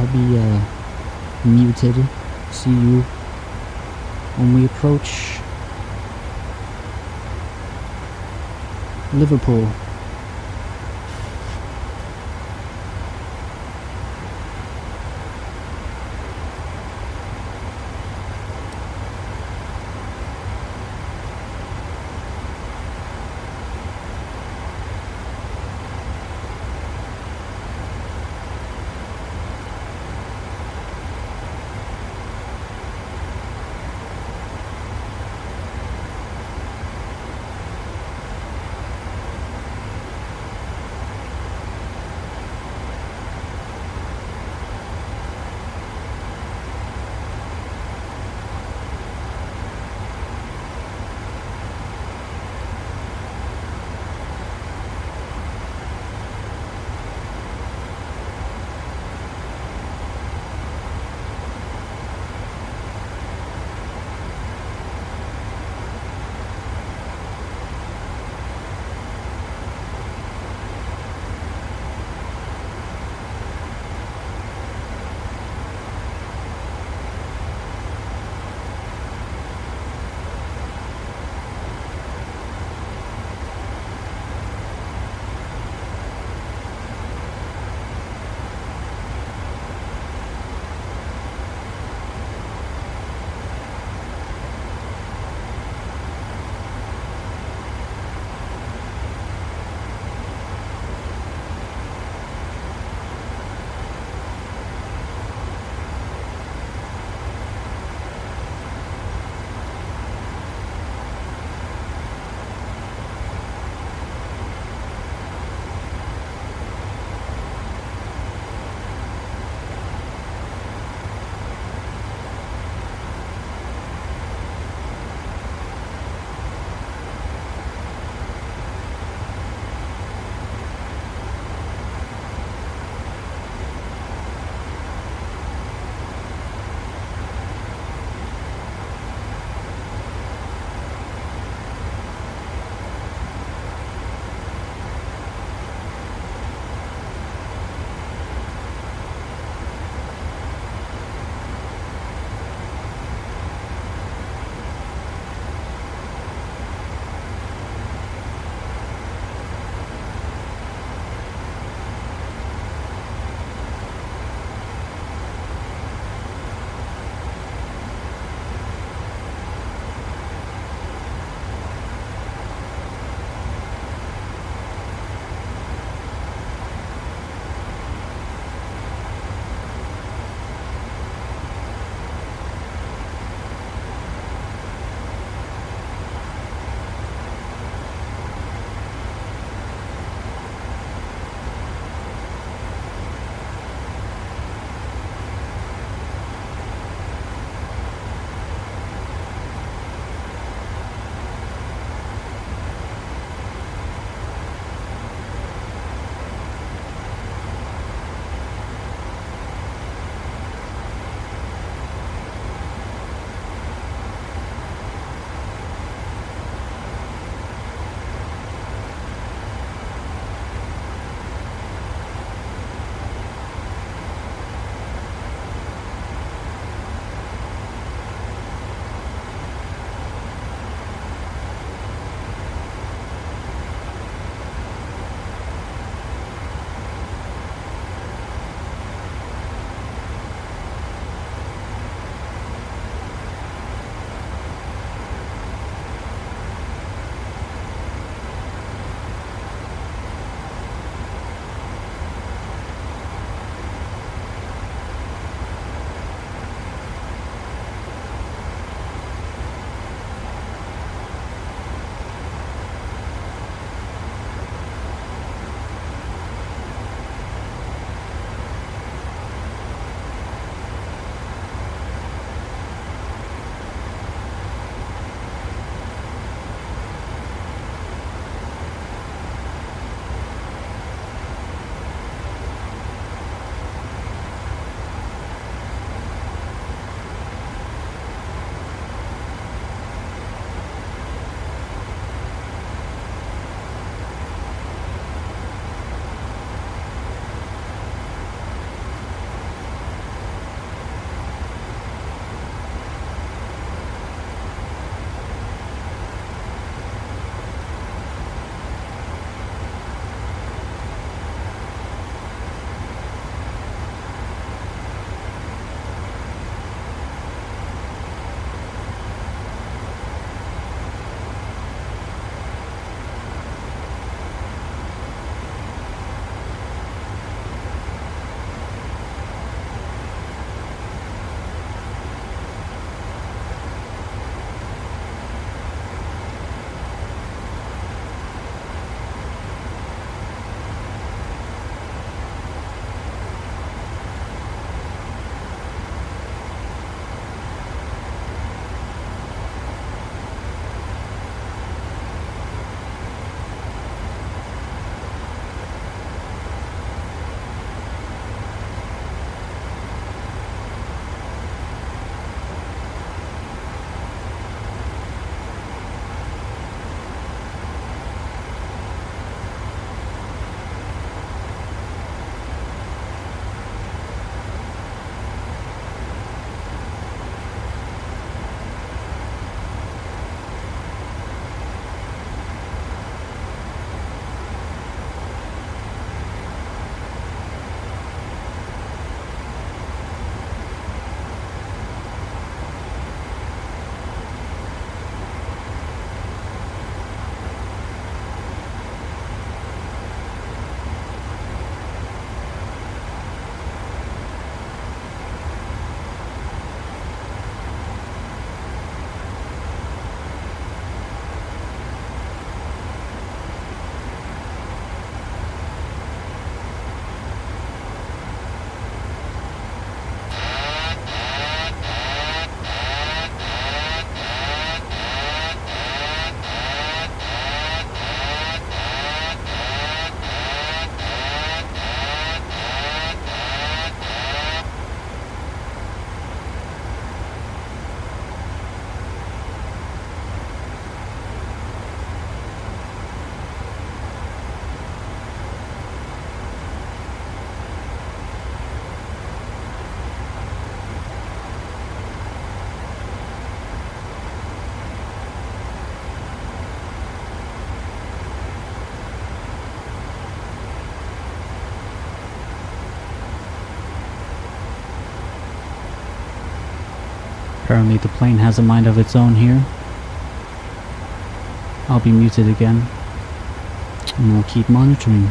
Speaker 1: be muted. See you when we approach Liverpool. Apparently the plane has a mind of its own here. I'll be muted again. And I'll keep monitoring.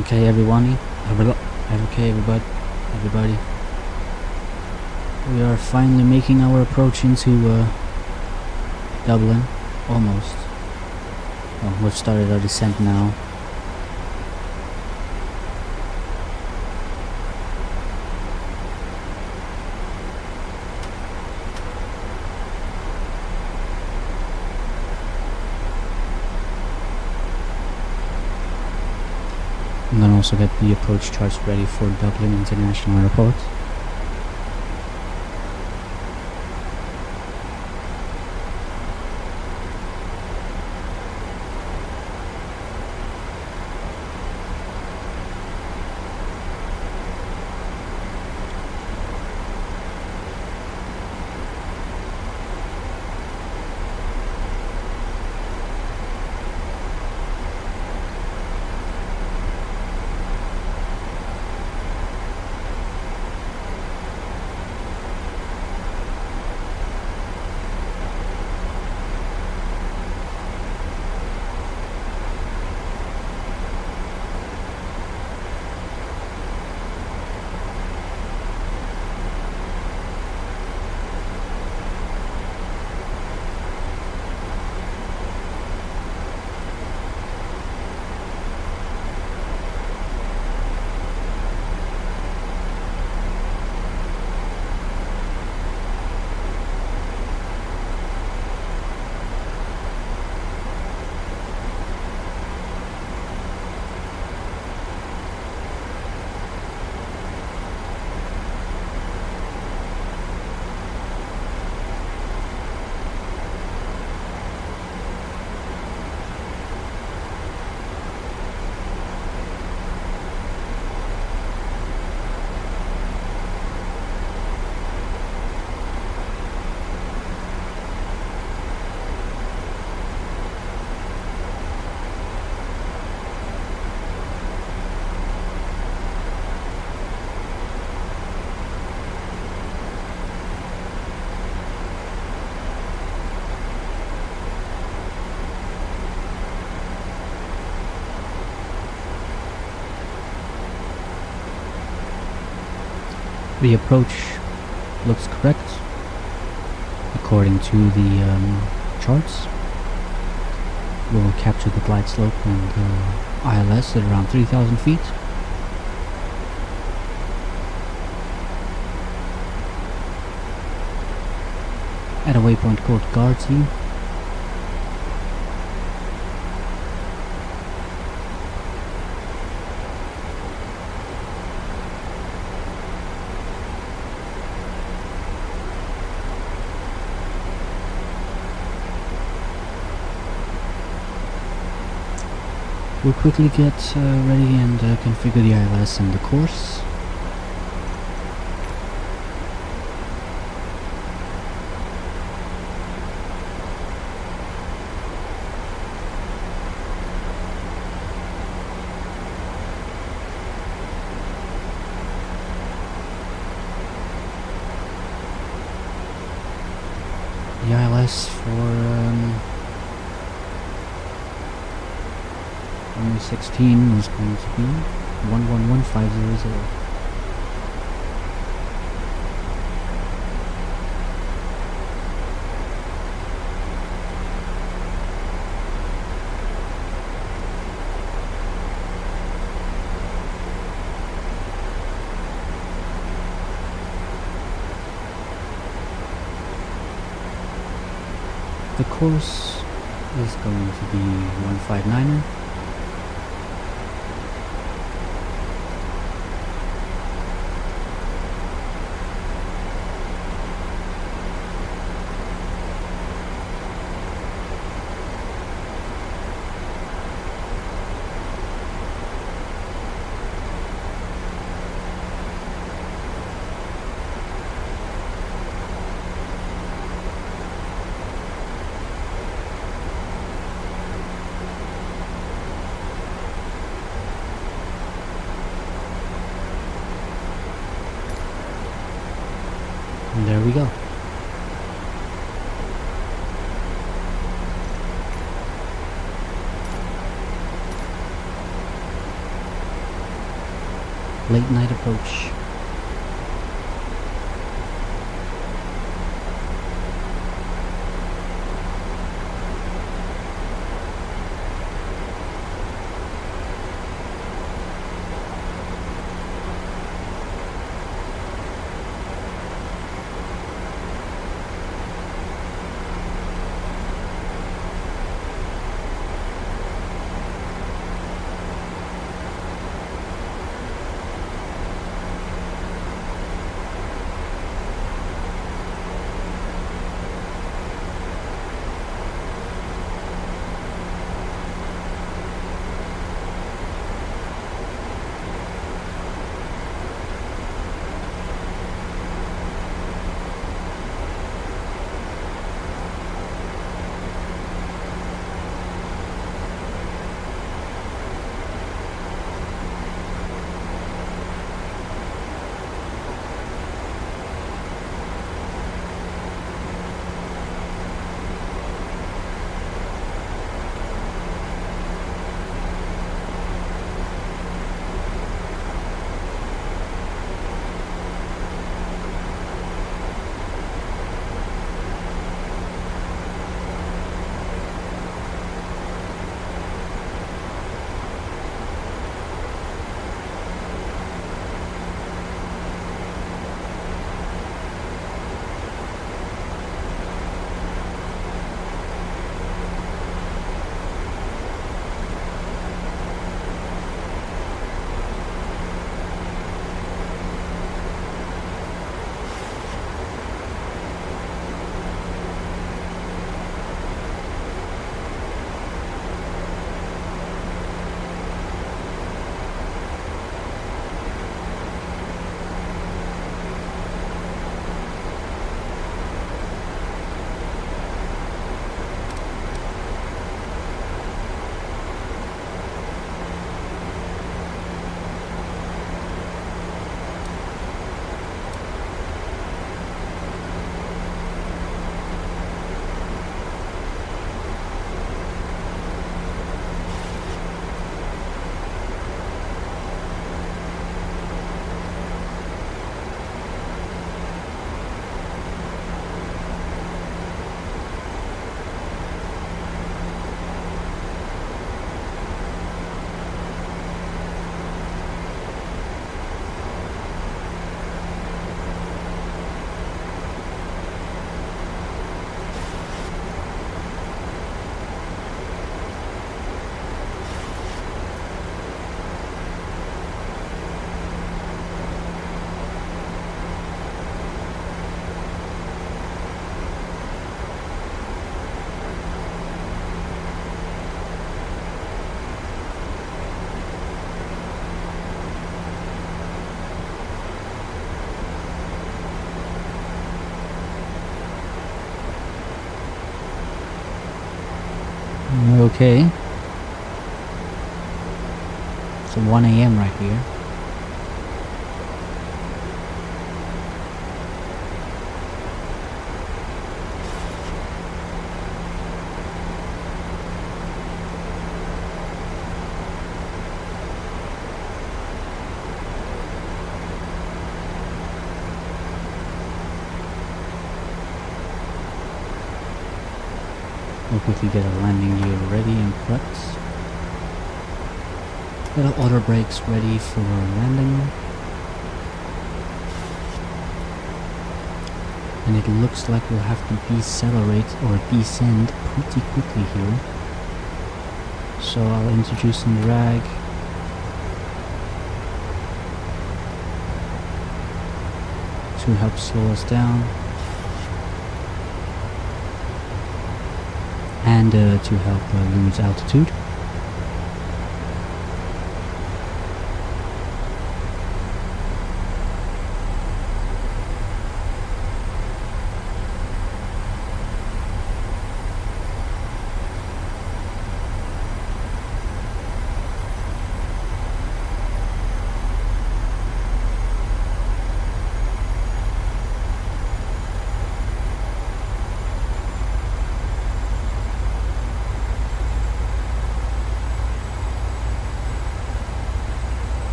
Speaker 5: Okay, everybody. Okay, everybody. We are finally making our approach into Dublin. Almost. Well, we've started our descent now. I'm gonna also get the approach charts ready for Dublin International Airport. The approach looks correct according to the charts. We'll capture the glide slope and ILS at around 3,000 feet. At a waypoint called Garty. We'll quickly get ready and configure the ILS and the course. The ILS for 2016 is going to be 111500. The course is going to be 159er. And there we go. late night approach. Okay. It's 1 a.m. right here. We'll quickly get a landing gear ready and prepped. Get our auto brakes ready for landing. And it looks like we'll have to decelerate or descend pretty quickly here. So I'll introduce some drag. To help slow us down. And to help lose altitude.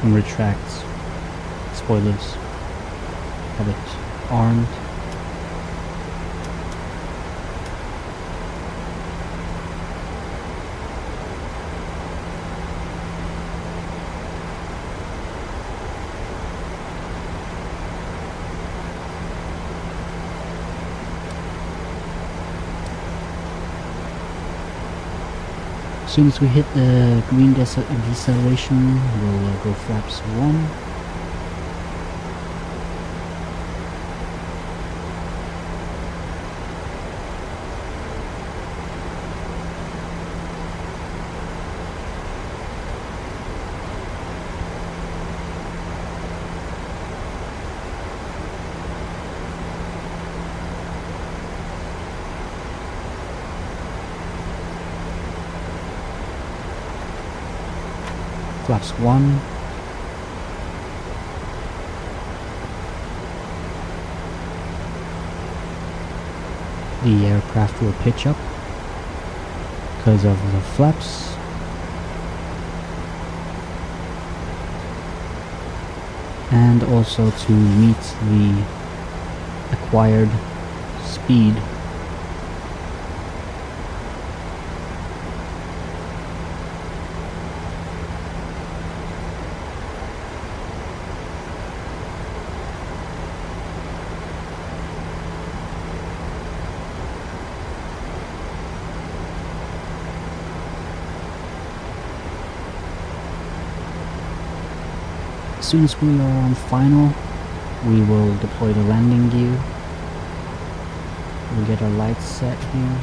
Speaker 5: and retract spoilers. Have it armed. As soon as we hit the green deceleration, we'll go flaps 1. Flaps 1. The aircraft will pitch up because of the flaps. And also to meet the acquired speed. As soon as we are on final, we will deploy the landing gear. We'll get our lights set here.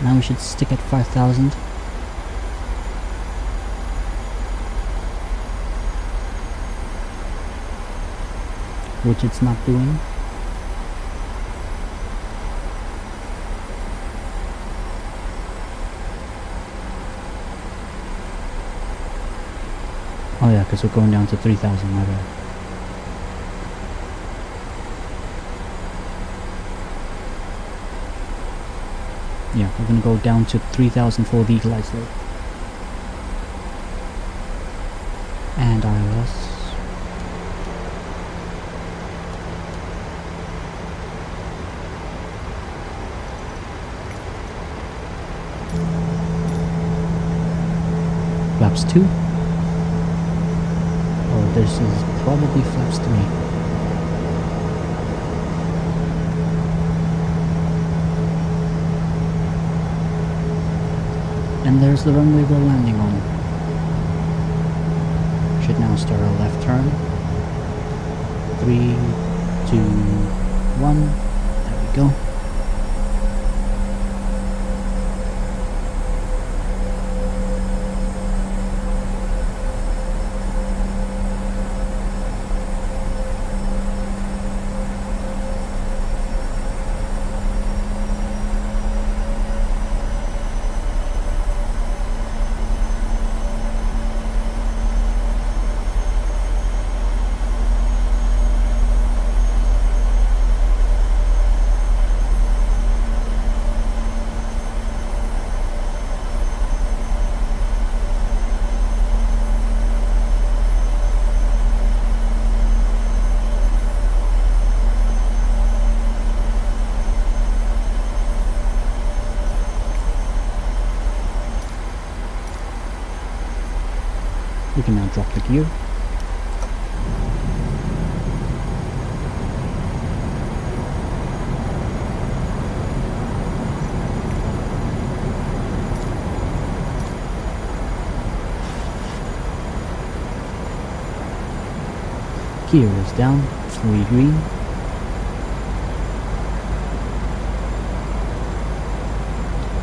Speaker 5: Now we should stick at 5,000. Which it's not doing. Oh yeah, because we're going down to 3,000, my bad. Yeah, we're gonna go down to 3,000 for the glide slope. And ILS. Flaps 2. Oh, this is probably flaps 3. And there's the runway we're landing on. Should now start our left turn. 3, 2, 1. There we go. You can now drop the gear. Gear is down, 3 green.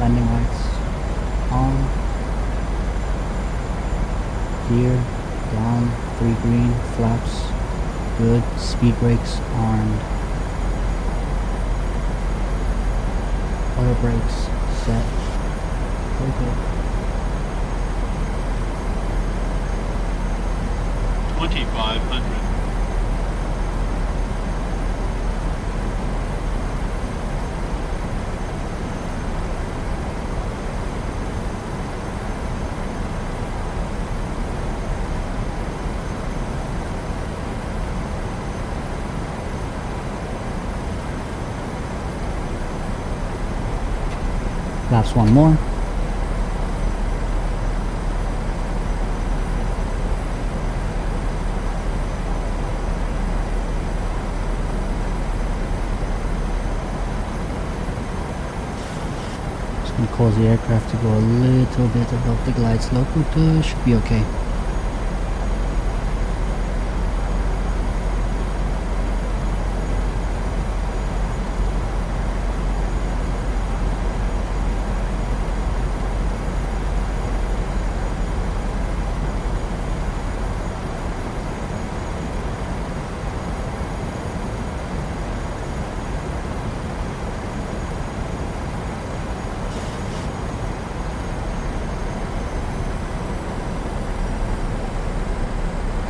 Speaker 5: Landing lights on. Gear down, 3 green, flaps good, speed brakes armed. Oil brakes set. Okay.
Speaker 3: 2,500.
Speaker 5: Laps one more. Just gonna cause the aircraft to go a little bit above the glide slope, but should be okay.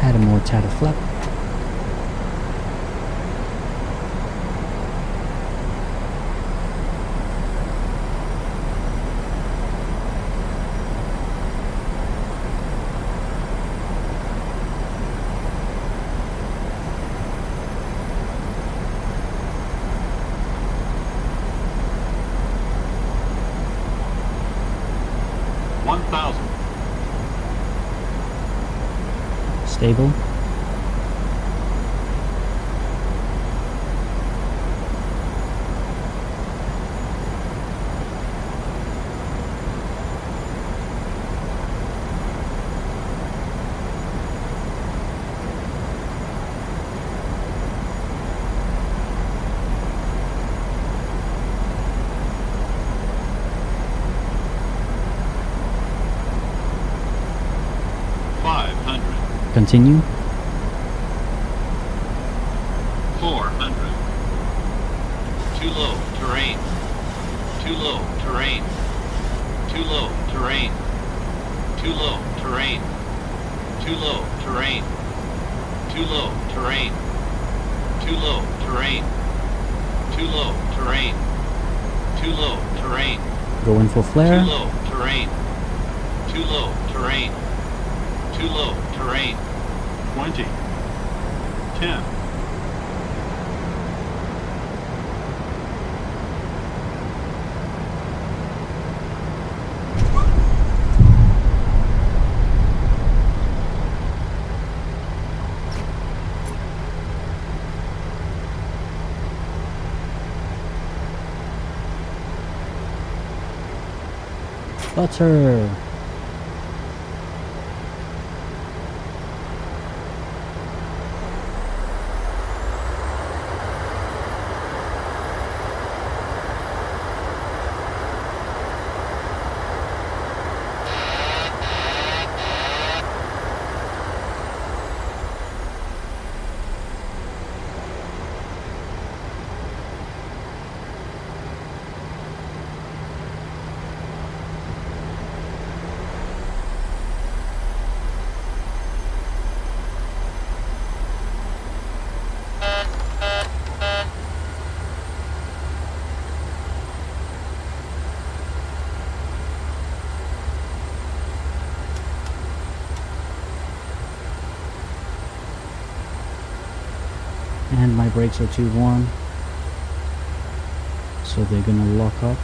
Speaker 5: Add a more tattered flap. Stable. Continue.
Speaker 3: 400. Too low, terrain. Too low, terrain. Too low, terrain. Too low, terrain. Too low, terrain. Too low, terrain. Too low, terrain. Too low, terrain. Too low, terrain.
Speaker 5: Go in for flare.
Speaker 3: Too low, terrain. Too low, terrain. Too low, terrain. 20. 10.
Speaker 5: Butter. And my brakes are too warm, so they're gonna lock up.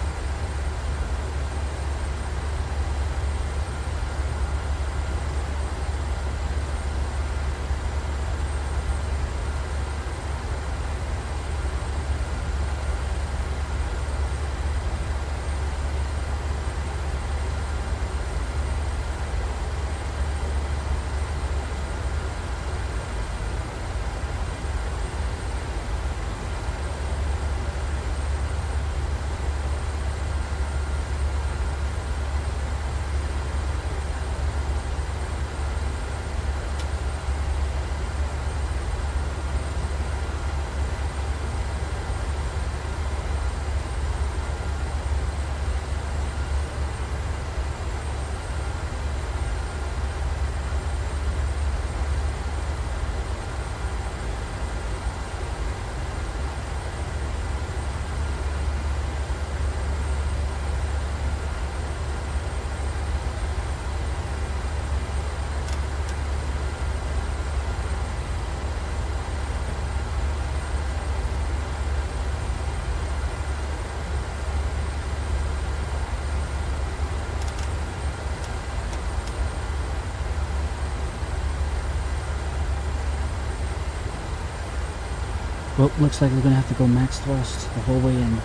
Speaker 5: Well, looks like we're gonna have to go max thrust the whole way in.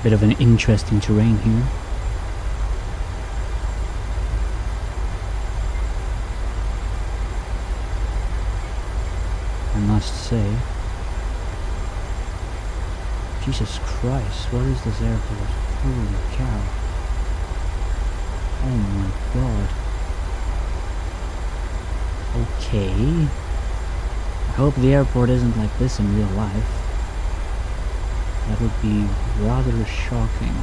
Speaker 5: Bit of an interesting terrain here. I must say. Jesus Christ, what is this airport? Holy cow. Oh my god. Okay. I hope the airport isn't like this in real life. That would be rather shocking.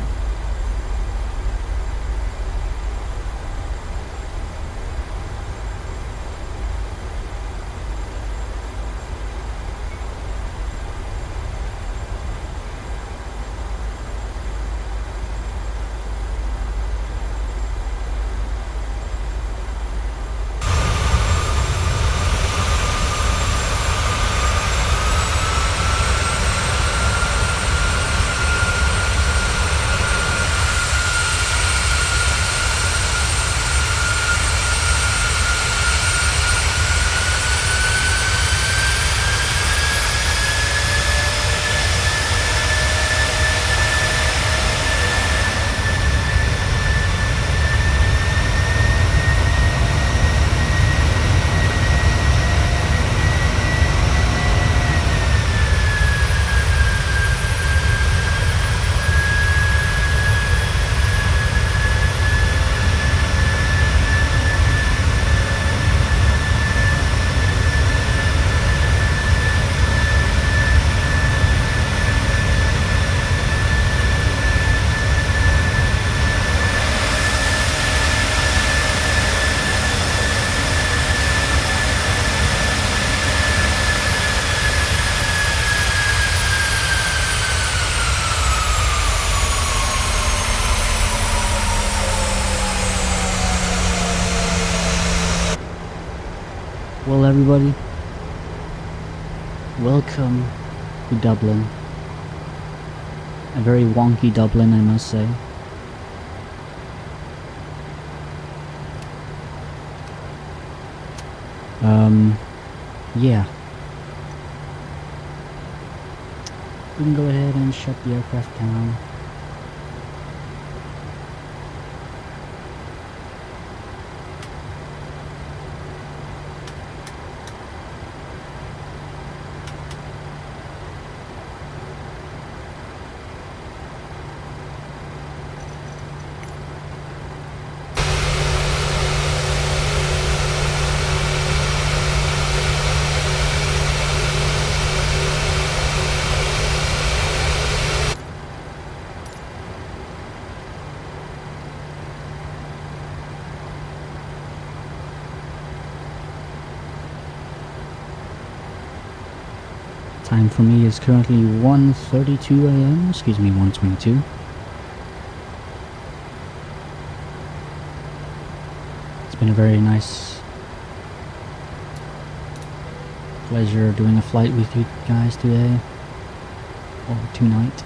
Speaker 5: Well, everybody, welcome to Dublin. A very wonky Dublin, I must say. Yeah. We can go ahead and shut the aircraft down. Time for me is currently 1:32 AM, excuse me, 1:22. It's been a very nice pleasure doing a flight with you guys today, or tonight.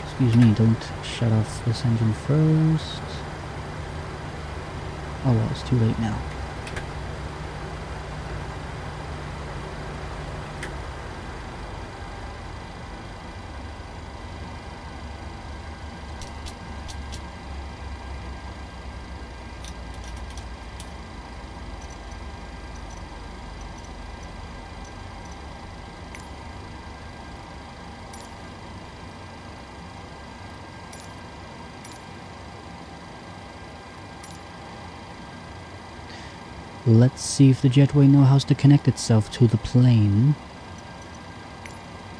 Speaker 5: Excuse me, don't shut off this engine first. Oh well, it's too late now. Let's see if the jetway knows how to connect itself to the plane.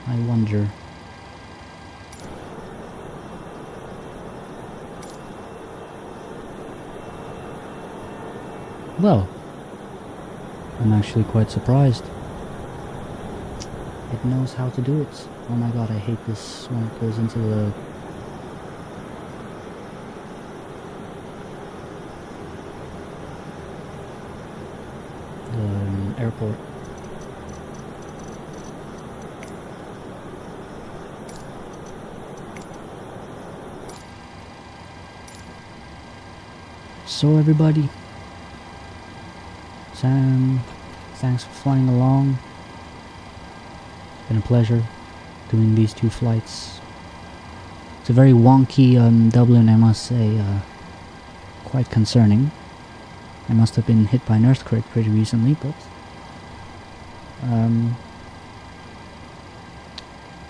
Speaker 5: I wonder. Well, I'm actually quite surprised. It knows how to do it. Oh my god, I hate this when it goes into the... airport. So everybody, Sam, thanks for flying along. It's been a pleasure doing these 2 flights. It's a very wonky Dublin, I must say, quite concerning. I must have been hit by an earthquake pretty recently, but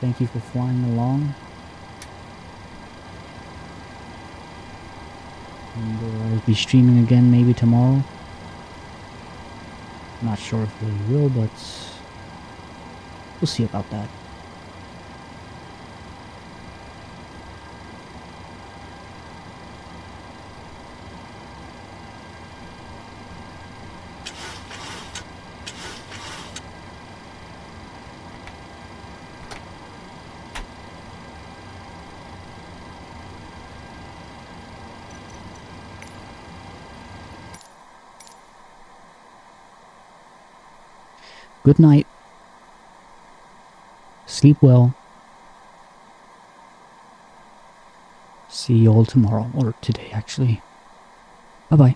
Speaker 5: thank you for flying along. And I'll be streaming again maybe tomorrow. Not sure if we will, but we'll see about that. Good night. Sleep well. See you all tomorrow, or today actually. Bye bye.